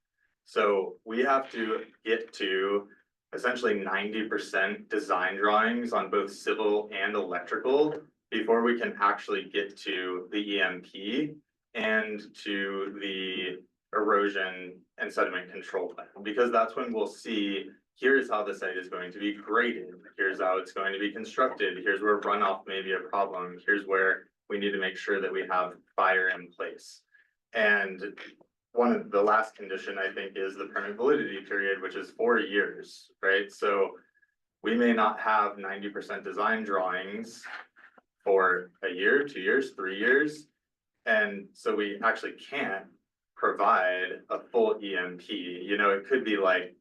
So we have to get to essentially 90% design drawings on both civil and electrical before we can actually get to the EMP and to the erosion and sediment control plan, because that's when we'll see, here's how the site is going to be graded, here's how it's going to be constructed, here's where runoff may be a problem, here's where we need to make sure that we have fire in place. And one of the last condition, I think, is the permit validity period, which is 4 years, right? So we may not have 90% design drawings for a year, 2 years, 3 years. And so we actually can't provide a full EMP. You know, it could be like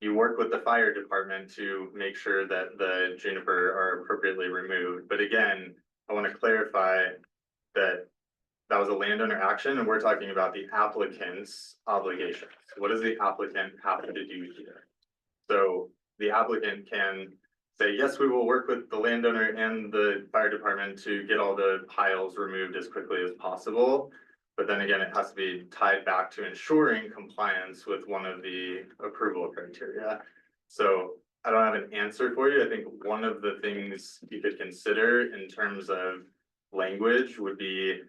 you work with the fire department to make sure that the juniper are appropriately removed. But again, I want to clarify that that was a landowner action and we're talking about the applicant's obligations. What does the applicant have to do here? So the applicant can say, yes, we will work with the landowner and the fire department to get all the piles removed as quickly as possible. But then again, it has to be tied back to ensuring compliance with one of the approval criteria. So I don't have an answer for you. I think one of the things you could consider in terms of language would be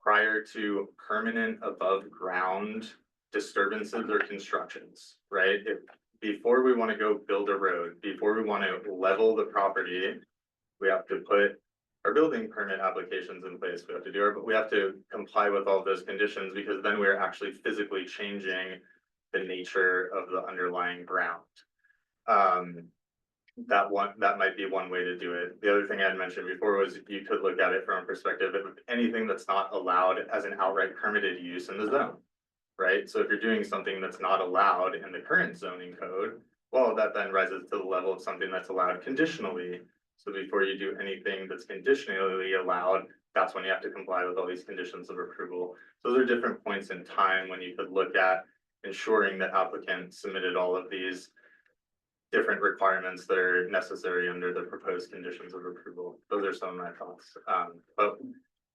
prior to permanent above ground disturbances or constructions, right? If before we want to go build a road, before we want to level the property, we have to put our building permit applications in place. We have to comply with all those conditions, because then we're actually physically changing the nature of the underlying ground. That might be one way to do it. The other thing I had mentioned before was you could look at it from a perspective of anything that's not allowed as an outright permitted use in the zone. Right, so if you're doing something that's not allowed in the current zoning code, well, that then rises to the level of something that's allowed conditionally. So before you do anything that's conditionally allowed, that's when you have to comply with all these conditions of approval. Those are different points in time when you could look at ensuring that applicants submitted all of these different requirements that are necessary under the proposed conditions of approval. Those are some of my thoughts. But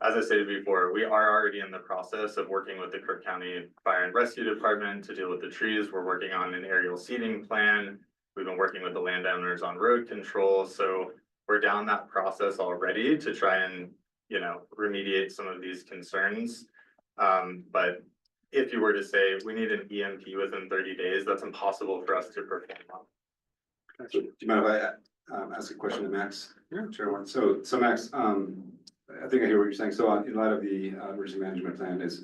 as I stated before, we are already in the process of working with the Crook County Fire and Rescue Department to deal with the trees. We're working on an aerial seeding plan. We've been working with the landowners on road control. So we're down that process already to try and, you know, remediate some of these concerns. But if you were to say we need an EMP within 30 days, that's impossible for us to perform on. So, do you mind if I ask a question to Max? Yeah. Sure. So Max, I think I hear what you're saying. So in light of the emergency management plan, as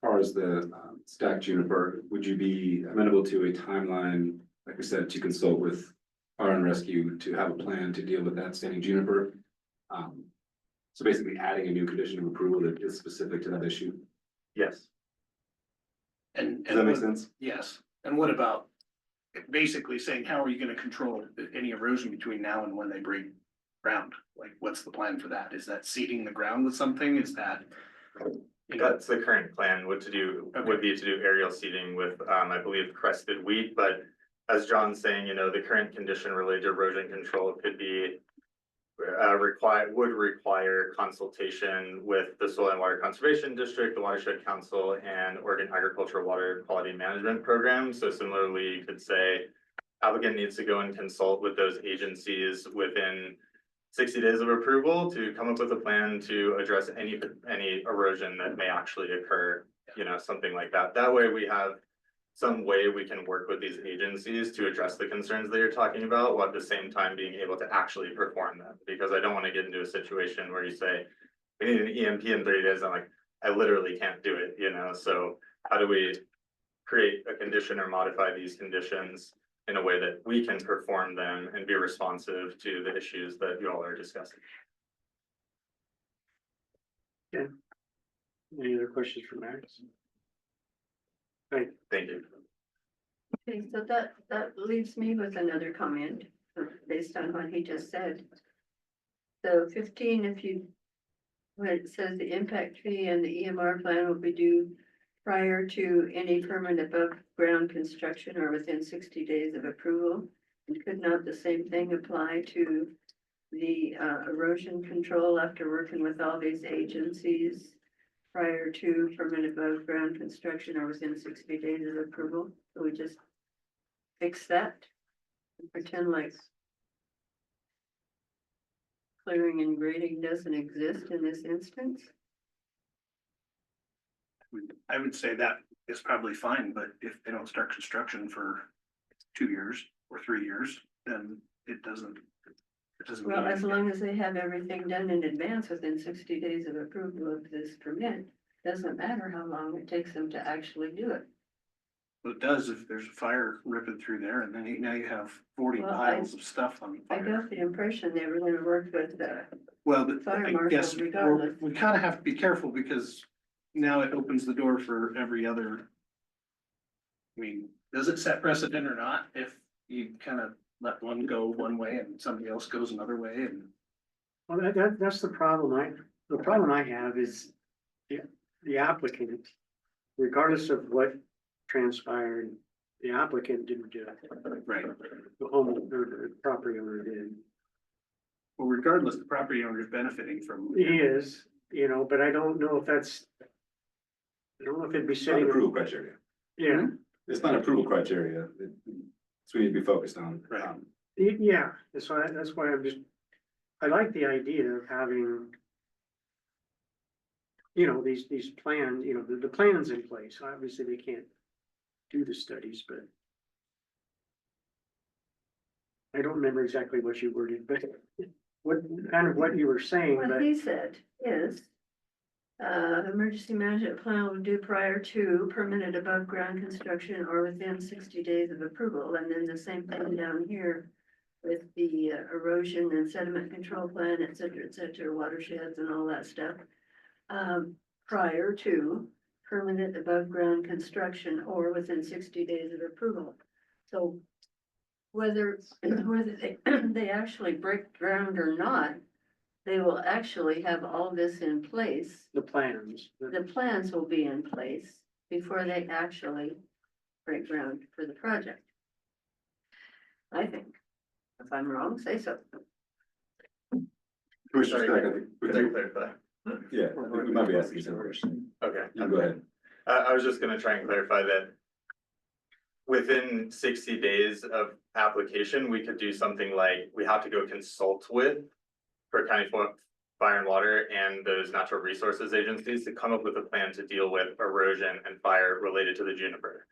far as the stacked juniper, would you be amenable to a timeline, like we said, to consult with fire and rescue to have a plan to deal with that standing juniper? So basically adding a new condition of approval that is specific to that issue. Yes. And Does that make sense? yes, and what about basically saying, how are you gonna control any erosion between now and when they break ground? Like, what's the plan for that? Is that seeding the ground with something? Is that? You know, That's the current plan, would be to do aerial seeding with, I believe, crested wheat, but as John's saying, you know, the current condition related to erosion control could be would require consultation with the Soil and Water Conservation District, the Watershed Council, and Oregon Agricultural Water Quality Management Program. So similarly, you could say applicant needs to go and consult with those agencies within 60 days of approval to come up with a plan to address any erosion that may actually occur, you know, something like that. That way we have some way we can work with these agencies to address the concerns that you're talking about, while at the same time being able to actually perform them. Because I don't want to get into a situation where you say, we need an EMP in 30 days. I'm like, I literally can't do it, you know? So how do we create a condition or modify these conditions in a way that we can perform them and be responsive to the issues that you all are discussing? Any other questions for Max? Right, Thank you. Okay, so that leaves me with another comment based on what he just said. So 15, when it says the impact fee and the EMR plan will be due prior to any permanent above ground construction or within 60 days of approval. And could not the same thing apply to the erosion control after working with all these agencies prior to permanent above ground construction or within 60 days of approval? So we just fix that and pretend like clearing and grading doesn't exist in this instance? I would say that is probably fine, but if they don't start construction for 2 years or 3 years, then it doesn't. Well, mean as anything. long as they have everything done in advance within 60 days of approval of this permit, doesn't matter how long it takes them to actually do it. Well, it does if there's a fire ripping through there and then now you have 40 Well, piles of stuff on I fire. got the impression they were gonna work with Well, but fire I marshal guess regardless. we kind of have to be careful because now it opens the door for every other. I mean, does it set precedent or not if you kind of let one go one way and somebody else goes another way and. well, that's the problem I have is the applicant, regardless of what transpired, the applicant didn't do it. Right. The home, or the property owner did. Well, regardless, the property owner is benefiting from. He is, but I don't know if that's, I don't know if it'd be It's not sitting, approval criteria. yeah, It's not approval criteria. It's what we need to be focused on. Right. yeah, that's why I like the idea of having these plans, the plans in place. Obviously, they can't do the studies, but I don't remember exactly what you worded, but what you were saying, What but he said is, emergency management plan will do prior to permanent above ground construction or within 60 days of approval. And then the same thing down here with the erosion and sediment control plan, et cetera, watersheds and all that stuff. Prior to permanent above ground construction or within 60 days of approval. So whether they actually break ground or not, they will actually have all this in place. the plans. The plans will be in place before they actually break ground for the project. I think. If I'm wrong, say so. Commissioner Scott, Could I clarify? yeah, we might be asking some questions. Okay. You go ahead. I was just gonna try and clarify that within 60 days of application, we could do something like, we have to go consult with Crook County Fire and Water and those natural resources agencies to come up with a plan to deal with erosion and fire related to the juniper.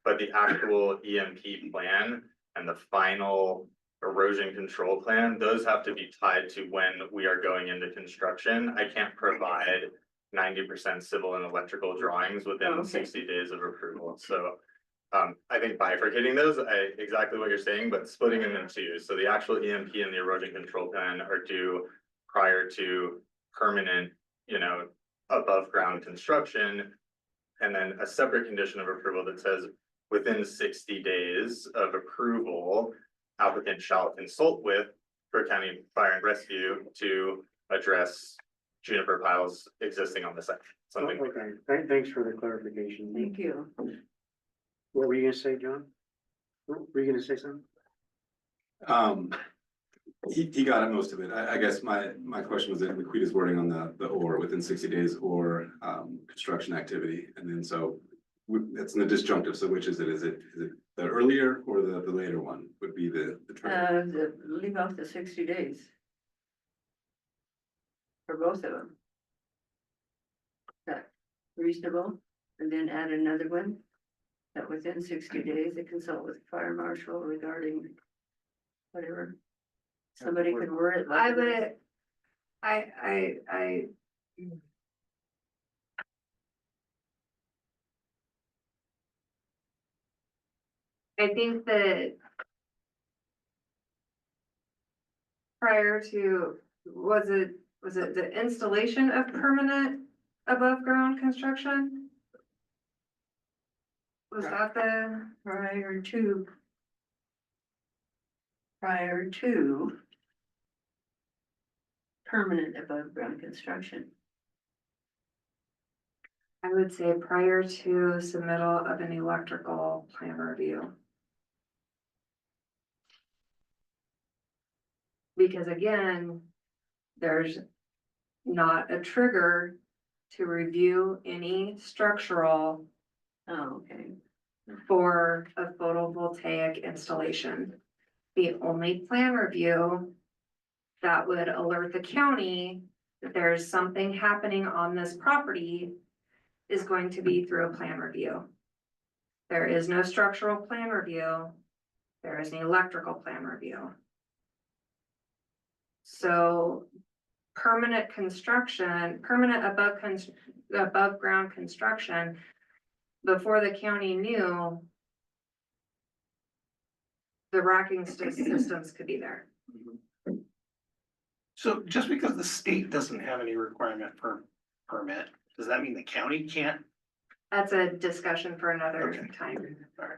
But the actual EMP plan and the final erosion control plan, those have to be tied to when we are going into construction. I can't provide 90% civil and electrical drawings within Okay. 60 days of approval. So I think bifurcating those, exactly what you're saying, but splitting them in two. So the actual EMP and the erosion control plan are due prior to permanent, above ground construction. And then a separate condition of approval that says within 60 days of approval, applicant shall consult with Crook County Fire and Rescue to address juniper piles existing on the site. Something like that. Okay, thanks for the clarification. Thank you. What were you gonna say, John? Were you gonna say something? He got most of it. I guess my question was in Laquita's wording on the or within 60 days or construction activity. And then so it's in the disjunctive. So which is it? Is it the earlier or the later one would be the term? Leave off the 60 days. For both of them. That reasonable, and then add another one. That within 60 days, they consult with the fire marshal regarding whatever. Somebody could word it. I like would, I I think that prior to, was it the installation of permanent above ground construction? Was that the, Prior to. Prior to. Permanent above ground construction. I would say prior to submittal of an electrical plan review? Because again, there's not a trigger to review any structural Oh, okay. for a photovoltaic installation. The only plan review that would alert the county that there's something happening on this property is going to be through a plan review. There is no structural plan review. There is an electrical plan review. So permanent construction, permanent above ground construction, before the county knew, the racking systems could be there. So just because the state doesn't have any requirement for permit, does that mean the county can't? That's a discussion for another Okay. time. All right.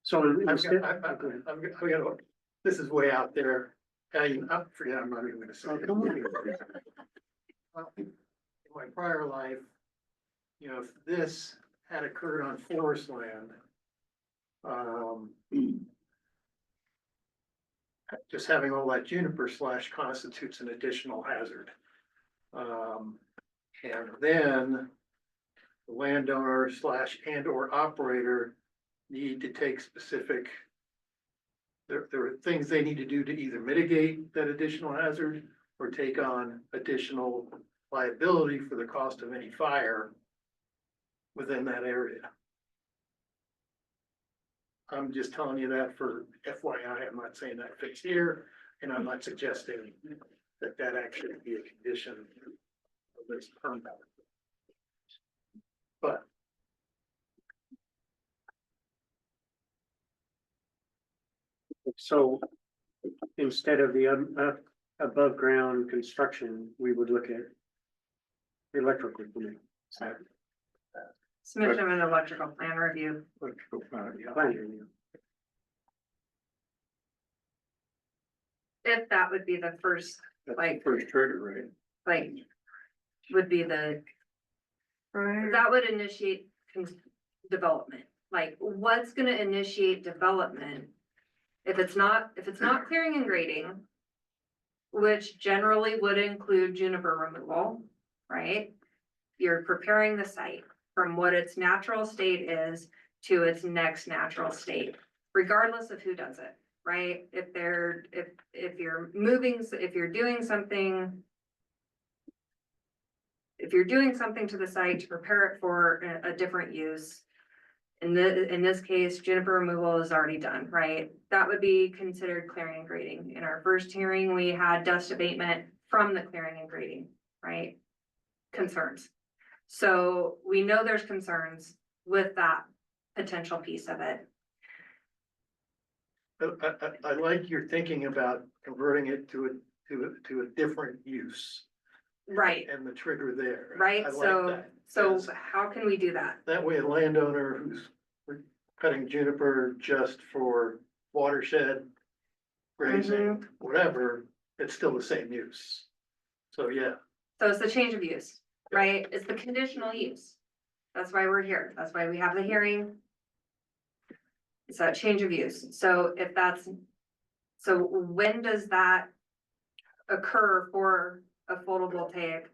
So I've instead. got, this is way out there. I forget, I'm not even gonna say. Oh, it. come on. Well, in my prior life, you know, if this had occurred on forest land, just having all that juniper slash constitutes an additional hazard. And then the landowner slash and or operator need to take specific. There are things they need to do to either mitigate that additional hazard or take on additional liability for the cost of any fire within that area. I'm just telling you that for FYI. I'm not saying that fits here, and I'm not suggesting that that actually be a condition of this permit. But So instead of the above ground construction, we would look at electrical. Submission of an electrical plan review. Planning. If that would be the first, like, First trigger, right? like, would be the, that would initiate development. Like, what's gonna initiate development? If it's not clearing and grading, which generally would include juniper removal, right? You're preparing the site from what its natural state is to its next natural state, regardless of who does it, right? If you're doing something to the site to prepare it for a different use, in this case, juniper removal is already done, right? That would be considered clearing and grading. In our first hearing, we had dust abatement from the clearing and grading, right? Concerns. So we know there's concerns with that potential piece of it. I like your thinking about converting it to a different use. Right, And the trigger there. right? I like So, that. so Yes. how can we do that? That way a landowner who's cutting juniper just for watershed, grazing, whatever, it's still the same use. So, yeah, So it's the change of use, right? It's the conditional use. That's why we're here. That's why we have the hearing. It's that change of use. So when does that occur for a photovoltaic?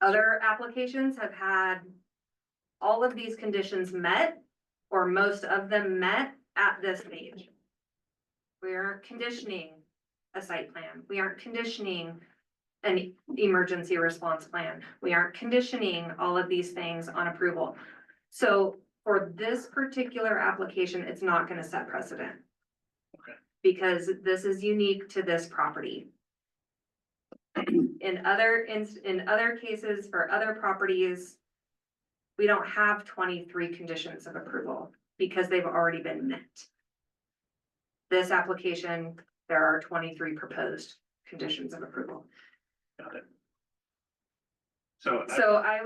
Other applications have had all of these conditions met, or most of them met at this stage. We aren't conditioning a site plan. We aren't conditioning an emergency response plan. We aren't conditioning all of these things on approval. So for this particular application, it's not gonna set precedent. Okay. Because this is unique to this property. in other cases for other properties, we don't have 23 conditions of approval because they've already been met. This application, there are 23 proposed conditions of approval. Got it. So I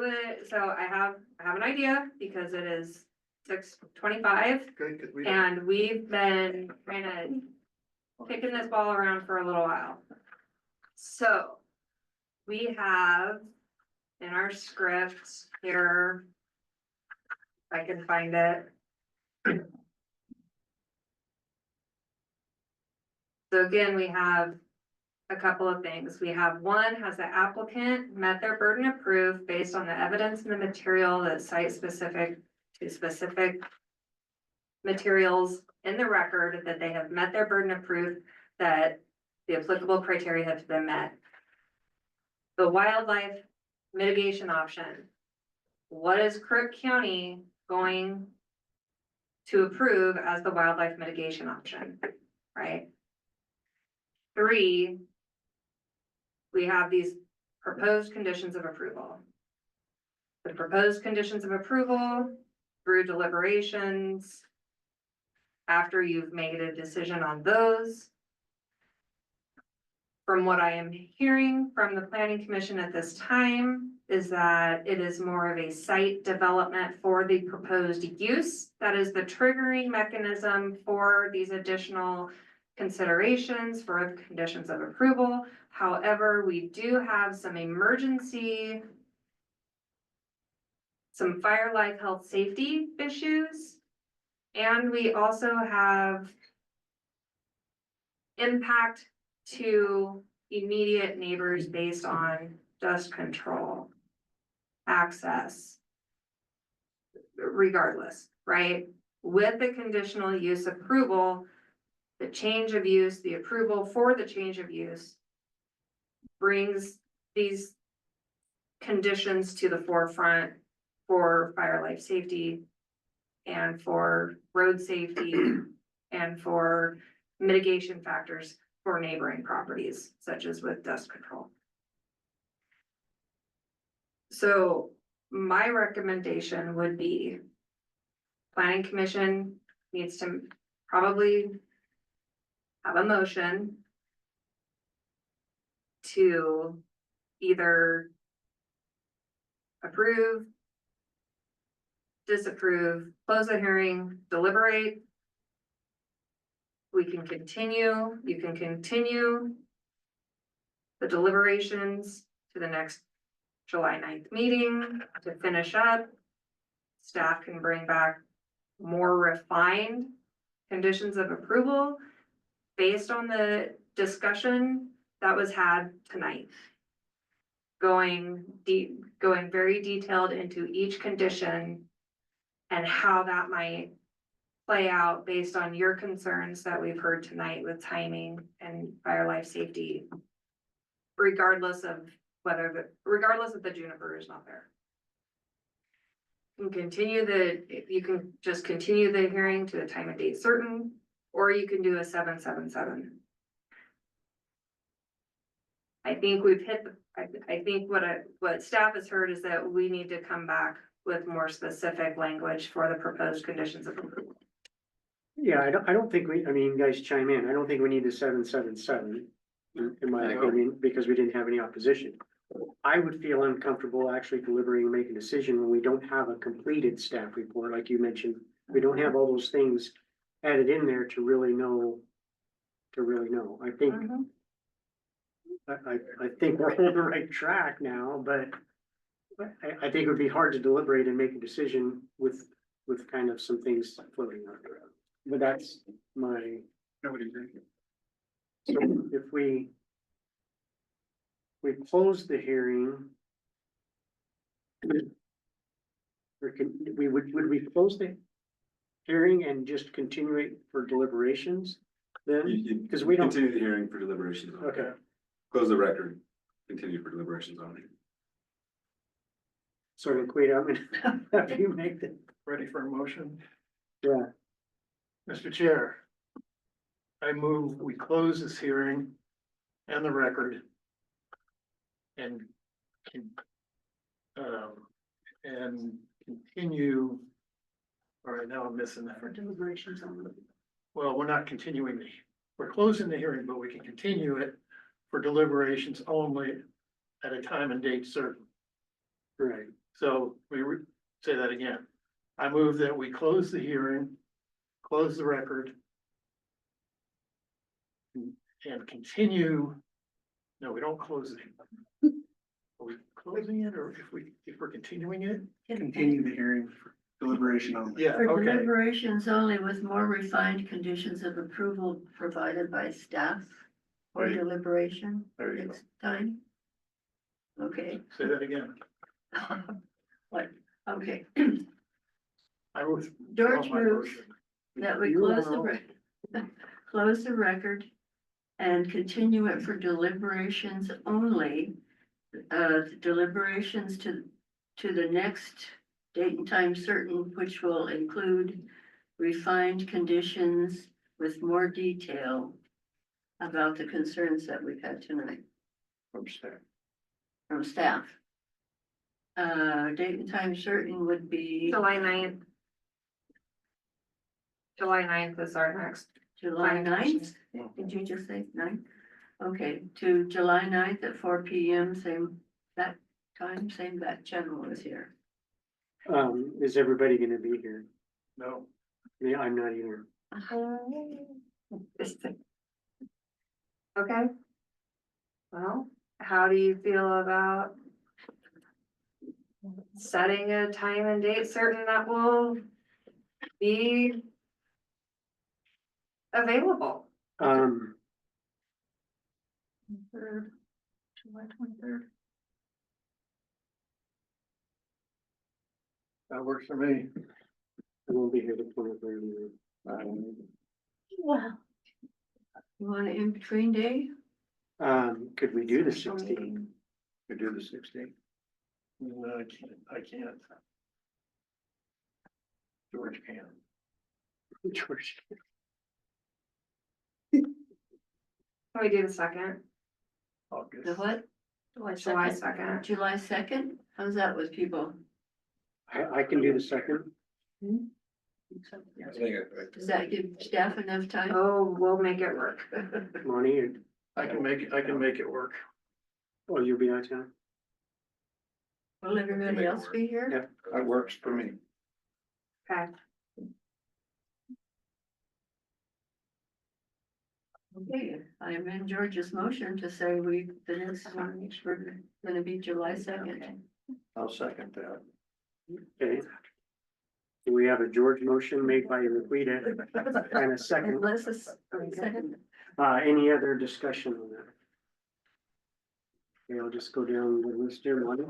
have an idea because it is 6:25 Good, because we. and we've been kind of kicking this ball around for a little while. So we have in our script here, if I can find it. So again, we have a couple of things. We have one, has the applicant met their burden of proof based on the evidence and the material that site specific to specific materials in the record that they have met their burden of proof that the applicable criteria have been met. The wildlife mitigation option. What is Crook County going to approve as the wildlife mitigation option, right? 3, we have these proposed conditions of approval. The proposed conditions of approval through deliberations. After you've made a decision on those. From what I am hearing from the planning commission at this time is that it is more of a site development for the proposed use. That is the triggering mechanism for these additional considerations for conditions of approval. However, we do have some emergency, some fire, life, health, safety issues. And we also have impact to immediate neighbors based on dust control, access, regardless, right? With the conditional use approval, the change of use, the approval for the change of use brings these conditions to the forefront for fire, life, safety and for road safety and for mitigation factors for neighboring properties, such as with dust control. So my recommendation would be planning commission needs to probably have a motion to either approve, disapprove, close the hearing, deliberate. We can continue, you can continue the deliberations to the next July 9th meeting to finish up. Staff can bring back more refined conditions of approval based on the discussion that was had tonight. Going very detailed into each condition and how that might play out based on your concerns that we've heard tonight with timing and fire, life, safety. Regardless of the juniper is not there. You can just continue the hearing to a time and date certain, or you can do a 777. I think we've hit, I think what staff has heard is that we need to come back with more specific language for the proposed conditions of approval. Yeah, I don't think I mean, you guys chime in. I don't think we need the 777. In my opinion, because we didn't have any opposition. I would feel uncomfortable actually deliberating and making a decision when we don't have a completed staff report, like you mentioned. We don't have all those things added in there to really know. I think. I think we're on the right track now, but I think it would be hard to deliberate and make a decision with kind of some things floating around. But that's my. Nobody's drinking. So if we close the hearing. Would we close the hearing and just continue it for deliberations then? Because we don't. Continue the hearing for deliberations. Okay. Close the record, continue for deliberations only. So Quita, I'm gonna have you make the. Ready for a motion? Yeah. Mr. Chair, I move we close this hearing and the record and can, and continue. All right, now I'm missing that. For deliberations only. Well, we're not continuing we're closing the hearing, but we can continue it for deliberations only at a time and date certain. Right. So say that again. I move that we close the hearing, close the record. And continue. No, we don't close it. Are we closing it, or if we're continuing it? Continue the hearing for deliberation only. Yeah, For okay, deliberations only with more refined conditions of approval provided by staff for Right. deliberation There you go. next time. Okay, say that again. what, okay, I was. George moves that we You close are- close the record and continue it for deliberations only. Deliberations to the next date and time certain, which will include refined conditions with more detail about the concerns that we've had tonight From staff. from staff. Date and time certain would be July 9th. July 9th is our next. July Planning 9th. Did you just say 9th? Okay, to July 9th at 4 p.m., same, that time, same that channel is here. Is everybody gonna be here? No, Yeah, I'm not either. Okay. Well, how do you feel about setting a time and date certain that will be available? Third, July 23rd. that works for me. I won't be here the 23rd. Wow. You want an in-between day? Could we do the 16th? We do the 16th. No, I can't. George can. George, Can we do the second? August. The what? July 2nd. July 2nd? How's that with people? I can do the 2nd. Does that give staff enough time? Oh, we'll make it work. Monty, and, I can make it work. oh, you'll be out of town? Will everybody else be here? Yeah. That works for me. Okay. Okay, I amend George's motion to say the next one, we're gonna be July 2nd. I'll second that. Okay. Do we have a George motion made by Laquita and a second? Unless it's, second, Any other discussion on that? Okay, I'll just go down the list here, Monty.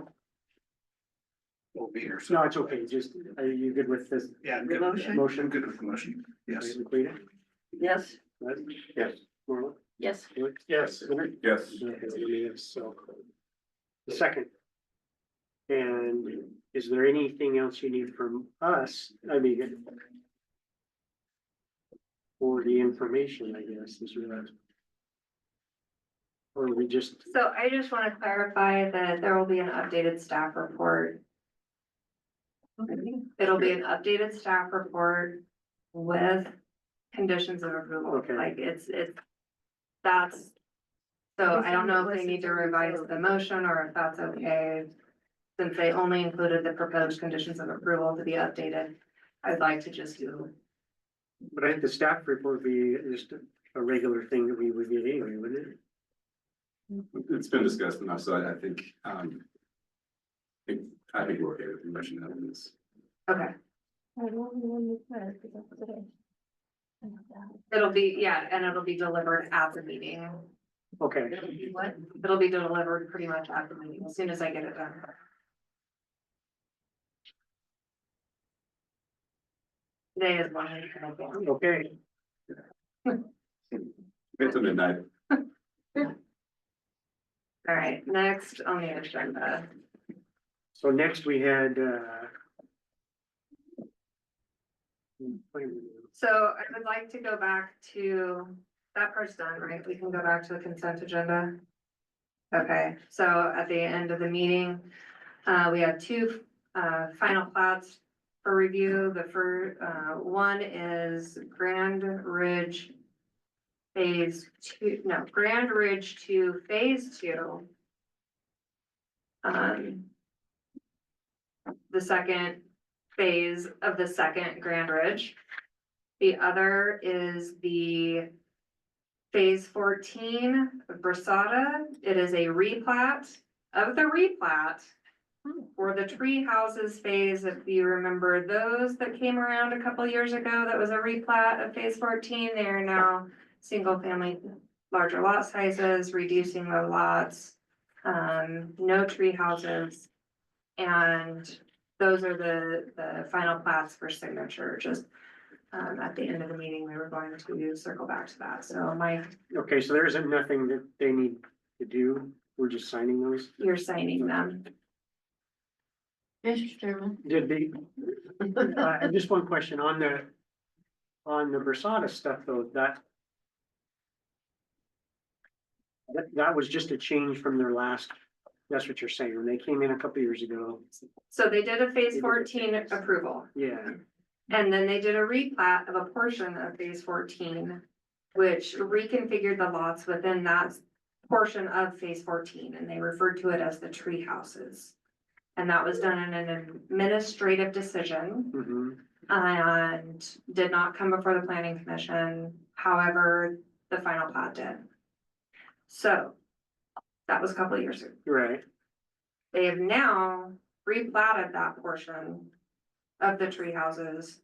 We'll be here. No, it's okay, just, are you good with this Yeah, I'm the good. with motion? that. motion? I'm good with the motion. Yes. Laquita? Yes, Yes. Marla? Yes. Yes. Yes. Yes, so. The second. And is there anything else you need from us? I mean. For the information, I guess, is that. Or we just, So I just want to clarify that there will be an updated staff report. It'll be an updated staff report with conditions of approval, Okay. like that's. So I don't know if they need to revise the motion or if that's okay. Since they only included the proposed conditions of approval to be updated, I'd like to just do. but I think the staff report would be just a regular thing that we would get anyway, wouldn't it? It's been discussed enough, so I think, I think we're okay with the motion that it is. Okay. It'll be, yeah, and it'll be delivered at the meeting. Okay, what? It'll be delivered pretty much at the meeting as soon as I get it done. Today is one. okay, It's a midnight. All right, next on the agenda. so next we had, So I would like to go back to, that part's done, right? We can go back to the consent agenda. Okay, so at the end of the meeting, we have two, final plats for review. The first, one is Grand Ridge Phase 2, no, Grand Ridge to Phase 2. The second phase of the second Grand Ridge. The other is the Phase 14 of Brasada. It is a replat of the replat for the tree houses phase. If you remember those that came around a couple years ago, that was a replat of Phase 14. They are now single family, larger lot sizes, reducing the lots, no tree houses. And those are the final plats for signature. Just at the end of the meeting, we were going to circle back to that. So Okay, so there isn't nothing that they need to do. We're just signing those. you're signing them. Mr. Chairman. Did the, just one question on the Versada stuff though, that was just a change from their last, that's what you're saying, when they came in a couple years ago. So they did a They Phase did a 14 approval. Yeah, And then they did a replat of a portion of Phase 14, which reconfigured the lots within that portion of Phase 14, and they referred to it as the tree houses. And that was done in an administrative decision and did not come before the planning commission. However, the final plat did. So that was a couple of years ago. right. They have now replatted that portion of the tree houses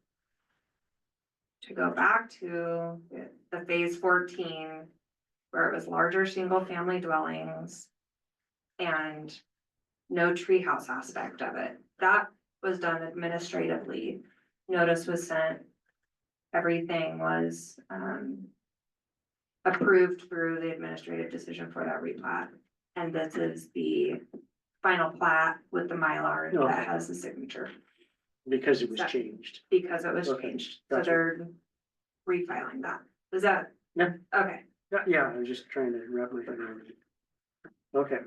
to go back to the Phase 14, where it was larger single family dwellings and no treehouse aspect of it. That was done administratively. Notice was sent. Everything was approved through the administrative decision for that replat. And this is the final plat with the Mylar Okay. that has the signature Because it was That- changed. because it was Okay, changed. So gotcha. they're refiling that. Is that? Yeah. Okay. Yeah, I was just trying to wrap my head around it. Okay,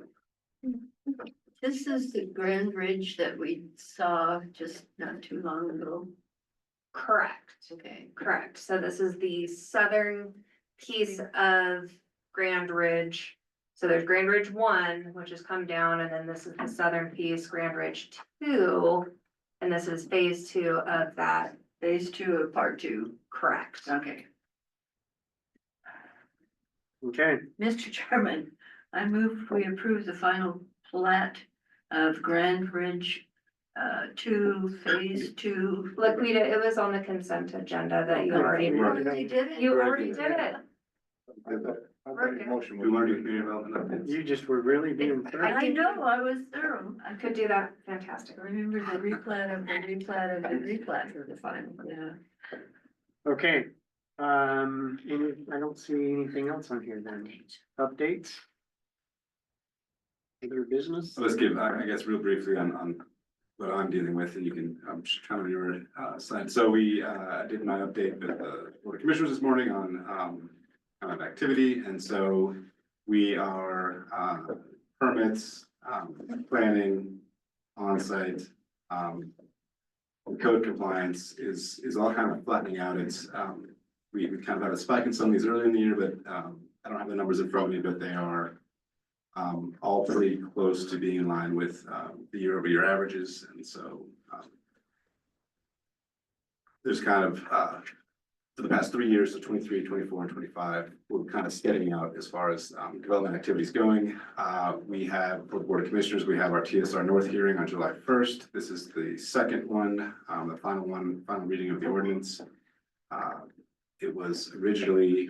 This is the Grand Ridge that we saw just not too long ago. Correct. Okay. Correct. So this is the southern piece of Grand Ridge. So there's Grand Ridge 1, which has come down, and then this is the southern piece, Grand Ridge 2. And this is Phase 2 of that. Phase 2 of Part 2. Correct. Okay. okay, Mr. Chairman, I move we approve the final plat of Grand Ridge 2, Phase 2. Look, it was on the consent agenda that you already, We Already did it? you already did it. Motion. We want to do community development updates. you just were really being thorough. I know, I was thorough. I could do that. Fantastic. Remember the replat of the replat of the replat for the final, yeah. Okay, I don't see anything else on here then. Updates? Other business? So let's give, I guess, real briefly on what I'm dealing with, and you can, kind of your side. So we, did my update with the Board of Commissioners this morning on, kind of activity, and so we are, permits, planning, on-site, code compliance is all kind of flattening out. It's, we kind of had a spike in some of these earlier in the year, but, I don't have the numbers in front of me, but they are all pretty close to being in line with the year-over-year averages, and so there's kind of for the past 3 years, so 23, 24, and 25, we're kind of steadying out as far as development activities going. We have, for the Board of Commissioners, we have our TSR North hearing on July 1st. This is the second one, the final reading of the ordinance. It was originally,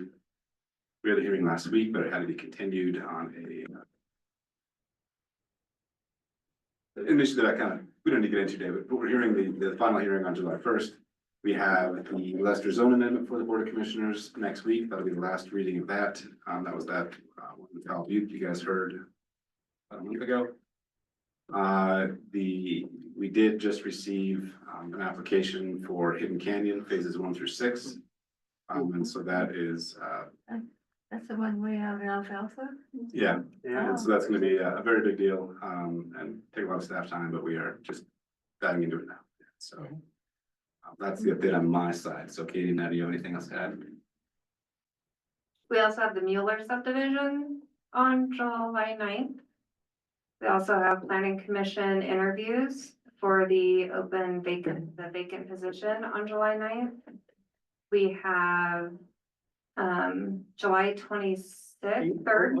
we had a hearing last week, but it had to be continued on an issue that we don't need to get into today, but we're hearing the final hearing on July 1st. We have the Lester zone amendment for the Board of Commissioners next week. That'll be the last reading of that. That was that one in Powell Butte you guys heard about a month ago. We did just receive an application for Hidden Canyon phases 1 through 6. And so that is That's the one way out in Alfalfa? Yeah, Yeah, and so that's gonna be a very big deal, and take a lot of staff time, but we are just diving into it now, so. That's the update on my side, so Katie, now do you have anything else to add? We also have the Mueller subdivision on July 9th. We also have planning commission interviews for the vacant position on July 9th. We have, July 26th, third,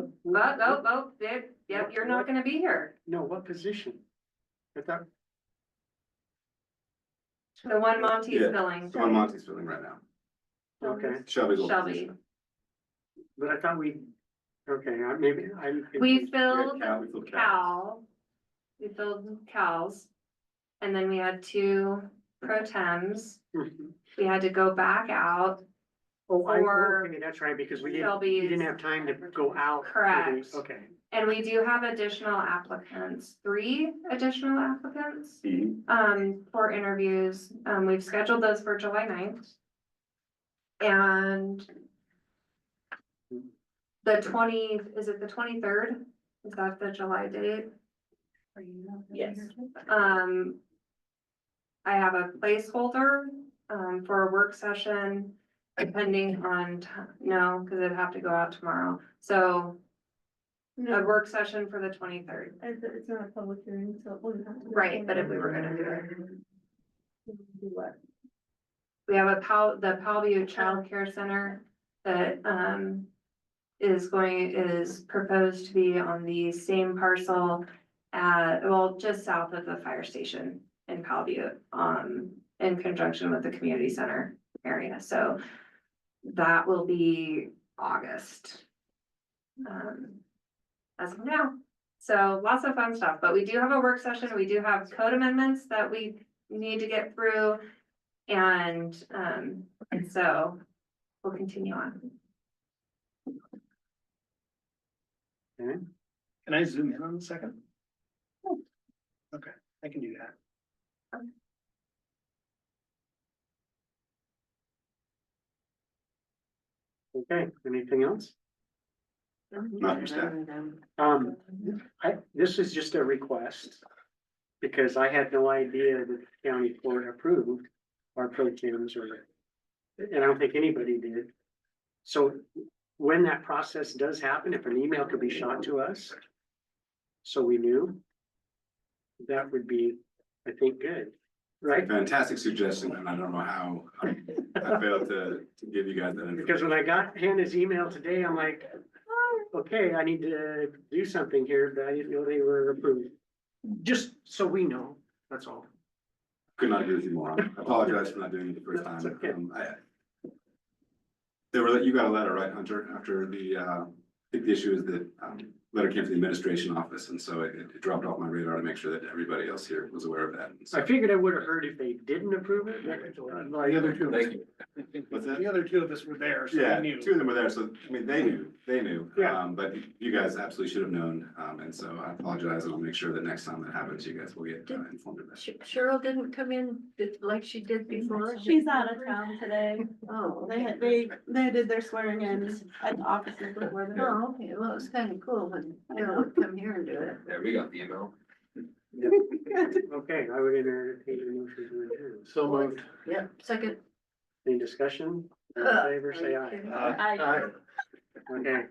yep, you're not gonna be here. no, what position? I thought, The one Monty's Yeah. filling. It's the one Monty's filling right now, okay, Shelby's old Shelby. position. but I thought okay, maybe I'm. We We filled filled Cal. We filled Cal's. And then we had 2 pro tems. We had to go back out. Oh, For okay, that's right, because we Shelby's- didn't have time to go out. for Correct. the- Okay, And we do have additional applicants, 3 additional applicants, for interviews. We've scheduled those for July 9th. And is it the 23rd? Is that the July date? Yes. I have a placeholder, for a work session, depending on, no, because it'd have to go out tomorrow. So a No, work session for the 23rd. it's not a public hearing, so it wouldn't have to. Right, but if we were gonna do it. Do what? We have the Powellview Child Care Center that, is proposed to be on the same parcel just south of the fire station in Powellview, in conjunction with the community center area. So that will be August. As of now. So lots of fun stuff, but we do have a work session. We do have code amendments that we need to get through. And so we'll continue on. Can I zoom in on a second? Okay, I can do that. okay, anything else? Not from staff. This is just a request. Because I had no idea that the county court approved our pro tems and I don't think anybody did. So when that process does happen, if an email could be shot to us. So we knew. That would be, I think, good, right? Fantastic suggestion, and I don't know how I failed to give you guys that information. Because when I got Hannah's email today, I'm like, oh, okay, I need to do something here, but I didn't know they were approved. Just so we know, that's all. Could not agree with you more. I apologize for not doing it the first time. That's okay. You got a letter, right, Hunter, after I think the issue is that, letter came from the administration office, and so it dropped off my radar to make sure that everybody else here was aware of that. And so- I figured I would have heard if they didn't approve it. The other 2 of us, Thank you. What's that? the other 2 of us were there, so Yeah, we knew. 2 of them were there, so, I mean, they knew, Yeah. but you guys absolutely should have known, and so I apologize, and I'll make sure that next time that happens, you guys will get informed of that. Cheryl didn't come in like she did before? She's out of town today. Oh, They did their swearing in at the offices before the. Oh, okay, well, it's kind of cool when Cheryl would come here and do it. Yeah, we got the email. Okay, I would entertain a motion to adjourn. So moved. Yep, second. Any discussion? All in favor, say aye. I. Okay,